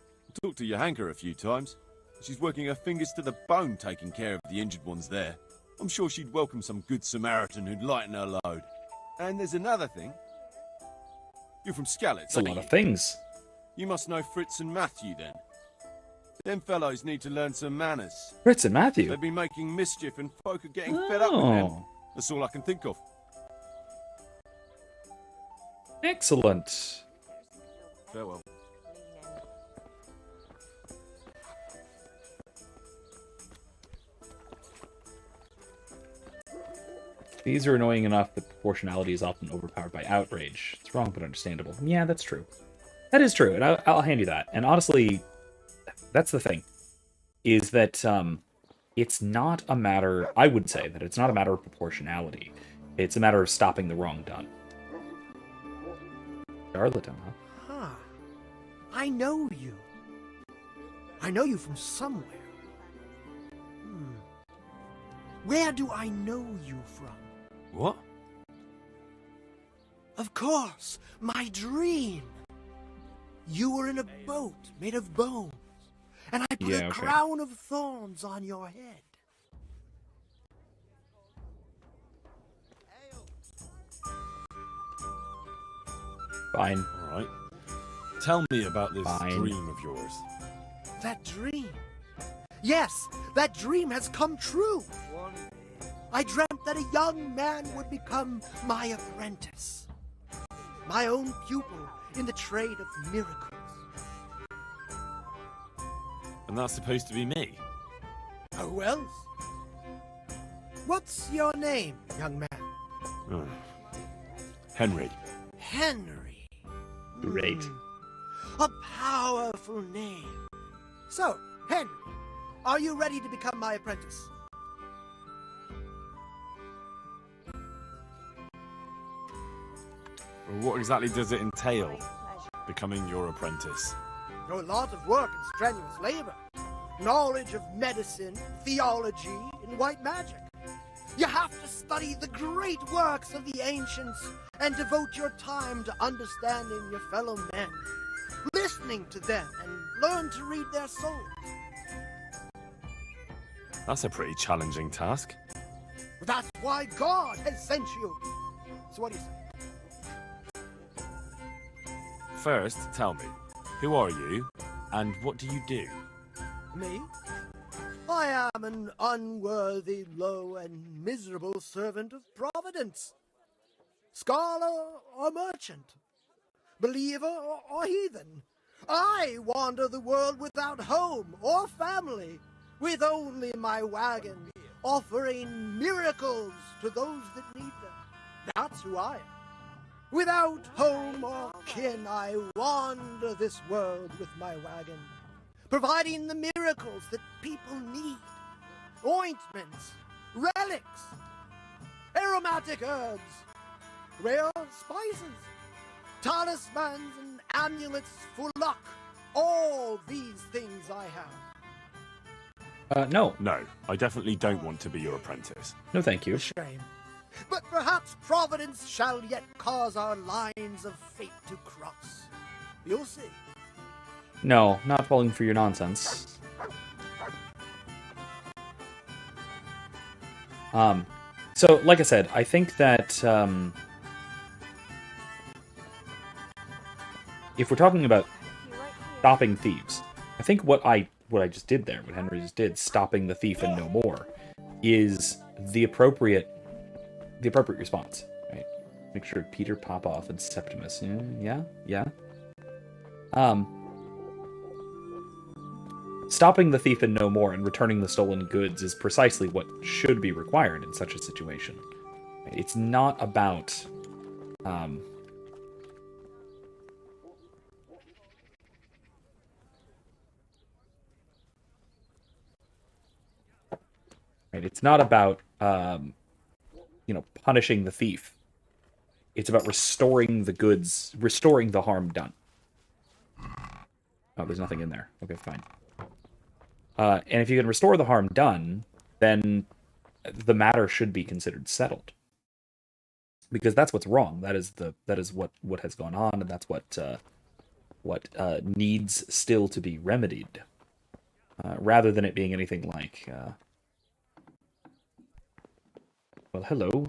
I talked to Johanka a few times. She's working her fingers to the bone taking care of the injured ones there. I'm sure she'd welcome some good Samaritan who'd lighten her load. And there's another thing. You're from Skalitz, It's a lot of things. You must know Fritz and Matthew then. Them fellows need to learn some manners. Fritz and Matthew? They've been making mischief and folk are getting fed up with them. Oh. That's all I can think of. Excellent. Farewell. These are annoying enough that proportionality is often overpowered by outrage. It's wrong but understandable. Yeah, that's true. That is true, and I'll hand you that. And honestly, that's the thing, is that it's not a matter, I would say that it's not a matter of proportionality. It's a matter of stopping the wrong done. Charlatan, huh? Huh. I know you. I know you from somewhere. Where do I know you from? What? Of course, my dream. You were in a boat made of bones, and I put a crown of thorns on your head. Fine. All right. Tell me about this Fine. dream of yours. That dream. Yes, that dream has come true. I dreamt that a young man would become my apprentice, my own pupil in the trade of miracles. And that's supposed to be me? Who else? What's your name, young man? Henry. Henry. Great. A powerful name. So, Henry, are you ready to become my apprentice? What exactly does it entail, becoming your apprentice? A lot of work and strenuous labor. Knowledge of medicine, theology, and white magic. You have to study the great works of the ancients and devote your time to understanding your fellow men, listening to them, and learn to read their souls. That's a pretty challenging task. That's why God has sent you. So what do you say? First, tell me, who are you, and what do you do? Me? I am an unworthy, low, and miserable servant of Providence. Scholar or merchant, believer or heathen, I wander the world without home or family, with only my wagon, offering miracles to those that need them. That's who I am. Without home or kin, I wander this world with my wagon, providing the miracles that people need. Ointments, relics, aromatic herbs, rare spices, talismans and amulets for luck. All these things I have. No. No, I definitely don't want to be your apprentice. No, thank you. Shame. But perhaps Providence shall yet cause our lines of fate to cross. You'll see. No, not falling for your nonsense. So, like I said, I think that, if we're talking about stopping thieves, I think what I just did there, what Henry just did, stopping the thief and no more, is the appropriate response, right? Make sure Peter, Popoff, and Septimus. Yeah. Stopping the thief and no more and returning the stolen goods is precisely what should be required in such a situation. It's not about, right? It's not about, punishing the thief. It's about restoring the goods, restoring the harm done. Oh, there's nothing in there. Okay, fine. And if you can restore the harm done, then the matter should be considered settled. Because that's what's wrong. That is what has gone on, and that's what needs still to be remedied. Rather than it being anything like, well, hello.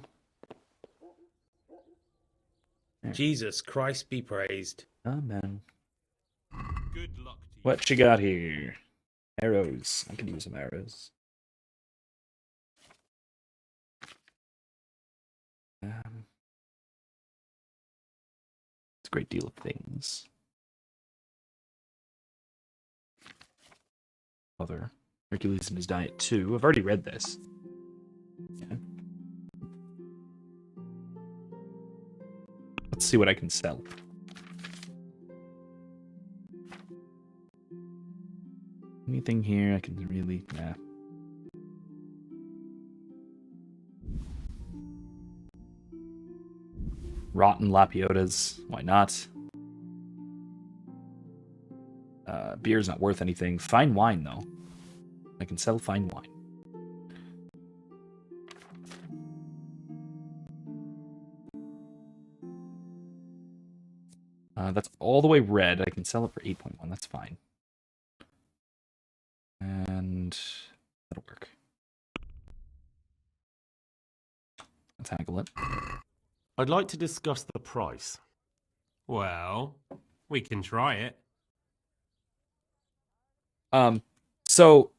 Jesus Christ be praised. Amen. Good luck to you. What you got here? Arrows. I could use some arrows. It's a great deal of things. Other Hercules and his diet too. I've already read this. Yeah. Let's see what I can sell. Anything here I can really... Nah. Rotten Lapiotas. Why not? Beer's not worth anything. Fine wine, though. I can sell fine wine. That's all the way red. I can sell it for 8.1. That's fine. And that'll work. Let's haggle it. I'd like to discuss the price. Well, we can try it. So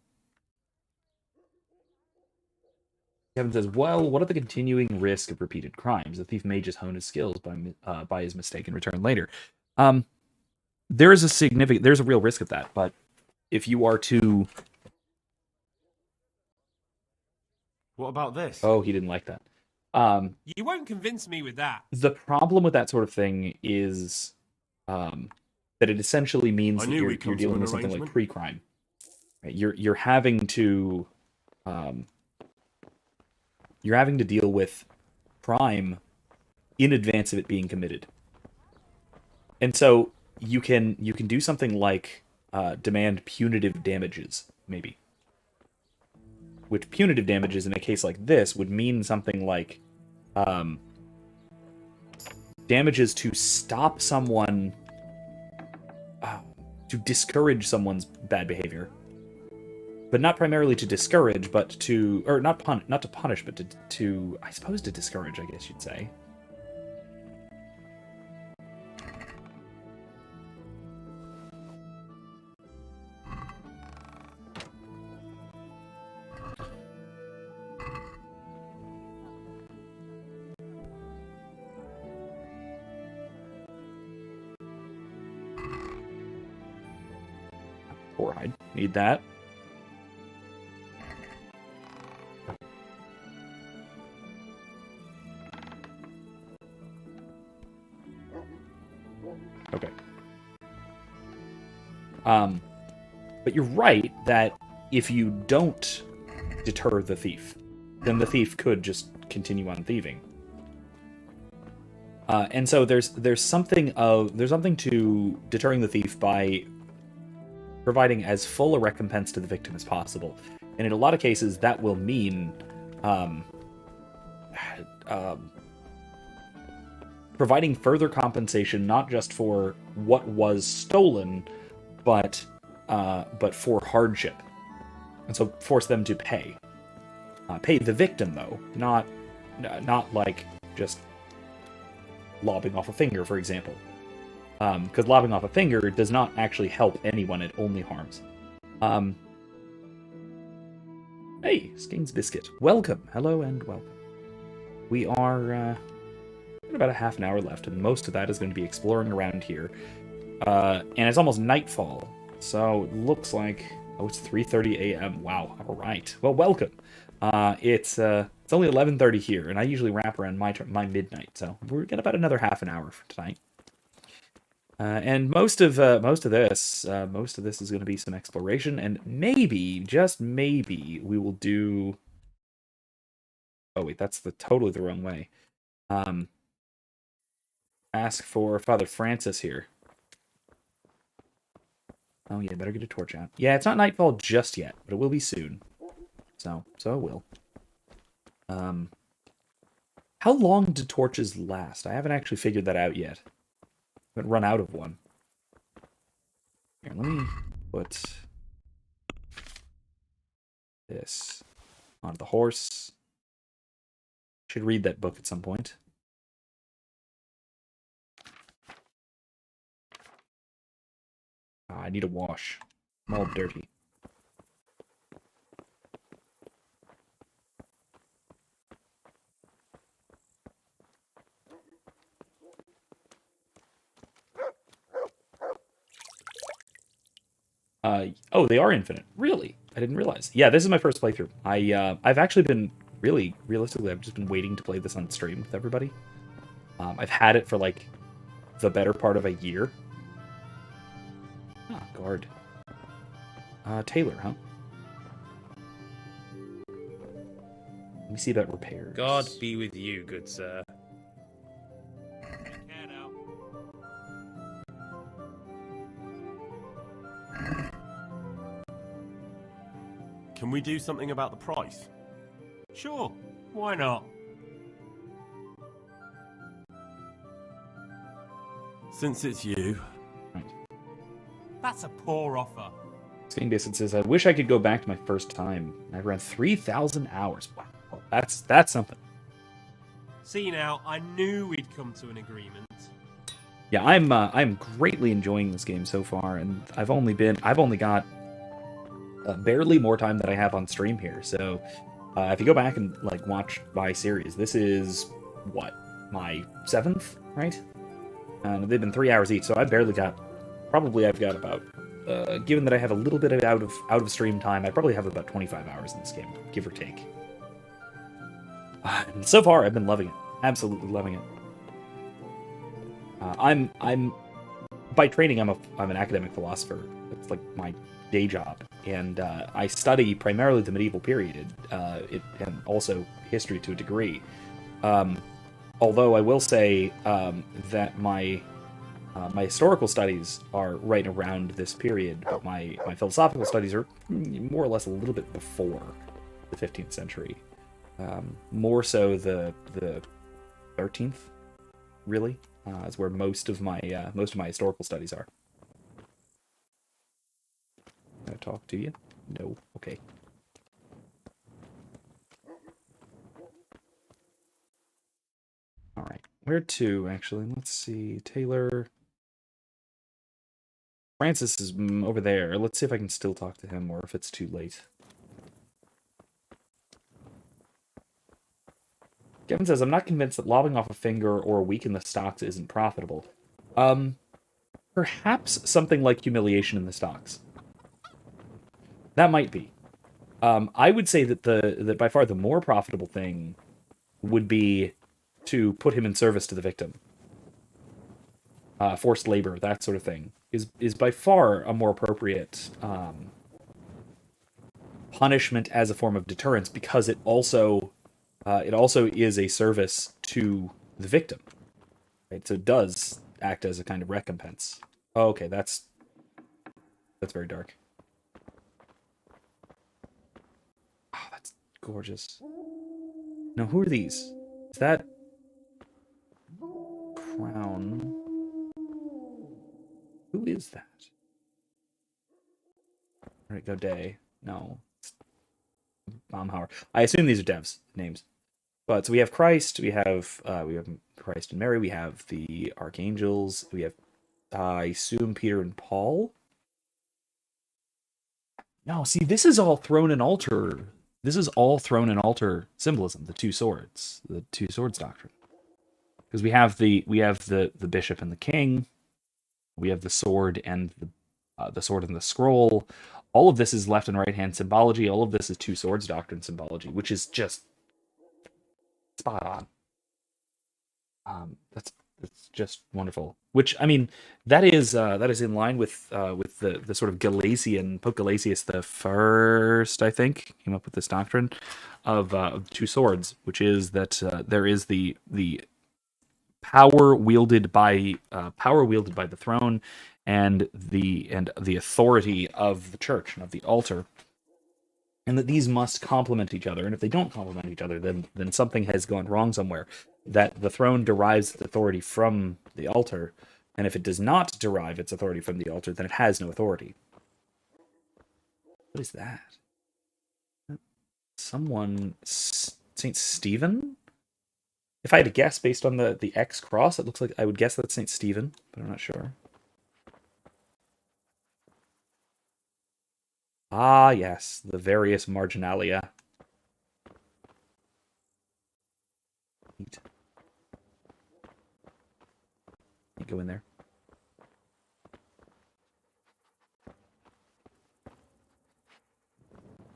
Kevin says, well, what are the continuing risk of repeated crimes? The thief may just hone his skills by his mistake and return later. There's a real risk of that, but if you are to What about this? Oh, he didn't like that. You won't convince me with that. The problem with that sort of thing is that it essentially means that you're dealing with something like pre-crime. Right? You're having to deal with crime in advance of it being committed, and so you can do something like demand punitive damages, maybe. Which punitive damages in a case like this would mean something like damages to stop someone, to discourage someone's bad behavior, but not primarily to discourage, but to, or not to punish, but to I suppose to discourage, I guess you'd say. Hide. Need that. Okay. But you're right that if you don't deter the thief, then the thief could just continue on thieving. And so there's something to deterring the thief by providing as full a recompense to the victim as possible. And in a lot of cases, that will mean providing further compensation, not just for what was stolen, but for hardship. And so force them to pay. Pay the victim, though, not like just lobbing off a finger, for example. Because lobbing off a finger does not actually help anyone, it only harms. Hey, Sking's Biscuit. Welcome. Hello and welcome. We are about a half an hour left, and most of that is going to be exploring around here. And it's almost nightfall, so it looks like... Oh, it's 3:30 a.m. Wow, alright. Well, welcome. It's only 11:30 here, and I usually wrap around my midnight, so we're got about another half an hour for tonight. And most of this is going to be some exploration, and maybe, just maybe, we will do. Oh wait, that's totally the wrong way. Ask for Father Francis here. Oh yeah, better get a torch out. Yeah, it's not nightfall just yet, but it will be soon. So it will. How long do torches last? I haven't actually figured that out yet. Haven't run out of one. Here, let me put this onto the horse. Should read that book at some point. I need a wash. I'm all dirty. Oh, they are infinite. Really? I didn't realize. Yeah, this is my first playthrough. I've actually been realistically, I've just been waiting to play this on stream with everybody. I've had it for like the better part of a year. Ah, guard. Taylor, huh? Let me see about repairs. God be with you, good sir. Can we do something about the price? Sure, why not? Since it's you. That's a poor offer. Seeing Distance says, I wish I could go back to my first time. I've run 3,000 hours. Wow, that's something. See now, I knew we'd come to an agreement. Yeah, I'm greatly enjoying this game so far, and I've only got barely more time than I have on stream here. So if you go back and like watch my series, this is what, my 7th, right? And they've been 3 hours each, so I've got about given that I have a little bit of out of stream time, I probably have about 25 hours in this game, give or take. And so far, I've been loving it. Absolutely loving it. I'm by training, I'm an academic philosopher. It's like my day job, and I study primarily the medieval period, and also history to a degree. Although I will say that my historical studies are right around this period, but my philosophical studies are more or less a little bit before the 15th century. More so the 13th, really, is where most of my historical studies are. Can I talk to you? No. Okay. All right. Where to, actually? Let's see. Taylor. Francis is over there. Let's see if I can still talk to him or if it's too late. Kevin says, I'm not convinced that lobbing off a finger or a week in the stocks isn't profitable. Perhaps something like humiliation in the stocks. That might be. I would say that that by far the more profitable thing would be to put him in service to the victim. Forced labor, that sort of thing, is by far a more appropriate punishment as a form of deterrence, because it also is a service to the victim. Right? So it does act as a kind of recompense. Oh, okay, that's very dark. Oh, that's gorgeous. Now, who are these? Is that Crown? Who is that? All right, go Day. No. Howard. I assume these are devs' names. But so we have Christ, we have Christ and Mary, we have the archangels, we have I assume Peter and Paul. No, see, this is all throne and altar. This is all throne and altar symbolism, the two swords doctrine. Because we have the bishop and the king, we have the sword and the sword and the scroll. All of this is left and right hand symbology. All of this is two swords doctrine symbology, which is just spot on. That's just wonderful. Which, I mean, that is in line with the sort of Galatian Pope Galasius the First, I think, came up with this doctrine of two swords, which is that there is the power wielded by the throne and the authority of the church and of the altar, and that these must complement each other. And if they don't complement each other, then something has gone wrong somewhere. That the throne derives its authority from the altar, and if it does not derive its authority from the altar, then it has no authority. What is that? Someone, Saint Stephen? If I had to guess based on the X cross, it looks like I would guess that's Saint Stephen, but I'm not sure. Ah, yes, the various marginalia. Neat. Go in there.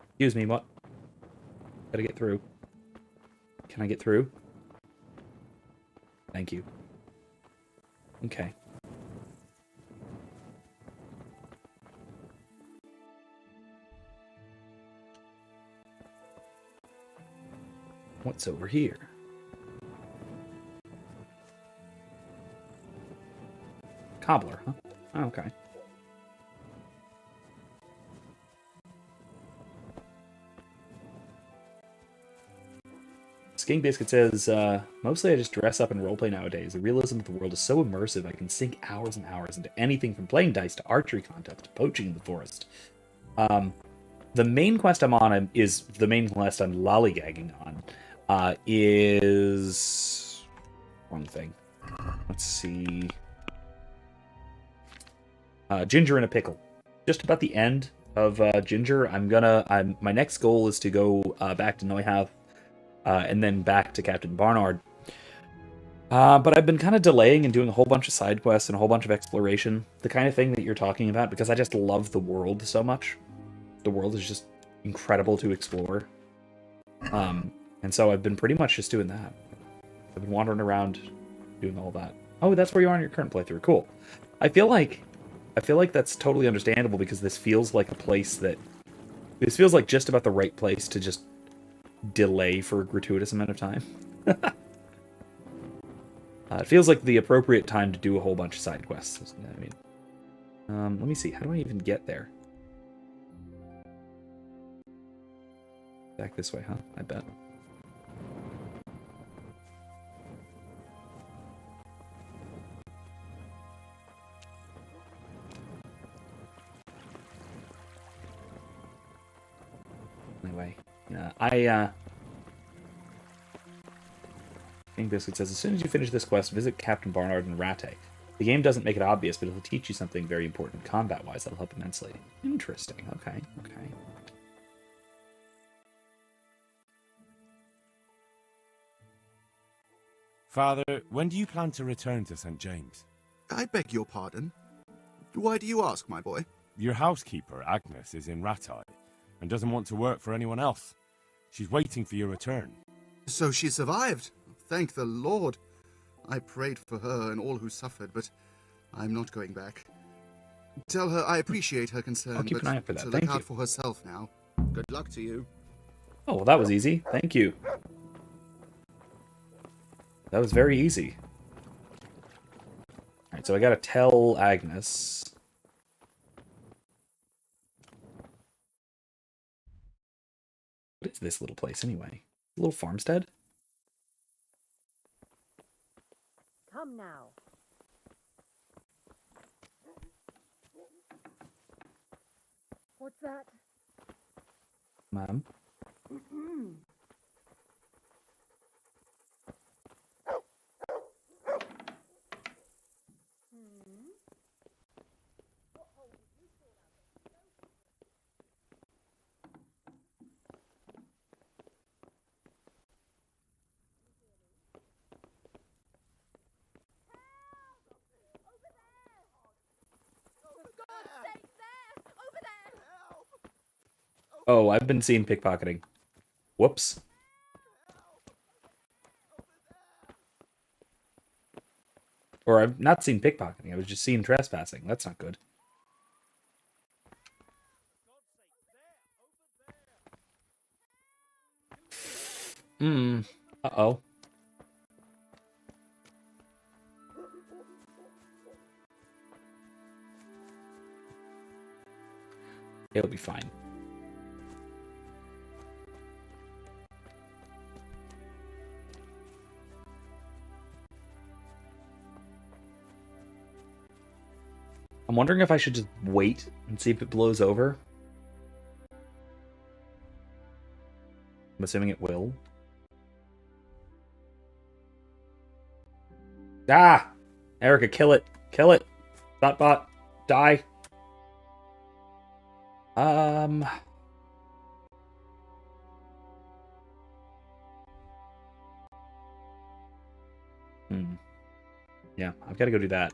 Excuse me, what? Gotta get through. Can I get through? Thank you. Okay. What's over here? Cobbler, huh? Oh, okay. Sking Biscuit says, mostly I just dress up and roleplay nowadays. The realism of the world is so immersive, I can sink hours and hours into anything from playing dice to archery contests to poaching in the forest. The main quest I'm on is the main quest I'm lollygagging on. Is... Wrong thing. Let's see... Ginger in a Pickle. Just about the end of Ginger. My next goal is to go back to Neuhaus and then back to Captain Barnard. But I've been kind of delaying and doing a whole bunch of side quests and a whole bunch of exploration. The kind of thing that you're talking about, because I just love the world so much. The world is just incredible to explore. And so I've been pretty much just doing that. I've been wandering around doing all that. Oh, that's where you are on your current playthrough. Cool. I feel like that's totally understandable because this feels like a place that... This feels like just about the right place to just delay for a gratuitous amount of time. It feels like the appropriate time to do a whole bunch of side quests. I mean, let me see. How do I even get there? Back this way, huh? I bet. Anyway, I think this it says, as soon as you finish this quest, visit Captain Barnard and Rate. The game doesn't make it obvious, but it'll teach you something very important combat-wise that'll help immensely. Interesting. Okay, okay. Father, when do you plan to return to St. James? I beg your pardon. Why do you ask, my boy? Your housekeeper, Agnes, is in Rattay and doesn't want to work for anyone else. She's waiting for your return. So she survived. Thank the Lord. I prayed for her and all who suffered, but I'm not going back. Tell her I appreciate her concern, I'll keep an eye out for that. to Thank look you. out for herself now. Good luck to you. Oh, well, that was easy. Thank you. That was very easy. Alright, so I gotta tell Agnes. What is this little place anyway? A little farmstead? Come now. What's that? Ma'am? Oh, I've been seeing pickpocketing. Whoops. Or I've not seen pickpocketing, I was just seeing trespassing. That's not good. Uh-oh. It'll be fine. I'm wondering if I should just wait and see if it blows over. I'm assuming it will. Ah! Erica, kill it. Kill it. Bot. Die. Yeah, I've got to go do that.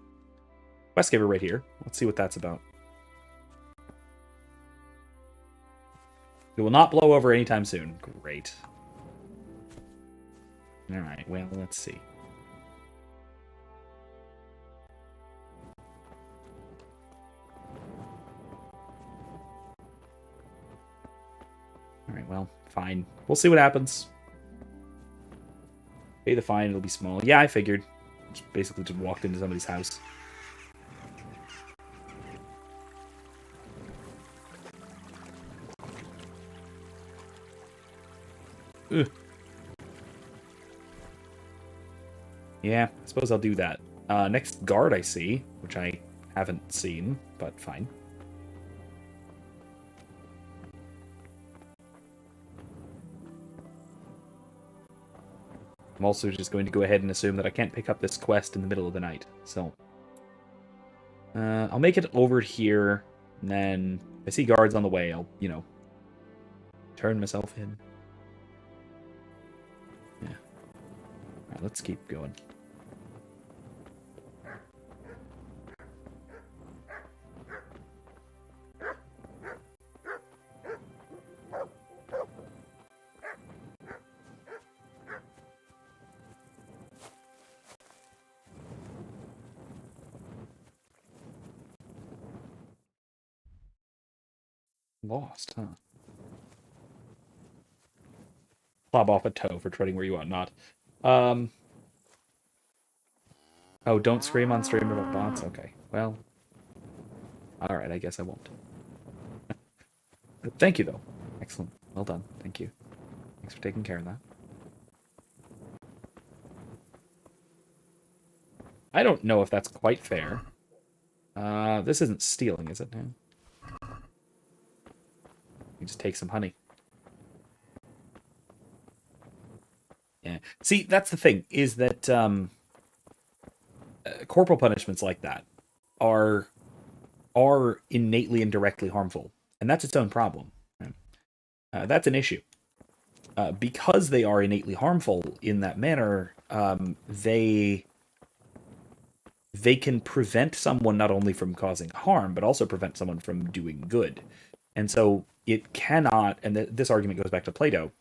Quest giver right here. Let's see what that's about. It will not blow over anytime soon. Great. Alright, well, let's see. Alright, well, fine. We'll see what happens. Pay the fine, it'll be small. Yeah, I figured. Just basically just walked into somebody's house. Ugh. Yeah, I suppose I'll do that. Next guard I see, which I haven't seen, but fine. I'm also just going to go ahead and assume that I can't pick up this quest in the middle of the night, so... I'll make it over here, and then if I see guards on the way, I'll, you know, turn myself in. Yeah. Alright, let's keep going. Lost, huh? Lob off a toe for treading where you ought not. Oh, don't scream on stream about bots? Okay, well. Alright, I guess I won't. Thank you, though. Excellent. Well done. Thank you. Thanks for taking care of that. I don't know if that's quite fair. This isn't stealing, is it? No. You just take some honey. Yeah. See, that's the thing, is that corporal punishments like that are innately and directly harmful. And that's its own problem. Right? That's an issue. Because they are innately harmful in that manner, they can prevent someone not only from causing harm, but also prevent someone from doing good. And so it cannot, and this argument goes back to Plato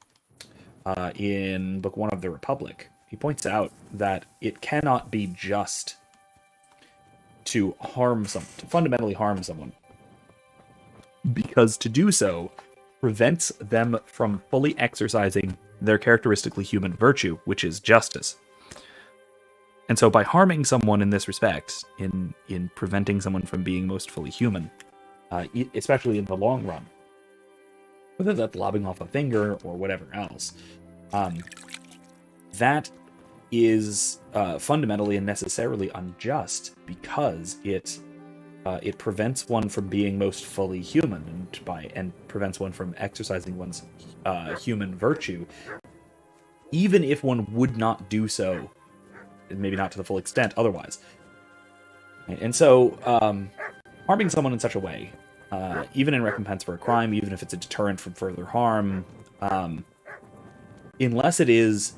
in Book 1 of the Republic. He points out that it cannot be just to fundamentally harm someone, because to do so prevents them from fully exercising their characteristically human virtue, which is justice. And so by harming someone in this respect, in preventing someone from being most fully human, especially in the long run, whether that's lobbing off a finger or whatever else, that is fundamentally and necessarily unjust, because it prevents one from being most fully human, and prevents one from exercising one's human virtue, even if one would not do so, maybe not to the full extent otherwise. And so harming someone in such a way, even in recompense for a crime, even if it's a deterrent from further harm, unless it is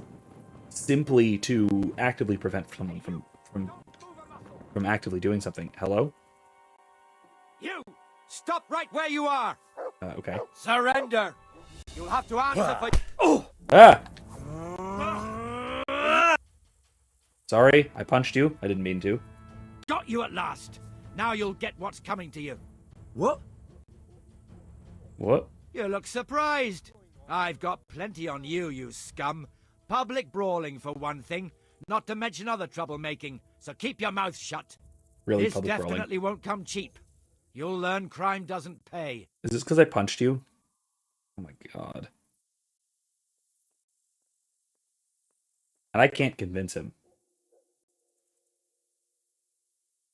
simply to actively prevent someone from actively doing something. Hello? You! Stop right where you are! Okay. Surrender! You'll have to answer for... Oh! Ah! Sorry, I punched you. I didn't mean to. Got you at last! Now you'll get what's coming to you. What? What? You look surprised. I've got plenty on you, you scum. Public brawling, for one thing. Not to mention other troublemaking, so keep your mouth shut. Really, this public definitely brawling. won't come cheap. You'll learn crime doesn't pay. Is this because I punched you? Oh my god. And I can't convince him.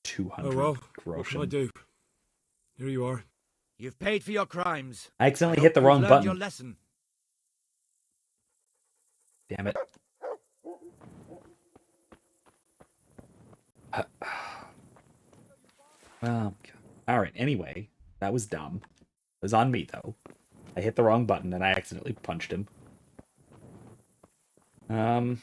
200 Oh well, groschen. what can I do? Here you are. You've paid for your crimes. I accidentally hit the You've wrong learned button. your lesson. Damn it. Well, alright, anyway, that was dumb. It was on me, though. I hit the wrong button and I accidentally punched him. King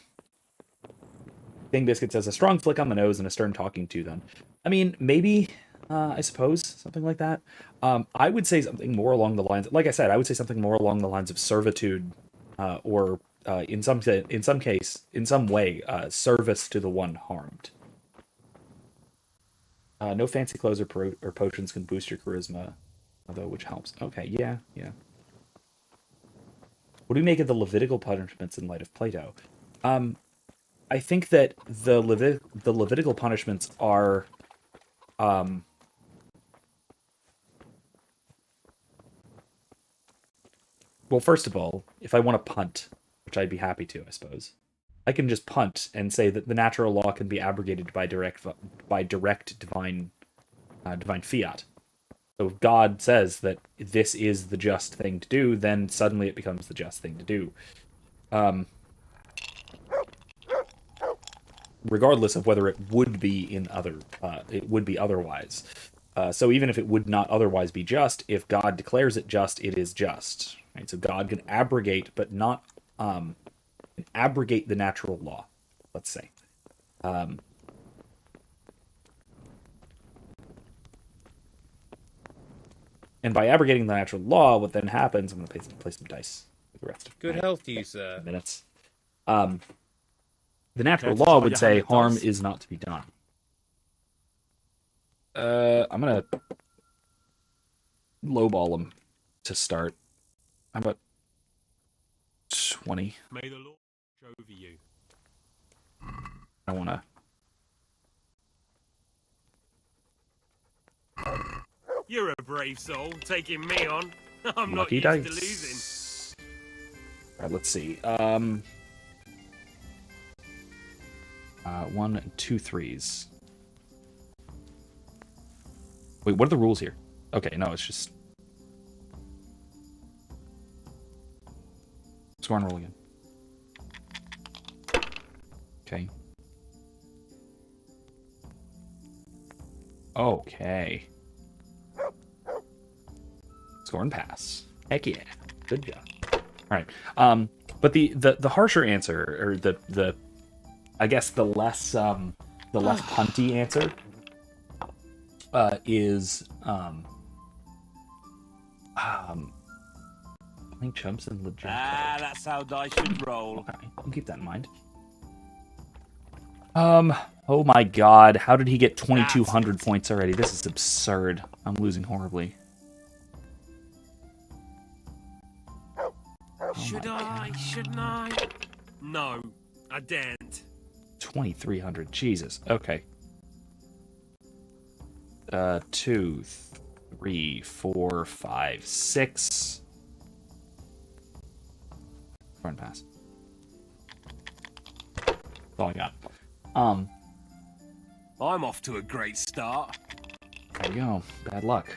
Biscuit says, a strong flick on the nose and a stern talking to, then. I mean, maybe, I suppose, something like that. I would say something more along the lines, like I said, I would say something more along the lines of servitude, or in some way, service to the one harmed. No fancy clothes or potions can boost your charisma, although which helps. Okay, yeah. What do we make of the Levitical punishments in light of Plato? I think that the Levitical punishments are, well, first of all, if I want to punt, which I'd be happy to, I suppose, I can just punt and say that the natural law can be abrogated by direct divine fiat. So if God says that this is the just thing to do, then suddenly it becomes the just thing to do. Regardless of whether it would be otherwise. So even if it would not otherwise be just, if God declares it just, it is just. Right? So God can abrogate, but not abrogate the natural law, let's say. And by abrogating the natural law, what then happens, I'm going to play some dice for the rest of Good health to you, sir. Minutes. The natural Okay, law so would you say have harm dice. is not to be done. I'm going to lowball him. to start. How about 20? May the Lord watch over you. I want to. You're a brave soul, taking me on. I'm not Lucky used to dice. losing. All right, let's see. 1 and 2 3s. Wait, what are the rules here? Okay, no, it's just score and roll again. Okay. Okay. Score and pass. Heck yeah. Good job. All right. But the harsher answer, or the I guess the less punty answer is playing chumps and legit. That's how dice should roll. Okay, I'll keep that in mind. Oh my god, how did he get 2,200 points already? This is absurd. I'm losing horribly. Should I? Shouldn't I? No, I daren't. 2,300, Jesus. Okay. 2, 3, 4, 5, 6. Run pass. That's all I got. I'm off to a great start. There we go. Bad luck.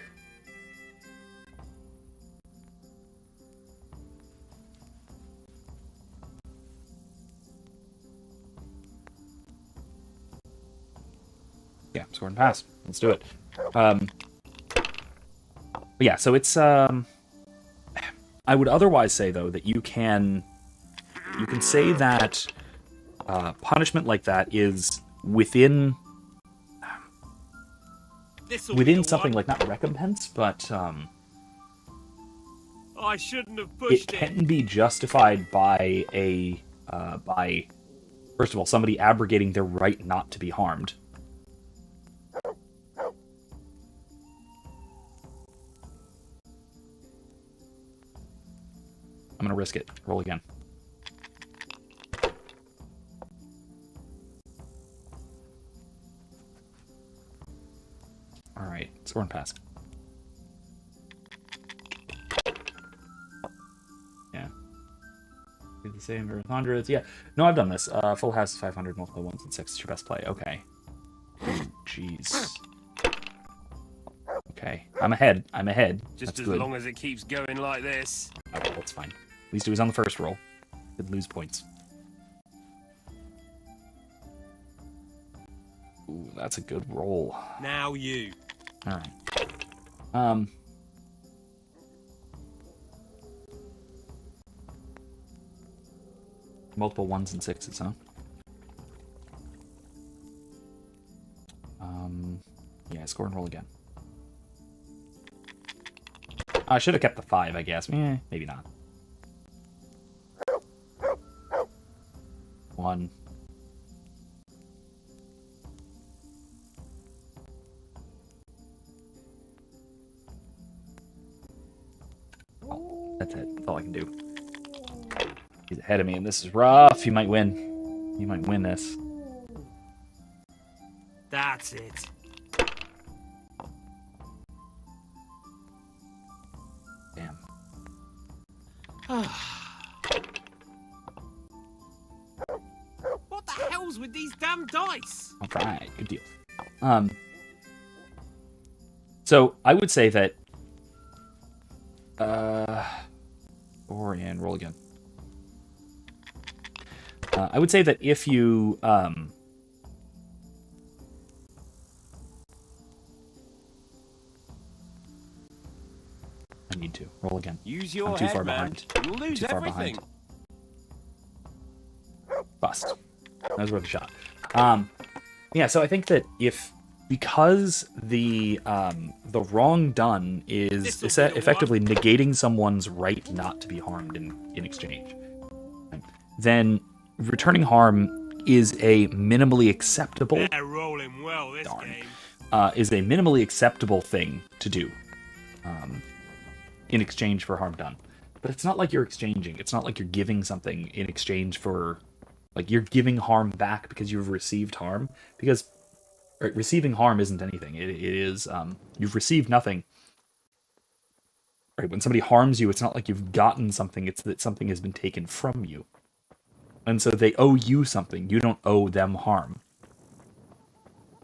Yeah, score and pass. Let's do it. Yeah, so it's I would otherwise say though that you can say that punishment like that is within something like not recompense, but I shouldn't have it pushed can be justified by by first of all somebody abrogating their right not to be harmed. I'm gonna risk it. Roll again. All right, score and pass. Yeah. Do the same for hundreds. Yeah. No, I've done this. Full house is 500, multiple 1s and 6 is your best play. Okay. Jeez. Okay, I'm ahead. Just That's as good. long as it keeps going like this. Okay, that's fine. At least it was on the first roll. Didn't lose points. Ooh, that's a good roll. Now you. All right. Multiple 1s and 6s, huh? Yeah, score and roll again. I should have kept the 5, I guess. Maybe not. 1. Oh, that's it. That's all I can do. He's ahead of me, and this is rough. He might win. He might win this. That's it. Damn. What the hell's with these damn dice? All right, good deal. So I would say that. And roll again. I would say that if you I need to roll again. Use your I'm too head, far man. behind. You'll lose Too far everything. behind. Bust. That was worth a shot. Yeah, so I think that because the wrong done is effectively negating someone's right not to be harmed in exchange, then returning harm is a minimally acceptable. They're rolling well this game. Is a minimally acceptable thing to do. in exchange for harm done. But it's not like you're exchanging. It's not like you're giving something in exchange for, like, you're giving harm back because you've received harm. Because receiving harm isn't anything. It is, you've received nothing. Right? When somebody harms you, it's not like you've gotten something. It's that something has been taken from you. And so they owe you something. You don't owe them harm.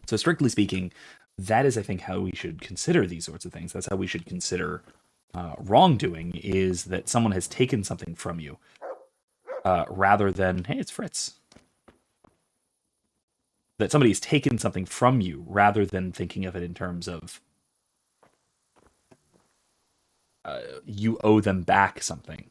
So strictly speaking, that is, I think, how we should consider these sorts of things. That's how we should consider wrongdoing, is that someone has taken something from you, rather than, hey, it's Fritz. That somebody's taken something from you, rather than thinking of it in terms of you owe them back something.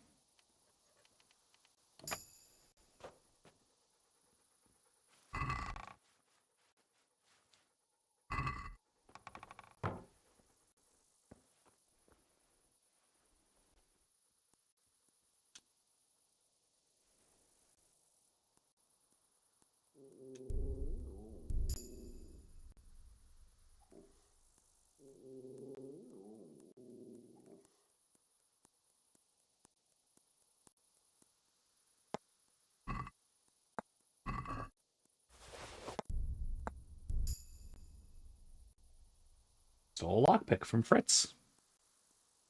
So a lockpick from Fritz.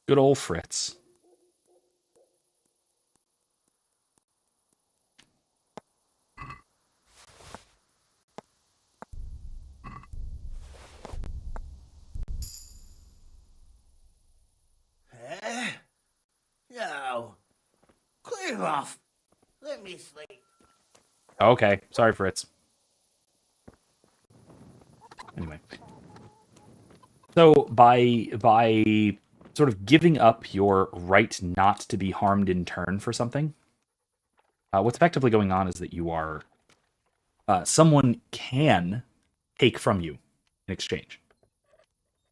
Good old Fritz. No. Clear off. Let me sleep. Okay, sorry, Fritz. Anyway. So by sort of giving up your right not to be harmed in turn for something, what's effectively going on is that you are someone can take from you in exchange,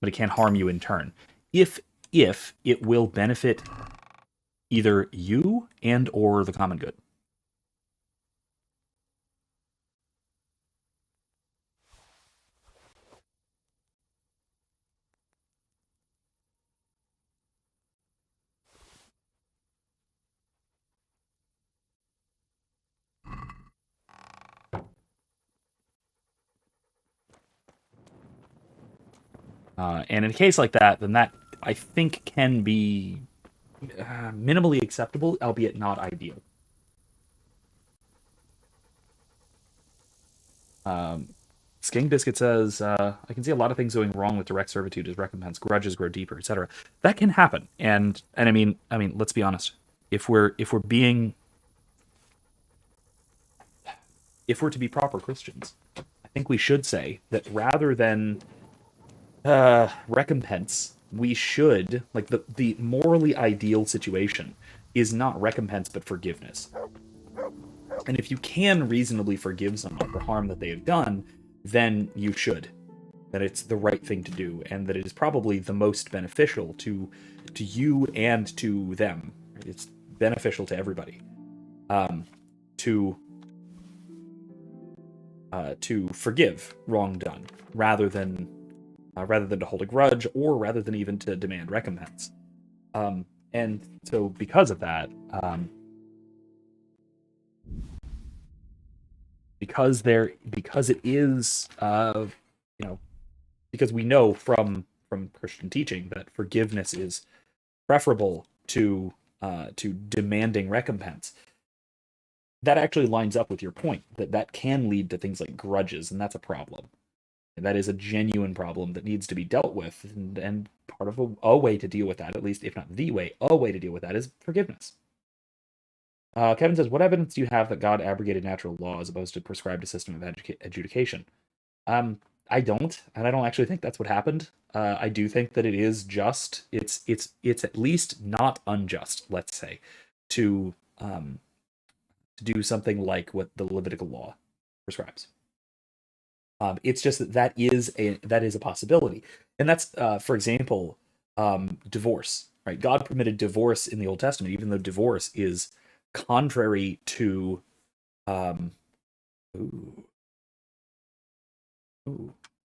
but it can't harm you in turn if it will benefit either you and or the common good. And in a case like that, then that, I think, can be minimally acceptable, albeit not ideal. Sking Biscuit says, I can see a lot of things going wrong with direct servitude as recompense, grudges grow deeper, etc. That can happen. And I mean, let's be honest. If we're to be proper Christians, I think we should say that rather than recompense, we should, like, the morally ideal situation is not recompense but forgiveness. And if you can reasonably forgive someone for harm that they have done, then you should. That it's the right thing to do, and that it is probably the most beneficial to you and to them. It's beneficial to everybody. To forgive wrong done, rather than to hold a grudge, or rather than even to demand recompense. And so because of that, because it is, because we know from Christian teaching that forgiveness is preferable to demanding recompense. That actually lines up with your point that can lead to things like grudges, and that's a problem. And that is a genuine problem that needs to be dealt with, and part of a way to deal with that, at least if not the way, a way to deal with that is forgiveness. Kevin says, what evidence do you have that God abrogated natural law as opposed to prescribed a system of adjudication? I don't, and I don't actually think that's what happened. I do think that it is just, it's at least not unjust, let's say, to do something like what the Levitical law prescribes. It's just that is a possibility, and that's for example, divorce. Right? God permitted divorce in the Old Testament, even though divorce is contrary to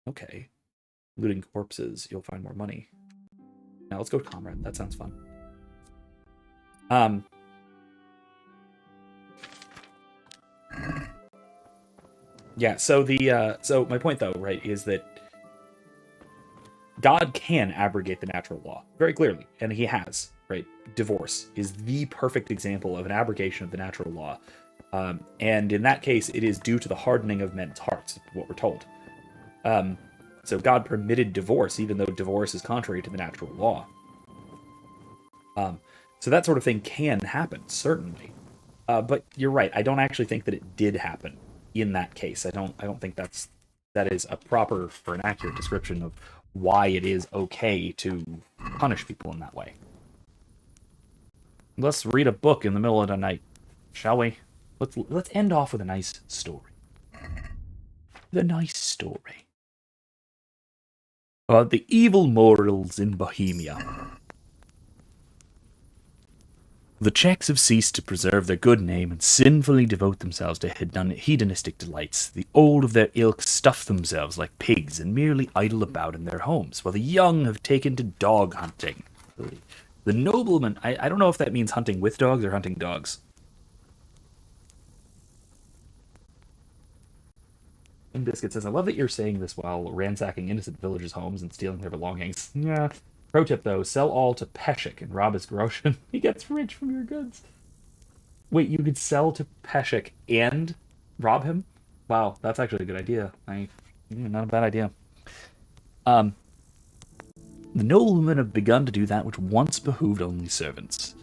okay, looting corpses, you'll find more money. Now let's go to Comrade. That sounds fun. Yeah, so so my point though, right, is that God can abrogate the natural law very clearly, and he has, right? Divorce is the perfect example of an abrogation of the natural law. And in that case, it is due to the hardening of men's hearts, what we're told. So God permitted divorce, even though divorce is contrary to the natural law. So that sort of thing can happen, certainly. But you're right. I don't actually think that it did happen in that case. I don't think that is a proper or an accurate description of why it is okay to punish people in that way. Let's read a book in the middle of the night, shall we? Let's end off with a nice story. The nice story. The evil mortals in Bohemia. The Czechs have ceased to preserve their good name and sinfully devote themselves to hedonistic delights. The old of their ilk stuff themselves like pigs and merely idle about in their homes, while the young have taken to dog hunting. The noblemen, I don't know if that means hunting with dogs or hunting dogs. And Biscuit says, I love that you're saying this while ransacking innocent villagers' homes and stealing their belongings. Yeah. Pro tip, though, sell all to Peshek and rob his groschen. He gets rich from your goods. Wait, you could sell to Peshek and rob him? Wow, that's actually a good idea. Not a bad idea. The noblemen have begun to do that which once behooved only servants.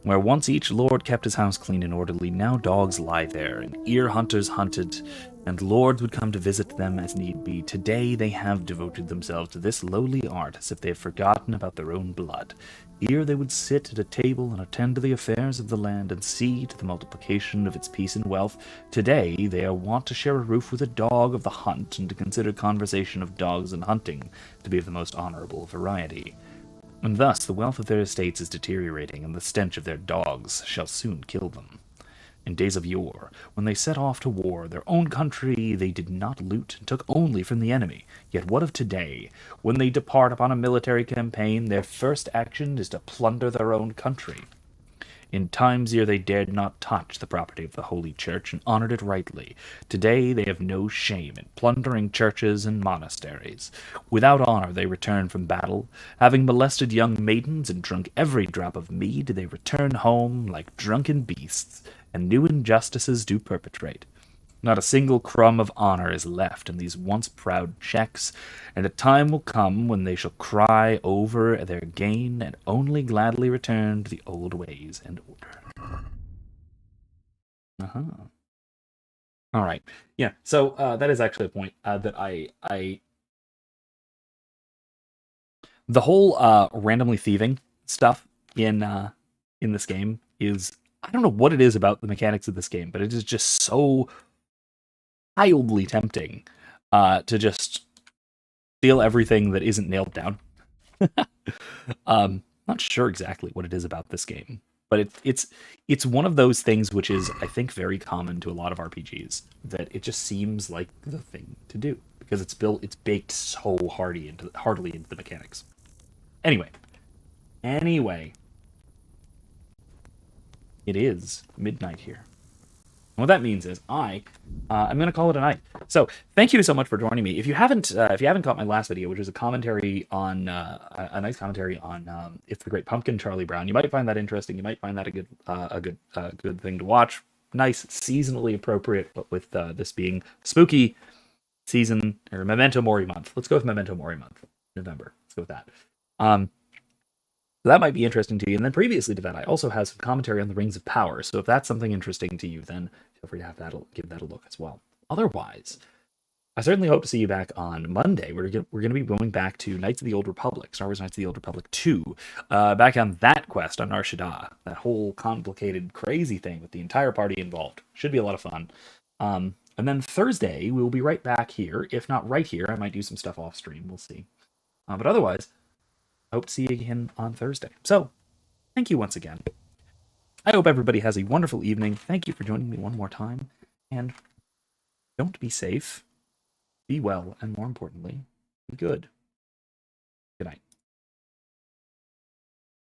Where once each lord kept his house clean and orderly, now dogs lie there, and ear hunters hunted, and lords would come to visit them as need be. Today they have devoted themselves to this lowly art, as if they have forgotten about their own blood. Here they would sit at a table and attend to the affairs of the land, and see to the multiplication of its peace and wealth. Today they are wont to share a roof with a dog of the hunt, and to consider conversation of dogs and hunting to be of the most honourable variety. And thus the wealth of their estates is deteriorating, and the stench of their dogs shall soon kill them. In days of yore, when they set off to war, their own country they did not loot, and took only from the enemy. Yet what of today? When they depart upon a military campaign, their first action is to plunder their own country. In times ere they dared not touch the property of the Holy Church, and honored it rightly. Today they have no shame in plundering churches and monasteries. Without honor they return from battle. Having molested young maidens and drunk every drop of mead, they return home like drunken beasts, and new injustices do perpetrate. Not a single crumb of honor is left in these once proud Czechs, and a time will come when they shall cry over their gain and only gladly return to the old ways and order. All right. Yeah, so that is actually a point that I... The whole randomly thieving stuff in this game is... I don't know what it is about the mechanics of this game, but it is just so wildly tempting to just steal everything that isn't nailed down. Not sure exactly what it is about this game, but it's one of those things which is, I think, very common to a lot of RPGs, that it just seems like the thing to do because it's baked so heartily into the mechanics. Anyway, it is midnight here. What that means is I'm going to call it a night. So thank you so much for joining me. If you haven't caught my last video, which is a commentary on a nice commentary on It's the Great Pumpkin, Charlie Brown, you might find that interesting. You might find that a good thing to watch. Nice, seasonally appropriate, but with this being spooky season or Memento Mori month. Let's go with Memento Mori month, November. Let's go with that. So that might be interesting to you. And then previously to that, I also have some commentary on the Rings of Power. So if that's something interesting to you, then feel free to give that a look as well. Otherwise, I certainly hope to see you back on Monday. We're going to be going back to Knights of the Old Republic, Star Wars Knights of the Old Republic 2, back on that quest on Nar Shaddaa. That whole complicated, crazy thing with the entire party involved. Should be a lot of fun. And then Thursday, we will be right back here. If not right here, I might do some stuff off stream. We'll see. But otherwise, I hope to see you again on Thursday. So, thank you once again. I hope everybody has a wonderful evening. Thank you for joining me one more time. And don't be safe, be well, and more importantly, be good.